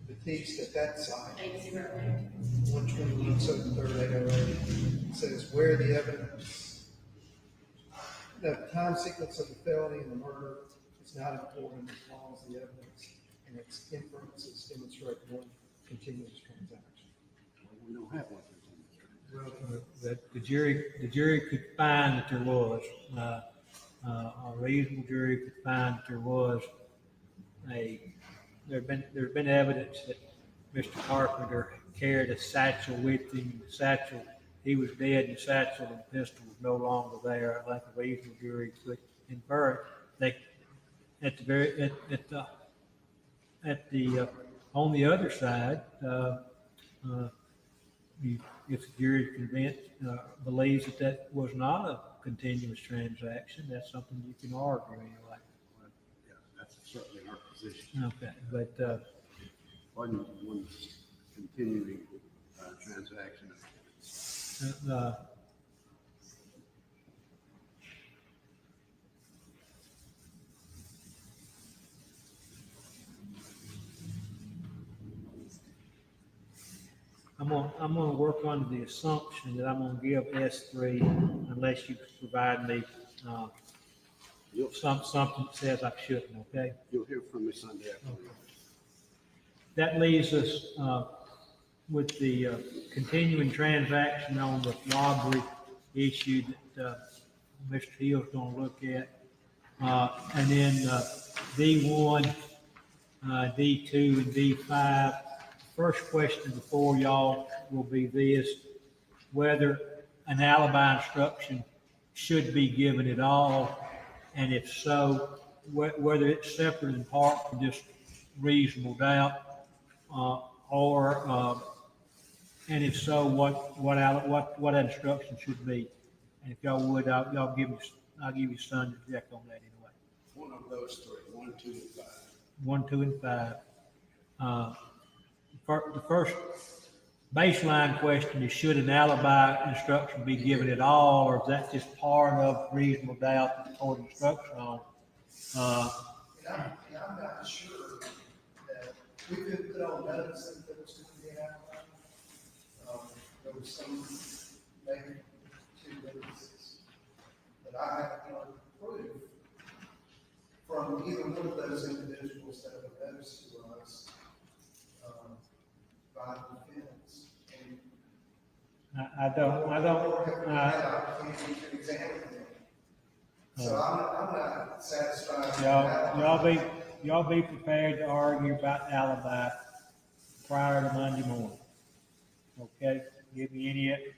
Batiste at that site, 121 Southern 3rd, 808, says where the evidence, the time sequence of the felony and the murder is not important as long as the evidence and its inferences demonstrate one continuous transaction. We don't have one. That the jury could find that there was, a reasonable jury could find that there was there's been evidence that Mr. Carpenter carried a satchel with him. The satchel, he was dead, and the satchel and the pistol was no longer there. I think a reasonable jury could infer it. On the other side, if the jury is convinced, believes that was not a continuous transaction, that's something you can argue anyway. Yeah, that's certainly our position. Okay, but One continuing transaction. I'm gonna work under the assumption that I'm gonna give S3 unless you provide me something that says I shouldn't. Okay. You'll hear from me Sunday afternoon. That leaves us with the continuing transaction on the robbery issue that Mr. Hill's going to look at. And then D1, D2, and D5. First question before y'all will be this: whether an alibi instruction should be given at all, and if so, whether it's separate and apart from just reasonable doubt, and if so, what instruction should be? And if y'all would, I'll give you Sunday to check on that anyway. One of those three, 1, 2, and 5. 1, 2, and 5. The first baseline question is: should an alibi instruction be given at all, or is that just part of reasonable doubt that the court instruction on? I'm not sure that we could put on notice that there was going to be an alibi. There was some, maybe 2 witnesses, but I have no proof from either one of those individuals that were noticed to us by the defense. And I don't, Opportunity to examine them. So I'm not satisfied. with that. y'all be prepared to argue about alibi prior to Monday morning. Okay,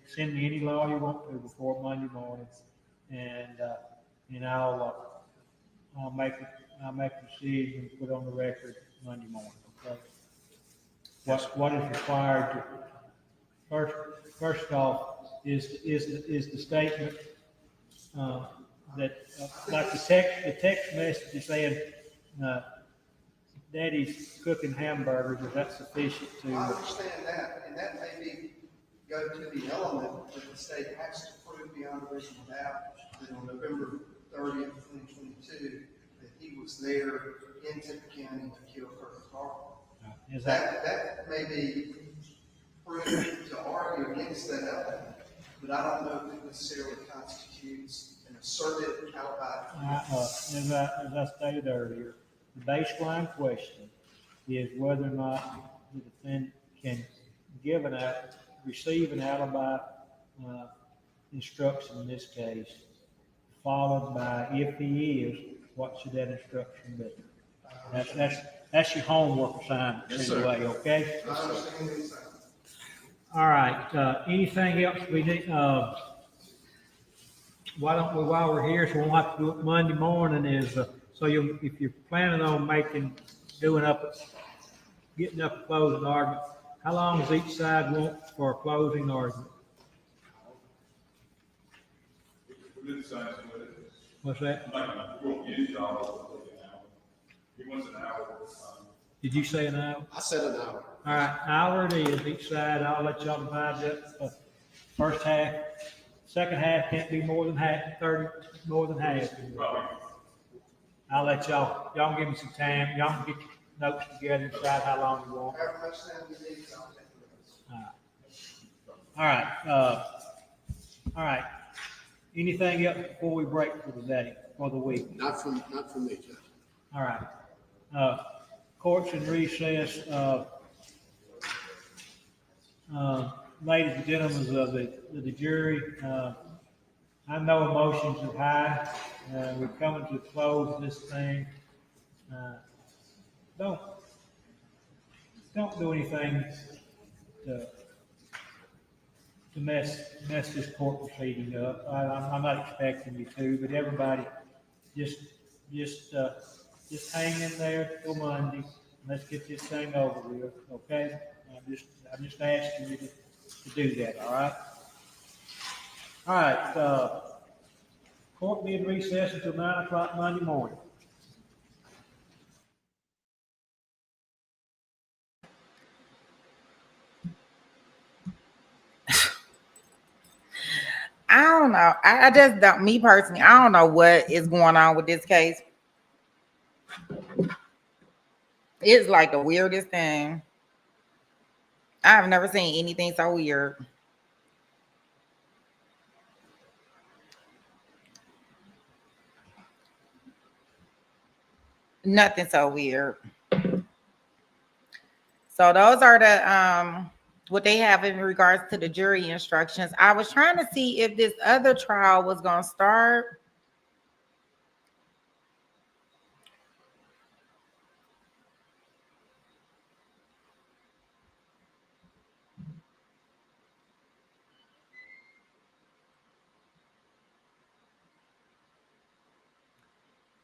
send me any law you want to before Monday morning, and I'll make a decision and put on the record Monday morning, okay? What is required to, first off, is the statement, that, like the text message is saying, Daddy's cooking hamburgers, is that sufficient I to? understand that, and that may be, go to the element that the state has to prove beyond a reasonable doubt that on November 30th, 2022, that he was there in Tippah County to kill Kirby Carpenter. Is that, That may be proven to argue against that element, but I don't know if it necessarily constitutes an asserted alibi. as I stated earlier, the baseline question is whether or not the defendant can receive an alibi instruction in this case, followed by, if he is, what should that instruction be? That's your homework assignment, anyway, okay? I understand what you're saying. All right, anything else we need, why don't we, while we're here, so we won't have to do it Monday morning, is, so if you're planning on getting up a closing argument, how long does each side want for a closing argument? We did the same thing with it. What's that? Like, we'll use y'all like an hour. He wants an hour. Did you say an hour? I said an hour. All right, hour it is each side. I'll let y'all divide it up. First half, second half can't be more than half, more than half. Probably. I'll let y'all give me some time. Y'all can get your notes together and decide how long you want. However much time you need, I'll take the rest. All right. Anything else before we break for the day, for the week? Not from me, Judge. All right. Court's in recess. Ladies and gentlemen of the jury, I know emotions are high. We're coming to close this thing. Don't do anything to mess this court proceeding up. I'm not expecting you to, but everybody just hang in there till Monday. Let's get this thing over with, okay? I'm just asking you to do that, all right? All right, court be in recess until 9 o'clock Monday morning. I don't know. I just don't, me personally, I don't know what is going on with this case. It's like the weirdest thing. I've never seen anything so weird. Nothing so weird. So those are the what they have in regards to the jury instructions. I was trying to see if this other trial was going to start.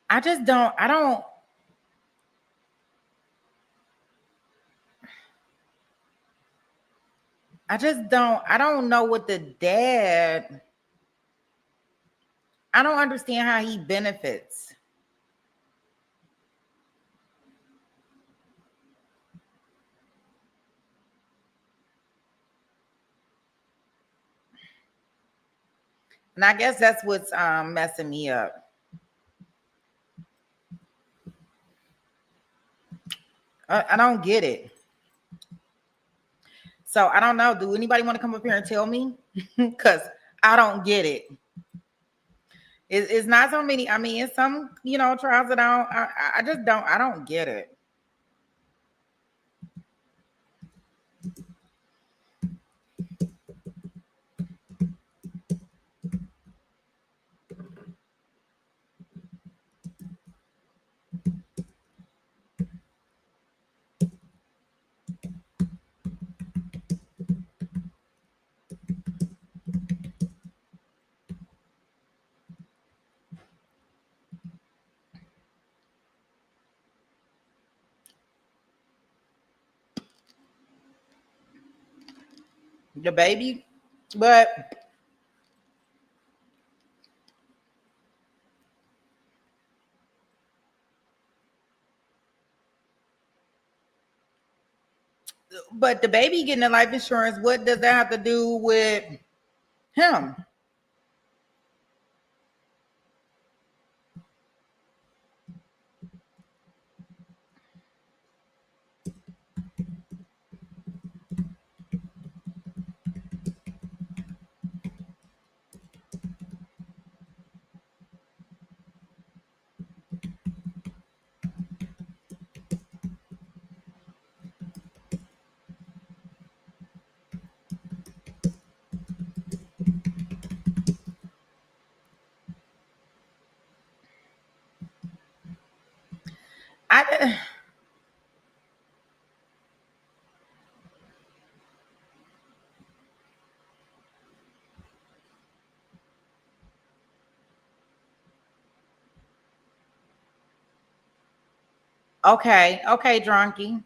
I don't know what the dad, I don't understand how he benefits. And I guess that's what's messing me up. I don't get it. So I don't know. Do anybody want to come up here and tell me? Because I don't get it. It's not so many. I mean, it's some, trials that I just don't. I don't get it. the baby, but the baby getting the life insurance, what does that have to do with him? I okay, okay, drunkie.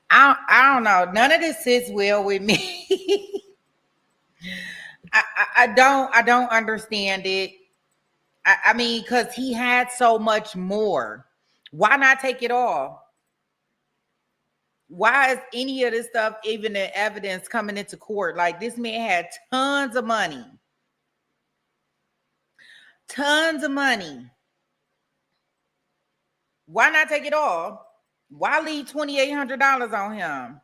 I don't know. None of this sits well with me. I don't understand it. I mean, because he had so much more. Why not take it all? Why is any of this stuff even the evidence coming into court? Like this man had tons of money. Tons of money. Why not take it all? Why leave $2,800 on him?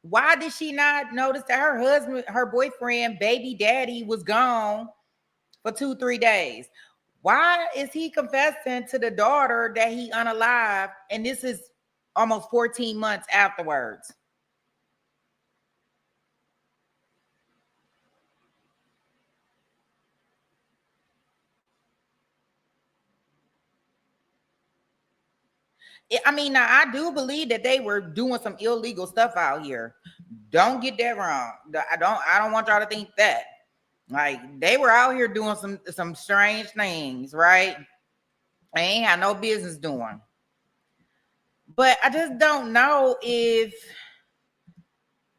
Why did she not notice that her husband, her boyfriend, baby daddy was gone for 2-3 days? Why is he confessing to the daughter that he unalived? And this is almost 14 months afterwards. I mean, now I do believe that they were doing some illegal stuff out here. Don't get that wrong. I don't want y'all to think that. Like they were out here doing some strange things, right? They ain't had no business doing. But I just don't know if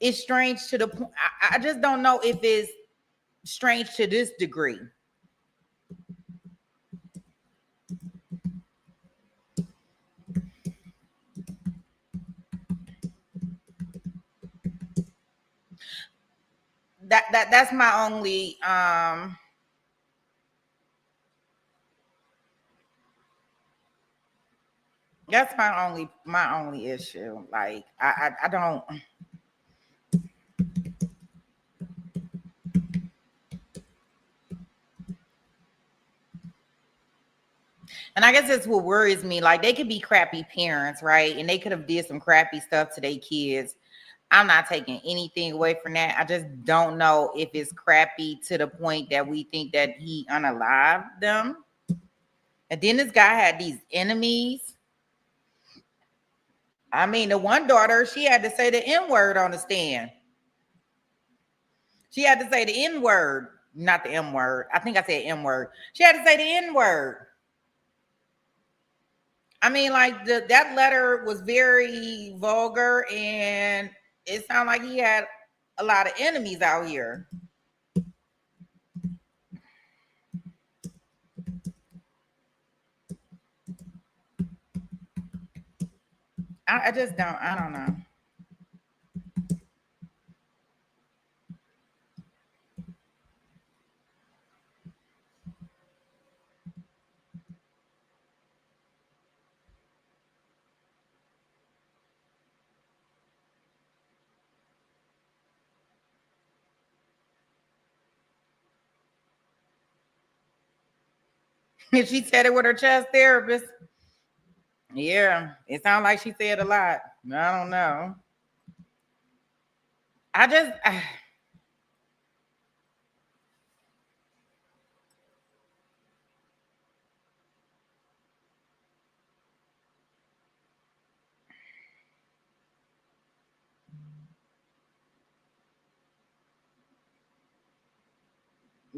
it's strange to the point. I just don't know if it's strange to this degree. That's my only that's my only issue. Like I don't. And I guess that's what worries me. Like they could be crappy parents, right? And they could have did some crappy stuff to their kids. I'm not taking anything away from that. I just don't know if it's crappy to the point that we think that he unalived them. And then this guy had these enemies. I mean, the one daughter, she had to say the N word on the stand. She had to say the N word, not the M word. I think I said M word. She had to say the N word. I mean, like that letter was very vulgar, and it sounded like he had a lot of enemies out here. I just don't. I don't know. She said it with her chest therapist. Yeah, it sounds like she said a lot. I don't know. I just,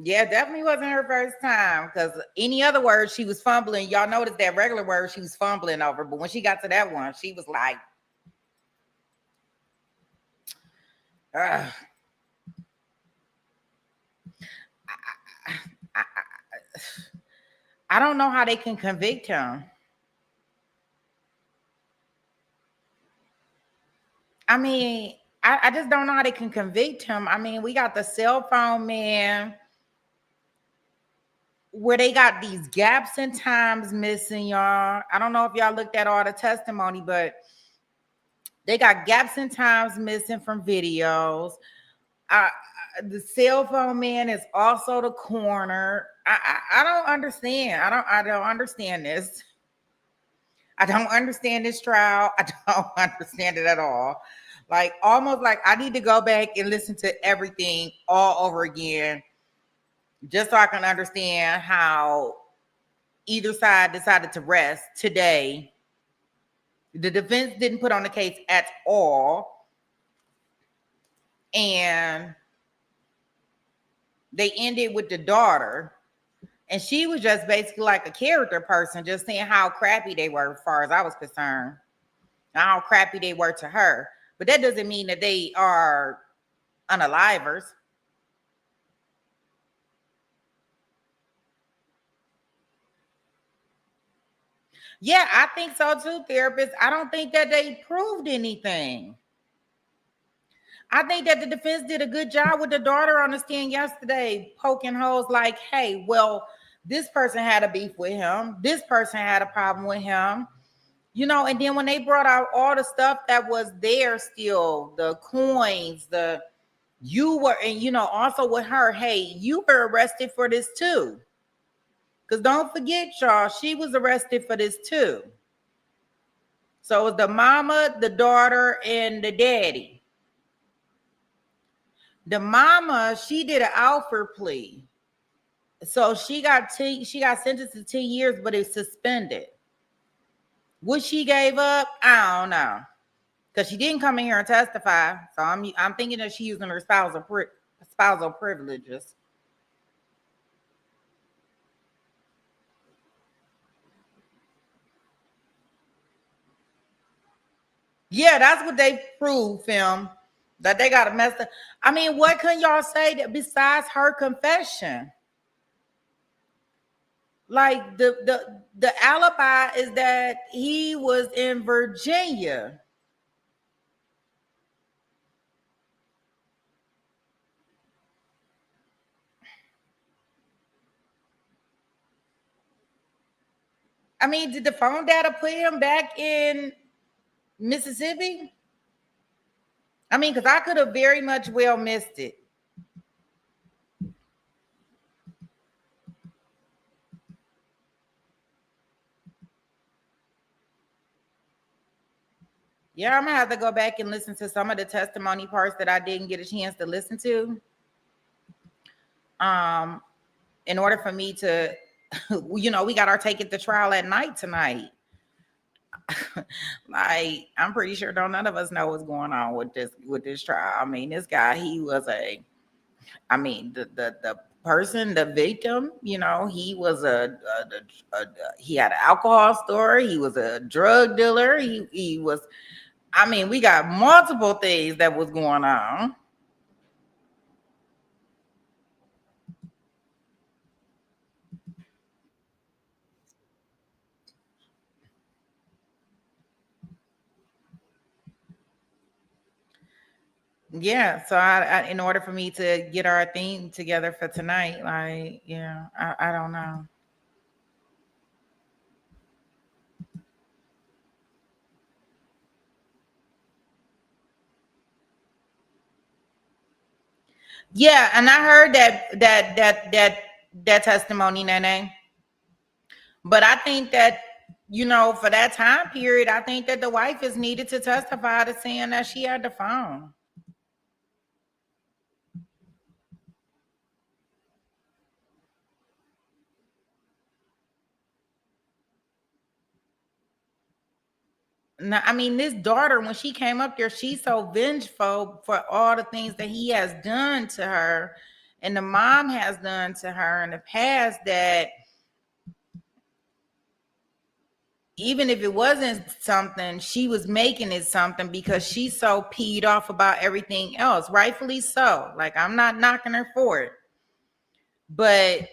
Yeah, definitely wasn't her first time because any other word she was fumbling. Y'all noticed that regular word she was fumbling over, but when she got to that one, she was like, ugh. I, I don't know how they can convict him. I mean, I just don't know how they can convict him. I mean, we got the cell phone man where they got these gaps in times missing, y'all. I don't know if y'all looked at all the testimony, but they got gaps in times missing from videos. The cell phone man is also the coroner. I don't understand. I don't understand this. I don't understand this trial. I don't understand it at all. Like almost like I need to go back and listen to everything all over again just so I can understand how either side decided to rest today. The defense didn't put on the case at all. And they ended with the daughter. And she was just basically like a character person, just saying how crappy they were as far as I was concerned. How crappy they were to her. But that doesn't mean that they are unalivers. Yeah, I think so too, therapist. I don't think that they proved anything. I think that the defense did a good job with the daughter on the stand yesterday, poking holes like, hey, well, this person had a beef with him. This person had a problem with him. You know, and then when they brought out all the stuff that was there still, the coins, you were, and you know, also with her, hey, you were arrested for this too. Because don't forget, y'all, she was arrested for this too. So it's the mama, the daughter, and the daddy. The mama, she did an Alford plea. So she got sentenced to 10 years, but it's suspended. What she gave up, I don't know. Because she didn't come in here and testify. So I'm thinking that she's using her spousal privileges. Yeah, that's what they proved, film. That they got a messed up. I mean, what can y'all say that besides her confession? Like the alibi is that he was in Virginia. I mean, did the phone data put him back in Mississippi? I mean, because I could have very much well missed it. Yeah, I'm gonna have to go back and listen to some of the testimony parts that I didn't get a chance to listen to. In order for me to, you know, we got our take at the trial at night tonight. Like, I'm pretty sure none of us know what's going on with this trial. I mean, this guy, he was the person, the victim, you know, he was he had an alcohol store, he was a drug dealer, he was, I mean, we got multiple things that was going on. Yeah, so I in order for me to get our theme together for tonight, like, yeah, I don't know. Yeah, and I heard that testimony, Nene. But I think that, you know, for that time period, I think that the wife is needed to testify to saying that she had the phone. Now, I mean, this daughter, when she came up there, she's so vengeful for all the things that he has done to her. and the mom has done to her in the past, that even if it wasn't something, she was making it something because she's so peed off about everything else, rightfully so. Like, I'm not knocking her for it, but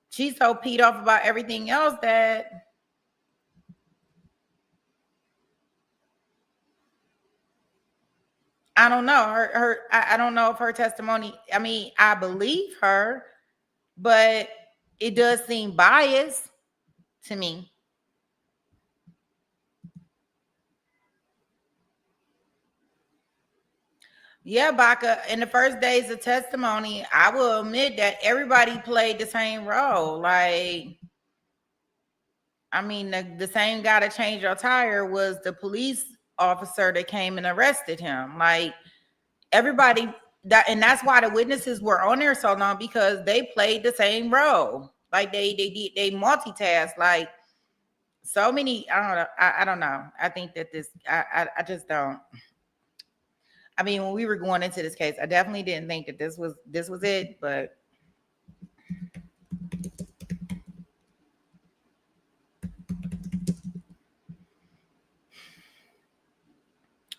she's so peed off about everything else that I don't know. I don't know if her testimony, I mean, I believe her, but it does seem biased to me. Yeah, Baca, in the first days of testimony, I will admit that everybody played the same role. Like, I mean, the same guy that changed your tire was the police officer that came and arrested him. Like, everybody, and that's why the witnesses were on there so long, because they played the same role. Like, they multitask. Like, so many, I don't know. I think that I just don't. I mean, when we were going into this case, I definitely didn't think that this was it, but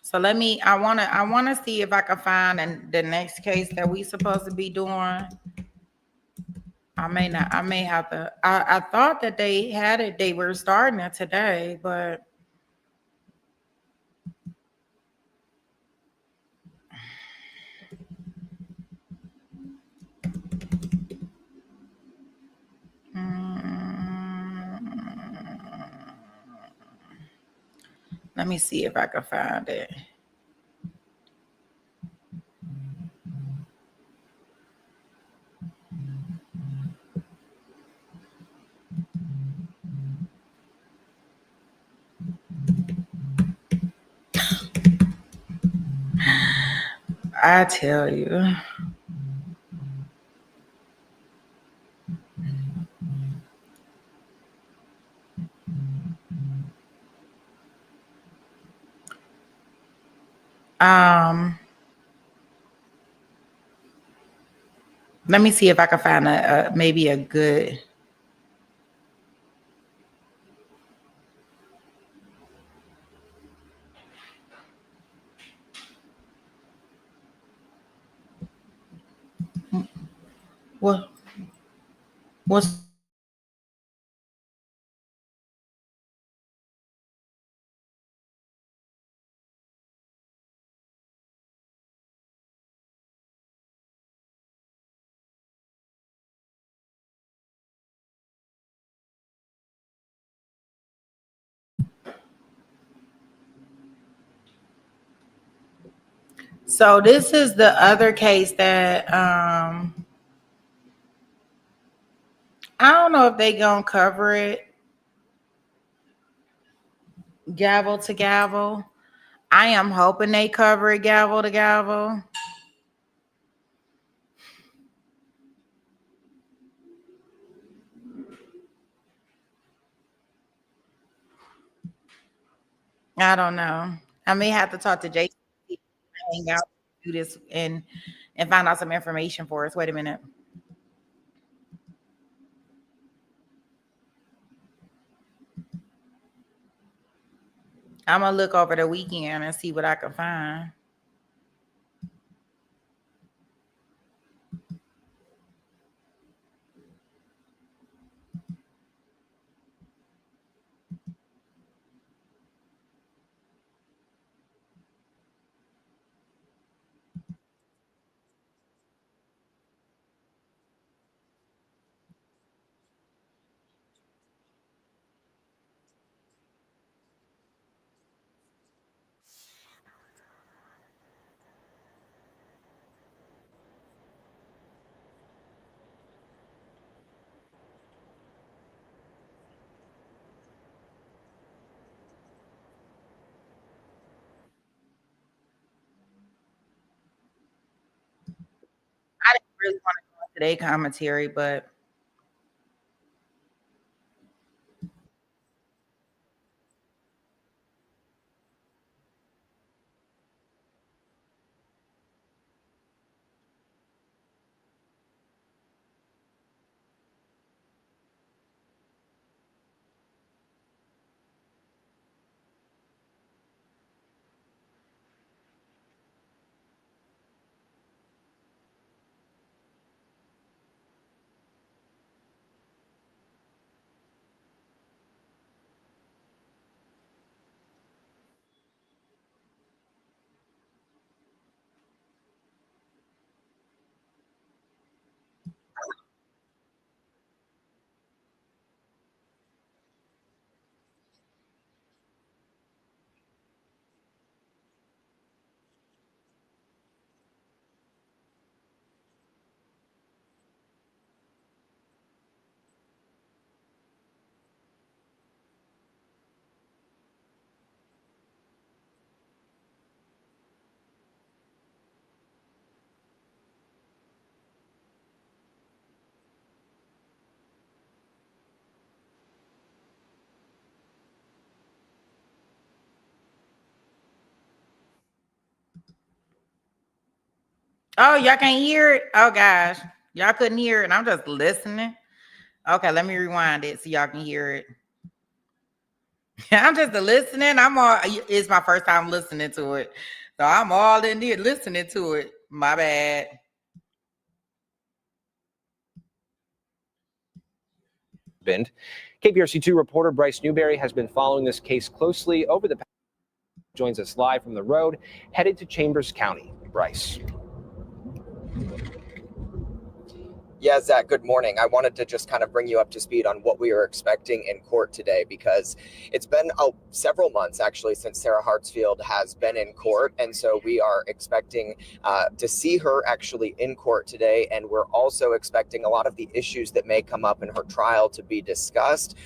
so I wanna see if I can find the next case that we supposed to be doing. I may have to. I thought that they had it. They were starting it today, but let me see if I can find it. I tell you. Let me see if I can find maybe a good. What what's so this is the other case that I don't know if they gonna cover it gavel to gavel. I am hoping they cover it gavel to gavel. I don't know. I may have to talk to Jason, hang out, do this, and find out some information for us. Wait a minute. I'm gonna look over the weekend and see what I can find. I didn't really want to go into their commentary, but Oh, y'all can't hear it? Oh gosh. Y'all couldn't hear it. And I'm just listening. Okay, let me rewind it so y'all can hear it. I'm just listening. It's my first time listening to it. So I'm all in there listening to it. My bad. KPRC2 reporter Bryce Newberry has been following this case closely over the past. Joins us live from the road, headed to Chambers County. Bryce. Yeah, Zach, good morning. I wanted to just kind of bring you up to speed on what we are expecting in court today, because it's been several months actually since Sarah Hartsfield has been in court. And so we are expecting to see her actually in court today. And we're also expecting a lot of the issues that may come up in her trial to be discussed.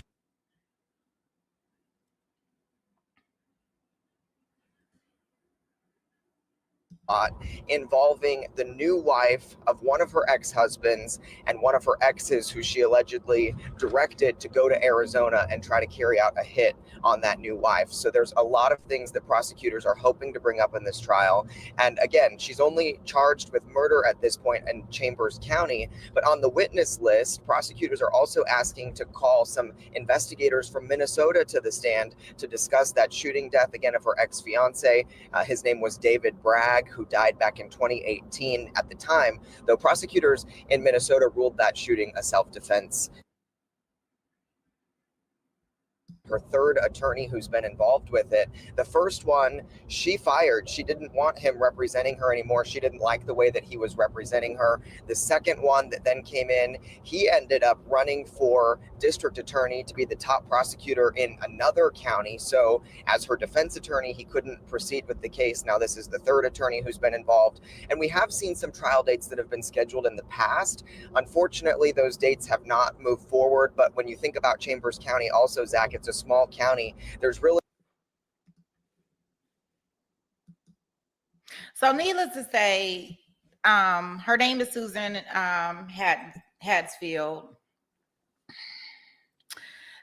Involving the new wife of one of her ex-husbands and one of her exes who she allegedly directed to go to Arizona and try to carry out a hit on that new wife. So there's a lot of things that prosecutors are hoping to bring up in this trial. And again, she's only charged with murder at this point in Chambers County, but on the witness list, prosecutors are also asking to call some investigators from Minnesota to the stand to discuss that shooting death again of her ex-fiance. His name was David Bragg, who died back in 2018 at the time, though prosecutors in Minnesota ruled that shooting a self-defense. Her third attorney who's been involved with it. The first one, she fired. She didn't want him representing her anymore. She didn't like the way that he was representing her. The second one that then came in, he ended up running for district attorney to be the top prosecutor in another county. So as her defense attorney, he couldn't proceed with the case. Now this is the third attorney who's been involved. And we have seen some trial dates that have been scheduled in the past. Unfortunately, those dates have not moved forward. But when you think about Chambers County also, Zach, it's a small county. There's really. So needless to say, her name is Susan Hatsfield.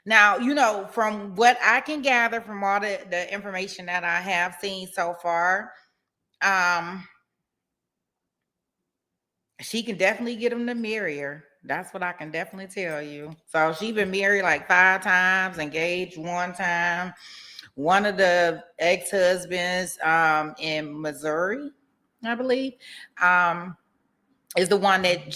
Now, you know, from what I can gather from all the information that I have seen so far, she can definitely get him to marry her. That's what I can definitely tell you. So she's been married like 5 times, engaged 1 time. One of the ex-husbands in Missouri, I believe, is the one that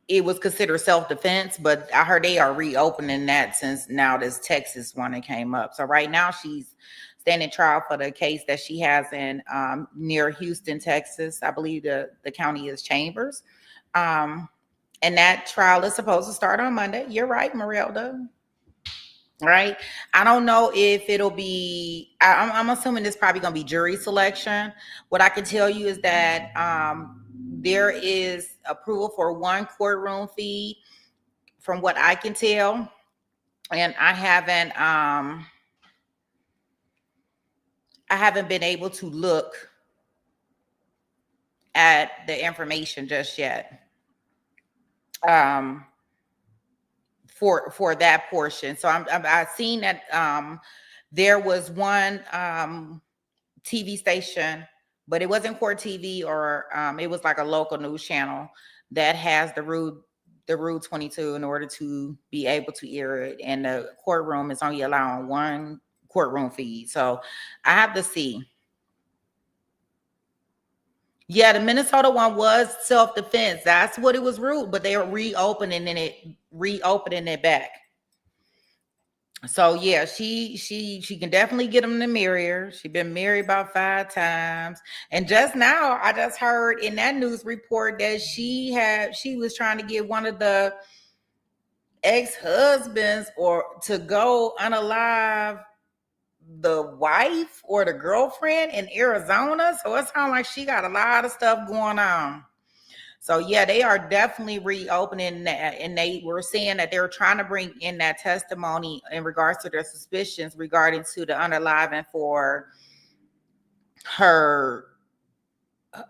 it was considered self-defense, but I heard they are reopening that since now this Texas one that came up. So right now she's standing trial for the case that she has in near Houston, Texas. I believe the county is Chambers. And that trial is supposed to start on Monday. You're right, Marilda. Right. I don't know if it'll be, I'm assuming it's probably going to be jury selection. What I can tell you is that there is approval for 1 courtroom fee from what I can tell. And I haven't been able to look at the information just yet. For that portion. So I've seen that there was one TV station, but it wasn't Court TV, or it was like a local news channel that has the Rule 22 in order to be able to air it. And the courtroom is only allowing 1 courtroom feed. So I have to see. Yeah, the Minnesota one was self-defense. That's what it was ruled, but they were reopening it back. So yeah, she can definitely get him to marry her. She's been married about 5 times. And just now, I just heard in that news report that she was trying to get one of the ex-husbands or to go unalive the wife or the girlfriend in Arizona. So it sounds like she got a lot of stuff going on. So yeah, they are definitely reopening that, and they were saying that they were trying to bring in that testimony in regards to their suspicions regarding to the unaliving for her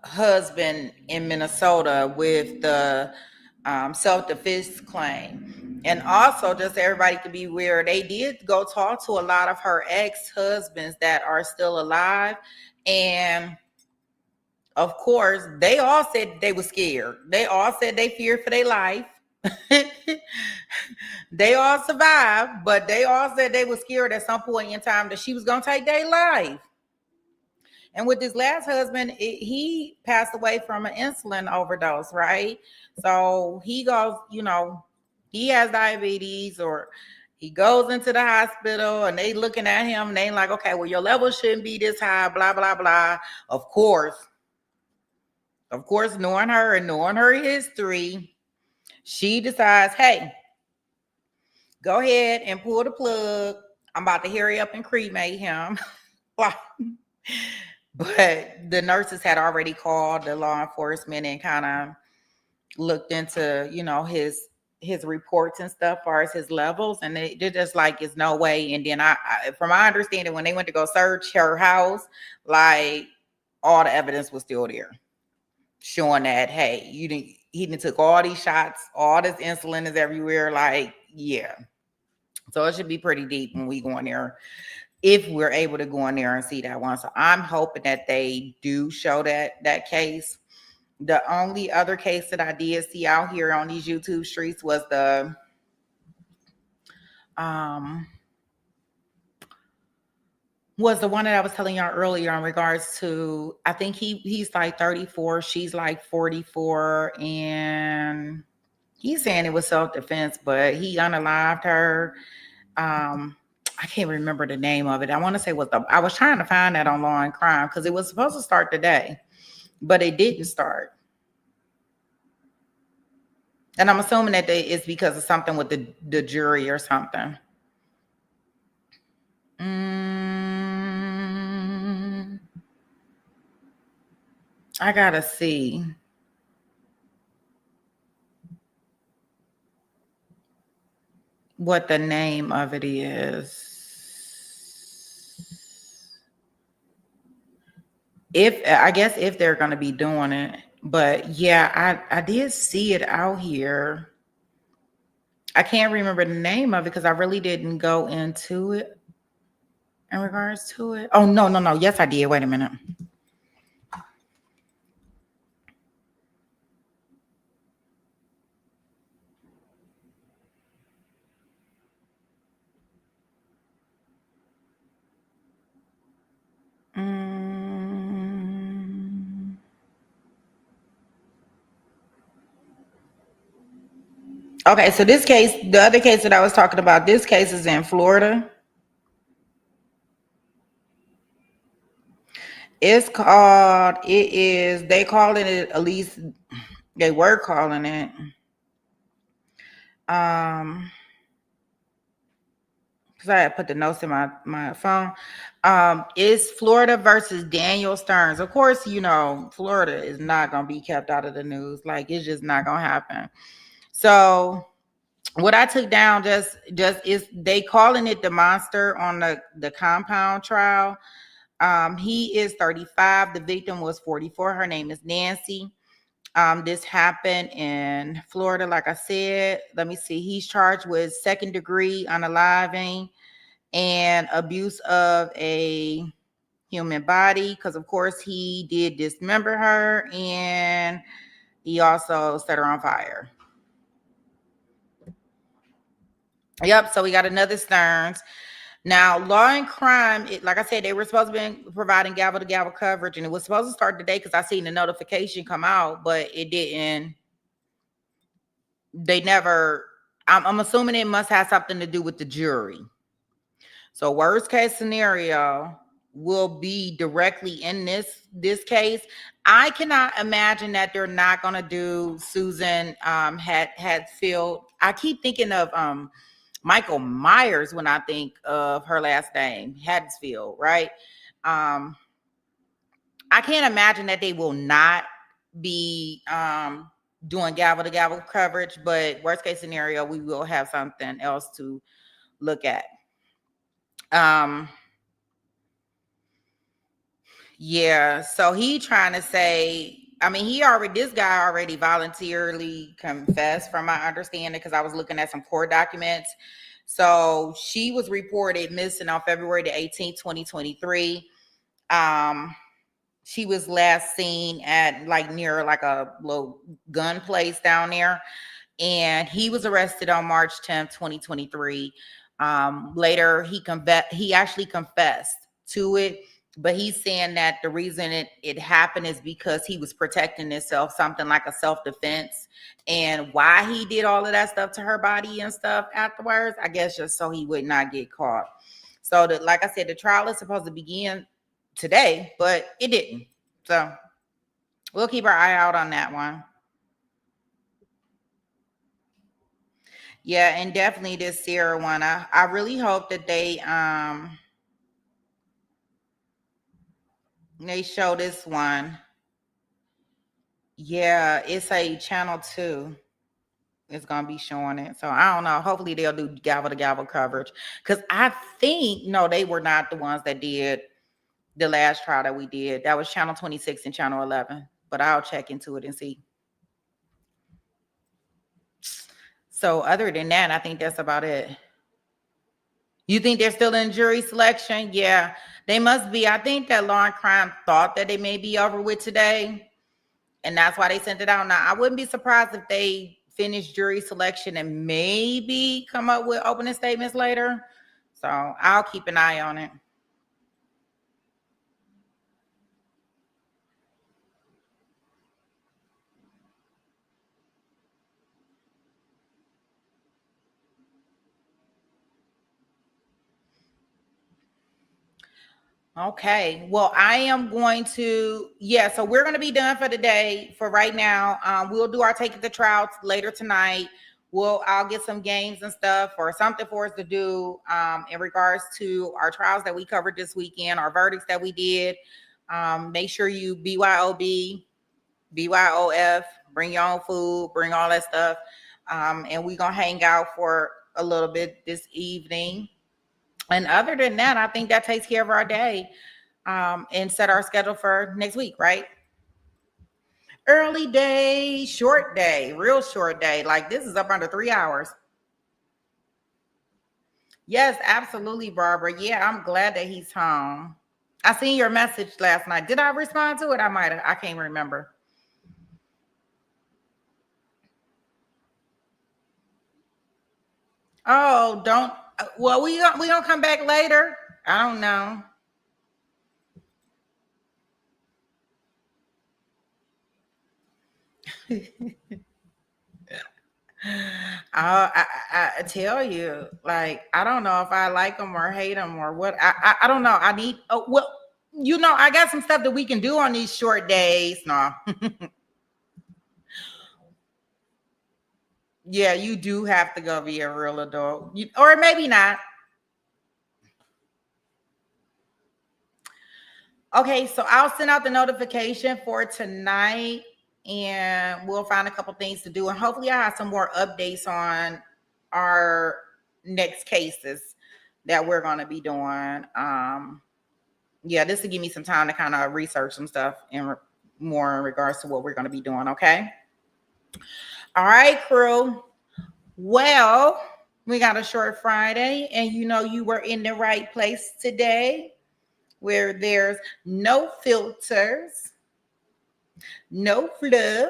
husband in Minnesota with the self-defense claim. And also, just so everybody could be aware, they did go talk to a lot of her ex-husbands that are still alive, and of course, they all said they were scared. They all said they feared for their life. They all survived, but they all said they were scared at some point in time that she was going to take their life. And with this last husband, he passed away from an insulin overdose, right? So he goes, he has diabetes, or he goes into the hospital and they looking at him and they like, okay, well, your level shouldn't be this high, blah, blah, blah. Of course, knowing her and knowing her history, she decides, hey, go ahead and pull the plug. I'm about to hurry up and cremate him. But the nurses had already called the law enforcement and kind of looked into, his reports and stuff as far as his levels. And they're just like, it's no way. And then I, from my understanding, when they went to go search her house, like all the evidence was still there, showing that, hey, he didn't took all these shots, all this insulin is everywhere. Like, yeah. So it should be pretty deep when we go in there, if we're able to go in there and see that one. So I'm hoping that they do show that case. The only other case that I did see out here on these YouTube streets was the one that I was telling y'all earlier in regards to, I think he's like 34, she's like 44, and he's saying it was self-defense, but he unalived her. I can't remember the name of it. I want to say I was trying to find that on Law and Crime because it was supposed to start today, but it didn't start. And I'm assuming that it's because of something with the jury or something. I gotta see. What the name of it is. If they're going to be doing it. But yeah, I did see it out here. I can't remember the name of it because I really didn't go into it in regards to it. Oh, no. Yes, I did. Wait a minute. Okay, so this case, the other case that I was talking about, this case is in Florida. They calling it, at least they were calling it. Because I had put the notes in my phone. It's Florida versus Daniel Stearns. Of course, Florida is not going to be kept out of the news. Like, it's just not going to happen. So what I took down just is they calling it the monster on the compound trial. He is 35. The victim was 44. Her name is Nancy. This happened in Florida, like I said. Let me see. He's charged with second-degree unaliving and abuse of a human body because, of course, he did dismember her and he also set her on fire. Yep, so we got another Stearns. Now, Law and Crime, like I said, they were supposed to be providing gavel-to-gavel coverage, and it was supposed to start today because I seen the notification come out, but it didn't. They never, I'm assuming it must have something to do with the jury. So worst case scenario will be directly in this case. I cannot imagine that they're not going to do Susan Hatfield. I keep thinking of Michael Myers when I think of her last name, Hatfield, right? I can't imagine that they will not be doing gavel-to-gavel coverage, but worst case scenario, we will have something else to look at. Yeah, so he trying to say, this guy already voluntarily confessed from my understanding because I was looking at some court documents. So she was reported missing on February the 18th, 2023. She was last seen at like near like a little gun place down there. And he was arrested on March 10th, 2023. Later, he actually confessed to it, but he's saying that the reason it happened is because he was protecting himself, something like a self-defense. And why he did all of that stuff to her body and stuff afterwards, I guess just so he would not get caught. So, like I said, the trial is supposed to begin today, but it didn't. So we'll keep our eye out on that one. Yeah, and definitely this Sarah one. I really hope that they show this one. Yeah, it's a channel 2. It's gonna be showing it. So I don't know. Hopefully they'll do gavel to gavel coverage. Because I think no, they were not the ones that did the last trial that we did. That was channel 26 and channel 11. But I'll check into it and see. So other than that, I think that's about it. You think they're still in jury selection? Yeah, they must be. I think that Law and Crime thought that they may be over with today, and that's why they sent it out. Now, I wouldn't be surprised if they finish jury selection and maybe come up with opening statements later. So I'll keep an eye on it. Okay. Well, I am going to, so we're going to be done for the day for right now. We'll do our take it to trial later tonight. I'll get some games and stuff or something for us to do in regards to our trials that we covered this weekend, our verdicts that we did. Make sure you BYOB, BYOF, bring your own food, bring all that stuff. And we're going to hang out for a little bit this evening. And other than that, I think that takes care of our day and set our schedule for next week, right? Early day, short day, real short day. Like this is up under 3 hours. Yes, absolutely, Barbara. Yeah, I'm glad that he's home. I seen your message last night. Did I respond to it? I might have. I can't remember. Oh, don't. Well, we don't come back later. I don't know. I tell you, like, I don't know if I like them or hate them or what. I don't know. I need. Oh, well, I got some stuff that we can do on these short days. No. Yeah, you do have to go be a real adult, or maybe not. Okay, so I'll send out the notification for tonight and we'll find a couple things to do. And hopefully I have some more updates on our next cases that we're going to be doing. This will give me some time to kind of research some stuff and more in regards to what we're going to be doing. Okay. All right, crew. Well, we got a short Friday and you were in the right place today, where there's no filters, no fluff,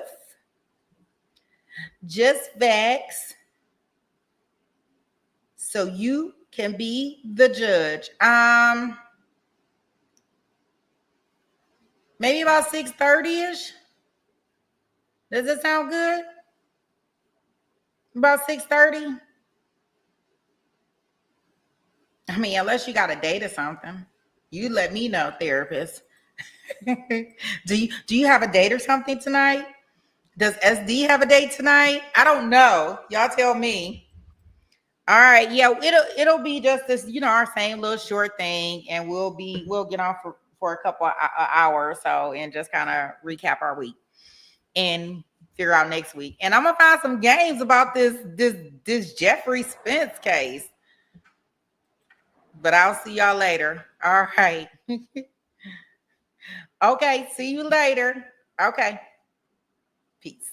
just facts, so you can be the judge. Maybe about 6:30ish. Does it sound good? About 6:30? I mean, unless you got a date or something. You let me know, therapist. Do you have a date or something tonight? Does SD have a date tonight? I don't know. Y'all tell me. All right. Yeah, it'll be just this, our same little short thing, and we'll get on for a couple of hours or so and just kind of recap our week and figure out next week. And I'm gonna find some games about this Jeffrey Spence case. But I'll see y'all later. All right. Okay. See you later. Okay. Peace.